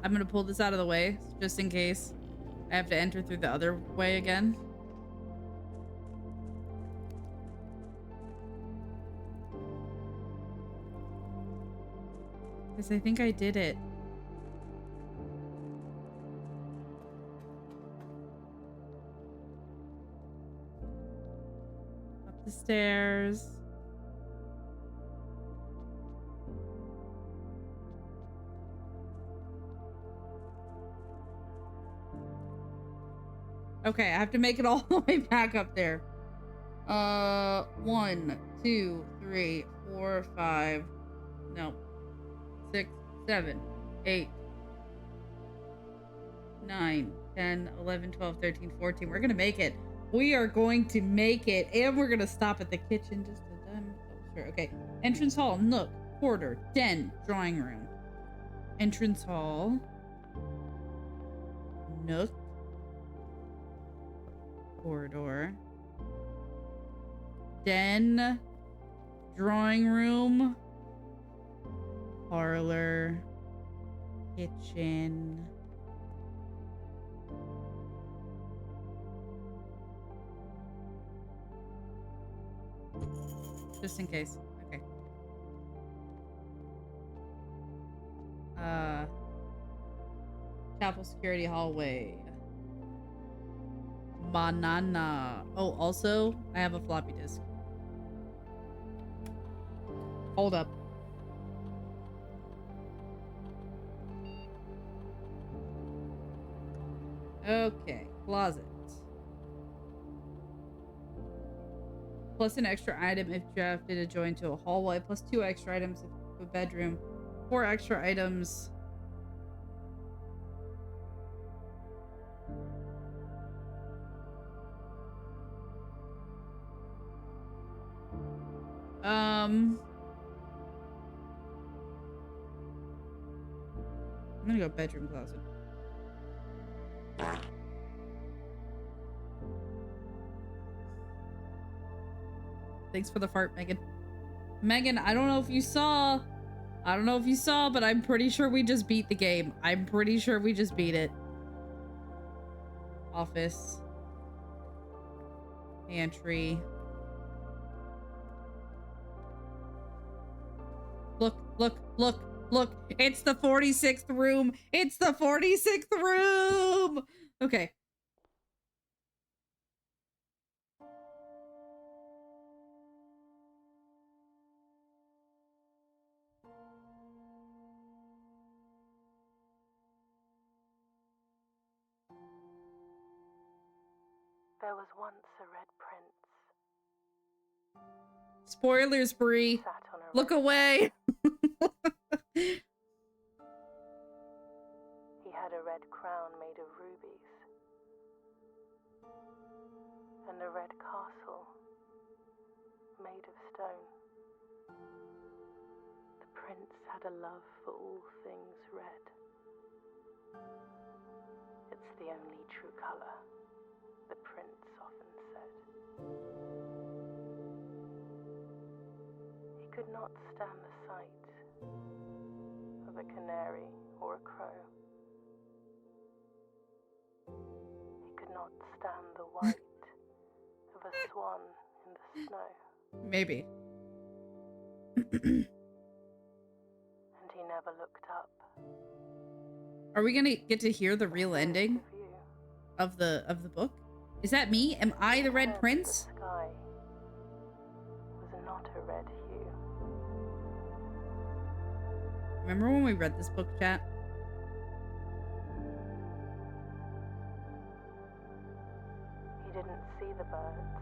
I'm gonna pull this out of the way just in case I have to enter through the other way again. Because I think I did it. Up the stairs. Okay, I have to make it all the way back up there. 1, 2, 3, 4, 5. No. 6, 7, 8, 9, 10, 11, 12, 13, 14. We're gonna make it. We are going to make it. And we're gonna stop at the kitchen just a time. Oh, sure. Okay. Entrance hall, nook, corridor, den, drawing room. Entrance hall. Nook. Corridor. Den. Drawing room. Parlor. Kitchen. Just in case. Okay. Chapel security hallway. Banana. Oh, also, I have a floppy disk. Hold up. Okay, closet. Plus an extra item if drafted to join to a hallway. Plus 2 extra items if a bedroom. 4 extra items. I'm gonna go bedroom closet. Thanks for the fart, Megan. Megan, I don't know if you saw, but I'm pretty sure we just beat the game. I'm pretty sure we just beat it. Office. Pantry. Look, look, look, look. It's the 46th room. It's the 46th room. Okay. There was once a red prince. Spoilers, Bree. Look away. He had a red crown made of rubies and a red castle made of stone. The prince had a love for all things red. It's the only true color, the prince often said. He could not stand the sight of a canary or a crow. He could not stand the white of a swan in the snow. Maybe. And he never looked up. Are we gonna get to hear the real ending of the book? Is that me? Am I the Red Prince? The sky was not a red hue. Remember when we read this book, chat? He didn't see the birds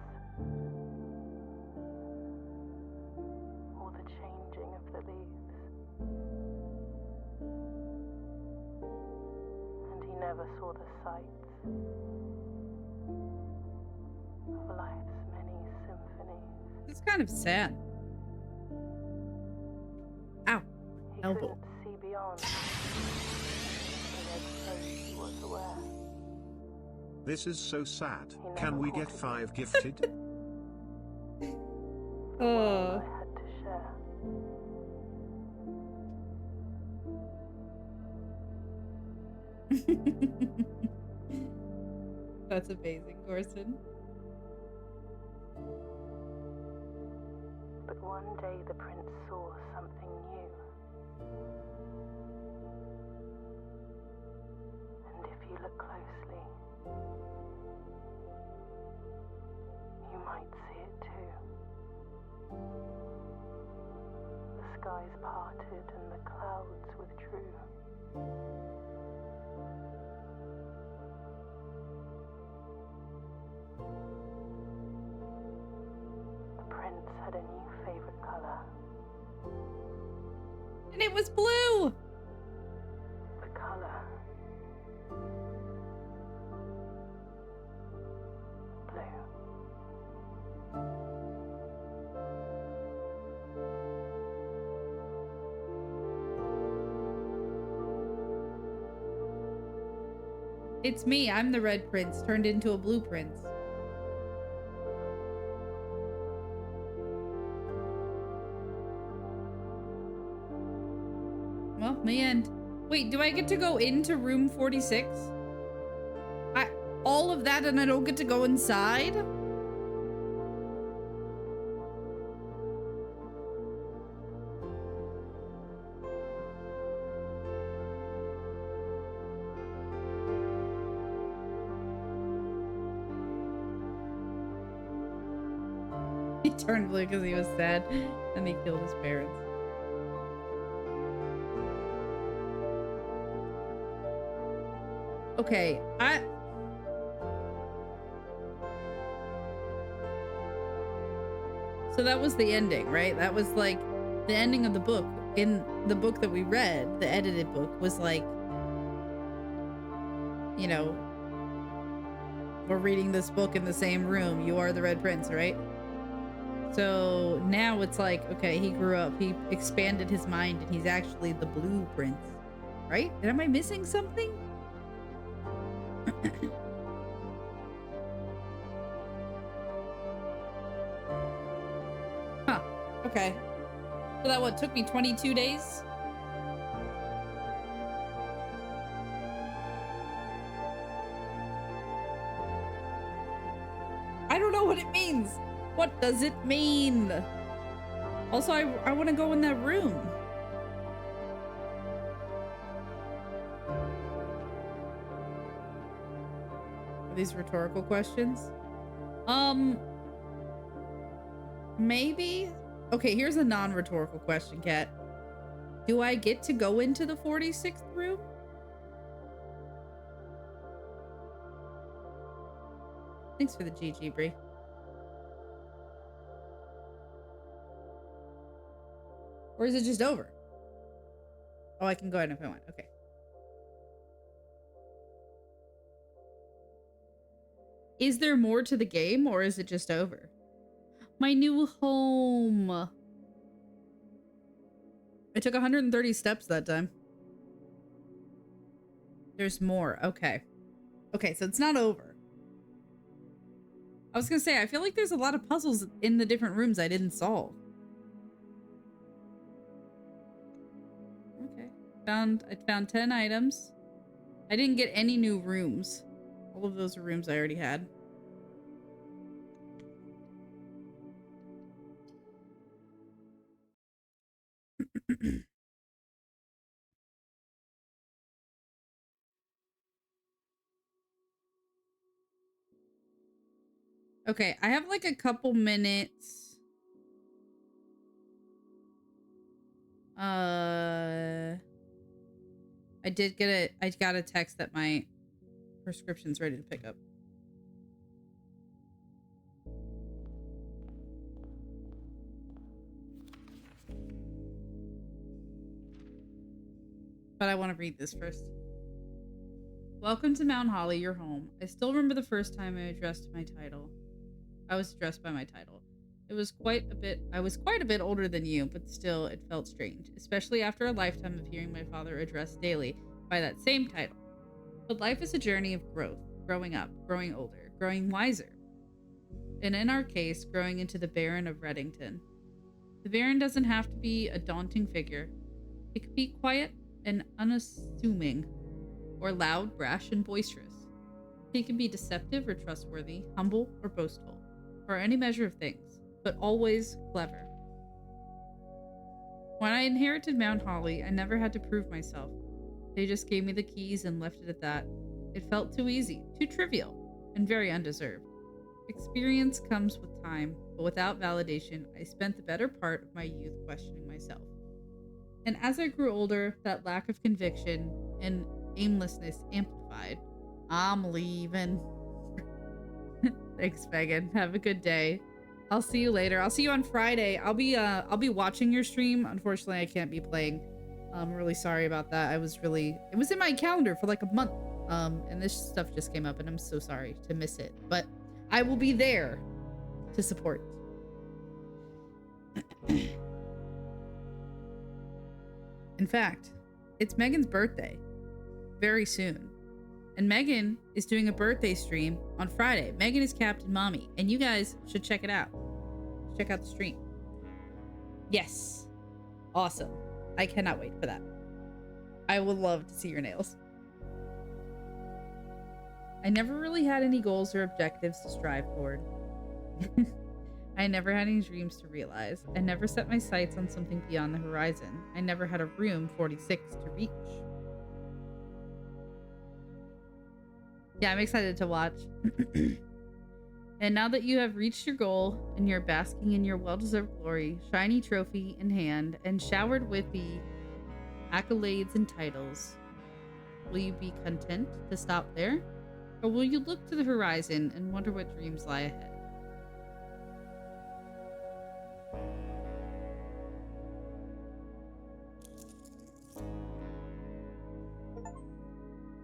or the changing of the leaves. And he never saw the sights of life's many symphonies. It's kind of sad. Elbow. couldn't see beyond. The red said he was aware. This is so sad. He never Can we caught get it. 5 gifted? The world I had to share. That's amazing, Gorson. But one day the prince saw something new. And if you look closely, you might see it too. The skies parted and the clouds withdrew. The prince had a new favorite color. And it was blue! The color. Blue. It's me, I'm the red prince, turned into a blue prince. Well, the end. Wait, do I get to go into room 46? All of that and I don't get to go inside? He turned blue because he was sad and he killed his parents. Okay, so that was the ending, right? That was like the ending of the book. In the book that we read, the edited book, was like, you know, we're reading this book in the same room. You are the Red Prince, right? So now it's like, okay, he grew up, he expanded his mind, and he's actually the Blue Prince, right? And am I missing something? Huh. Okay. So that what took me 22 days? I don't know what it means. What does it mean? Also, I want to go in that room. Are these rhetorical questions? Maybe? Okay, here's a non-rhetorical question, Kat. Do I get to go into the 46th room? Thanks for the GG, Bree. Or is it just over? Oh, I can go ahead if I want. Okay. Is there more to the game or is it just over? My new home. I took 130 steps that time. There's more. Okay. Okay, so it's not over. I was gonna say, I feel like there's a lot of puzzles in the different rooms I didn't solve. Okay. I found 10 items. I didn't get any new rooms. All of those are rooms I already had. Okay, I have like a couple minutes. I got a text that my prescription's ready to pick up. But I want to read this first. Welcome to Mount Holly, your home. I still remember the first time I was addressed by my title. It I was quite a bit older than you, but still it felt strange, especially after a lifetime of hearing my father addressed daily by that same title. But life is a journey of growth, growing up, growing older, growing wiser. And in our case, growing into the Baron of Reddington. The Baron doesn't have to be a daunting figure. It could be quiet and unassuming, or loud, brash, and boisterous. He can be deceptive or trustworthy, humble or boastful, or any measure of things, but always clever. When I inherited Mount Holly, I never had to prove myself. They just gave me the keys and left it at that. It felt too easy, too trivial, and very undeserved. Experience comes with time, but without validation, I spent the better part of my youth questioning myself. And as I grew older, that lack of conviction and aimlessness amplified. I'm leaving. Thanks, Megan. Have a good day. I'll see you later. I'll see you on Friday. I'll be watching your stream. Unfortunately, I can't be playing. I'm really sorry about that. It was in my calendar for like a month. And this stuff just came up and I'm so sorry to miss it. But I will be there to support. In fact, it's Megan's birthday very soon. And Megan is doing a birthday stream on Friday. Megan is Captain Mommy, and you guys should check it out. Check out the stream. Yes. Awesome. I cannot wait for that. I would love to see your nails. I never really had any goals or objectives to strive toward. I never had any dreams to realize. I never set my sights on something beyond the horizon. I never had a room 46 to reach. Yeah, I'm excited to watch. And now that you have reached your goal and you're basking in your well-deserved glory, shiny trophy in hand, and showered with the accolades and titles, will you be content to stop there? Or will you look to the horizon and wonder what dreams lie ahead?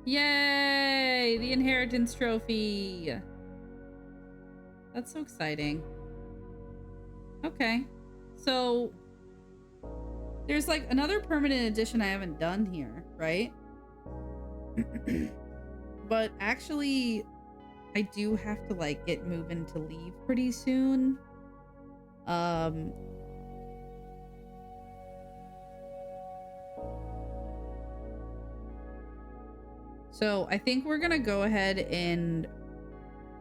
Yay! The inheritance trophy! That's so exciting. Okay. So, there's like another permanent edition I haven't done here, right? But actually, I do have to like get moving to leave pretty soon. So I think we're gonna go ahead and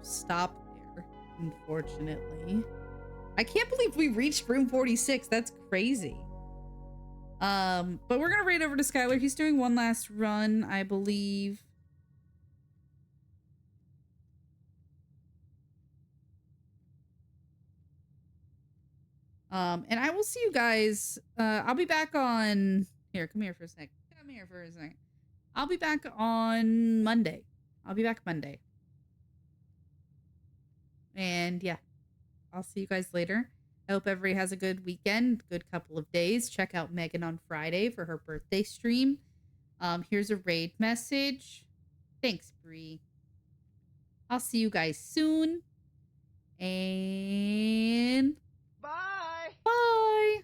stop there, unfortunately. I can't believe we reached room 46. That's crazy. But we're gonna raid over to Skylar. He's doing one last run, I believe. And I will see you guys. I'll be back on here. Come here for a sec. Come here for a sec. I'll be back on Monday. I'll be back Monday. And yeah, I'll see you guys later. I hope everybody has a good weekend, good couple of days. Check out Megan on Friday for her birthday stream. Here's a raid message. Thanks, Bree. I'll see you guys soon. And bye. Bye.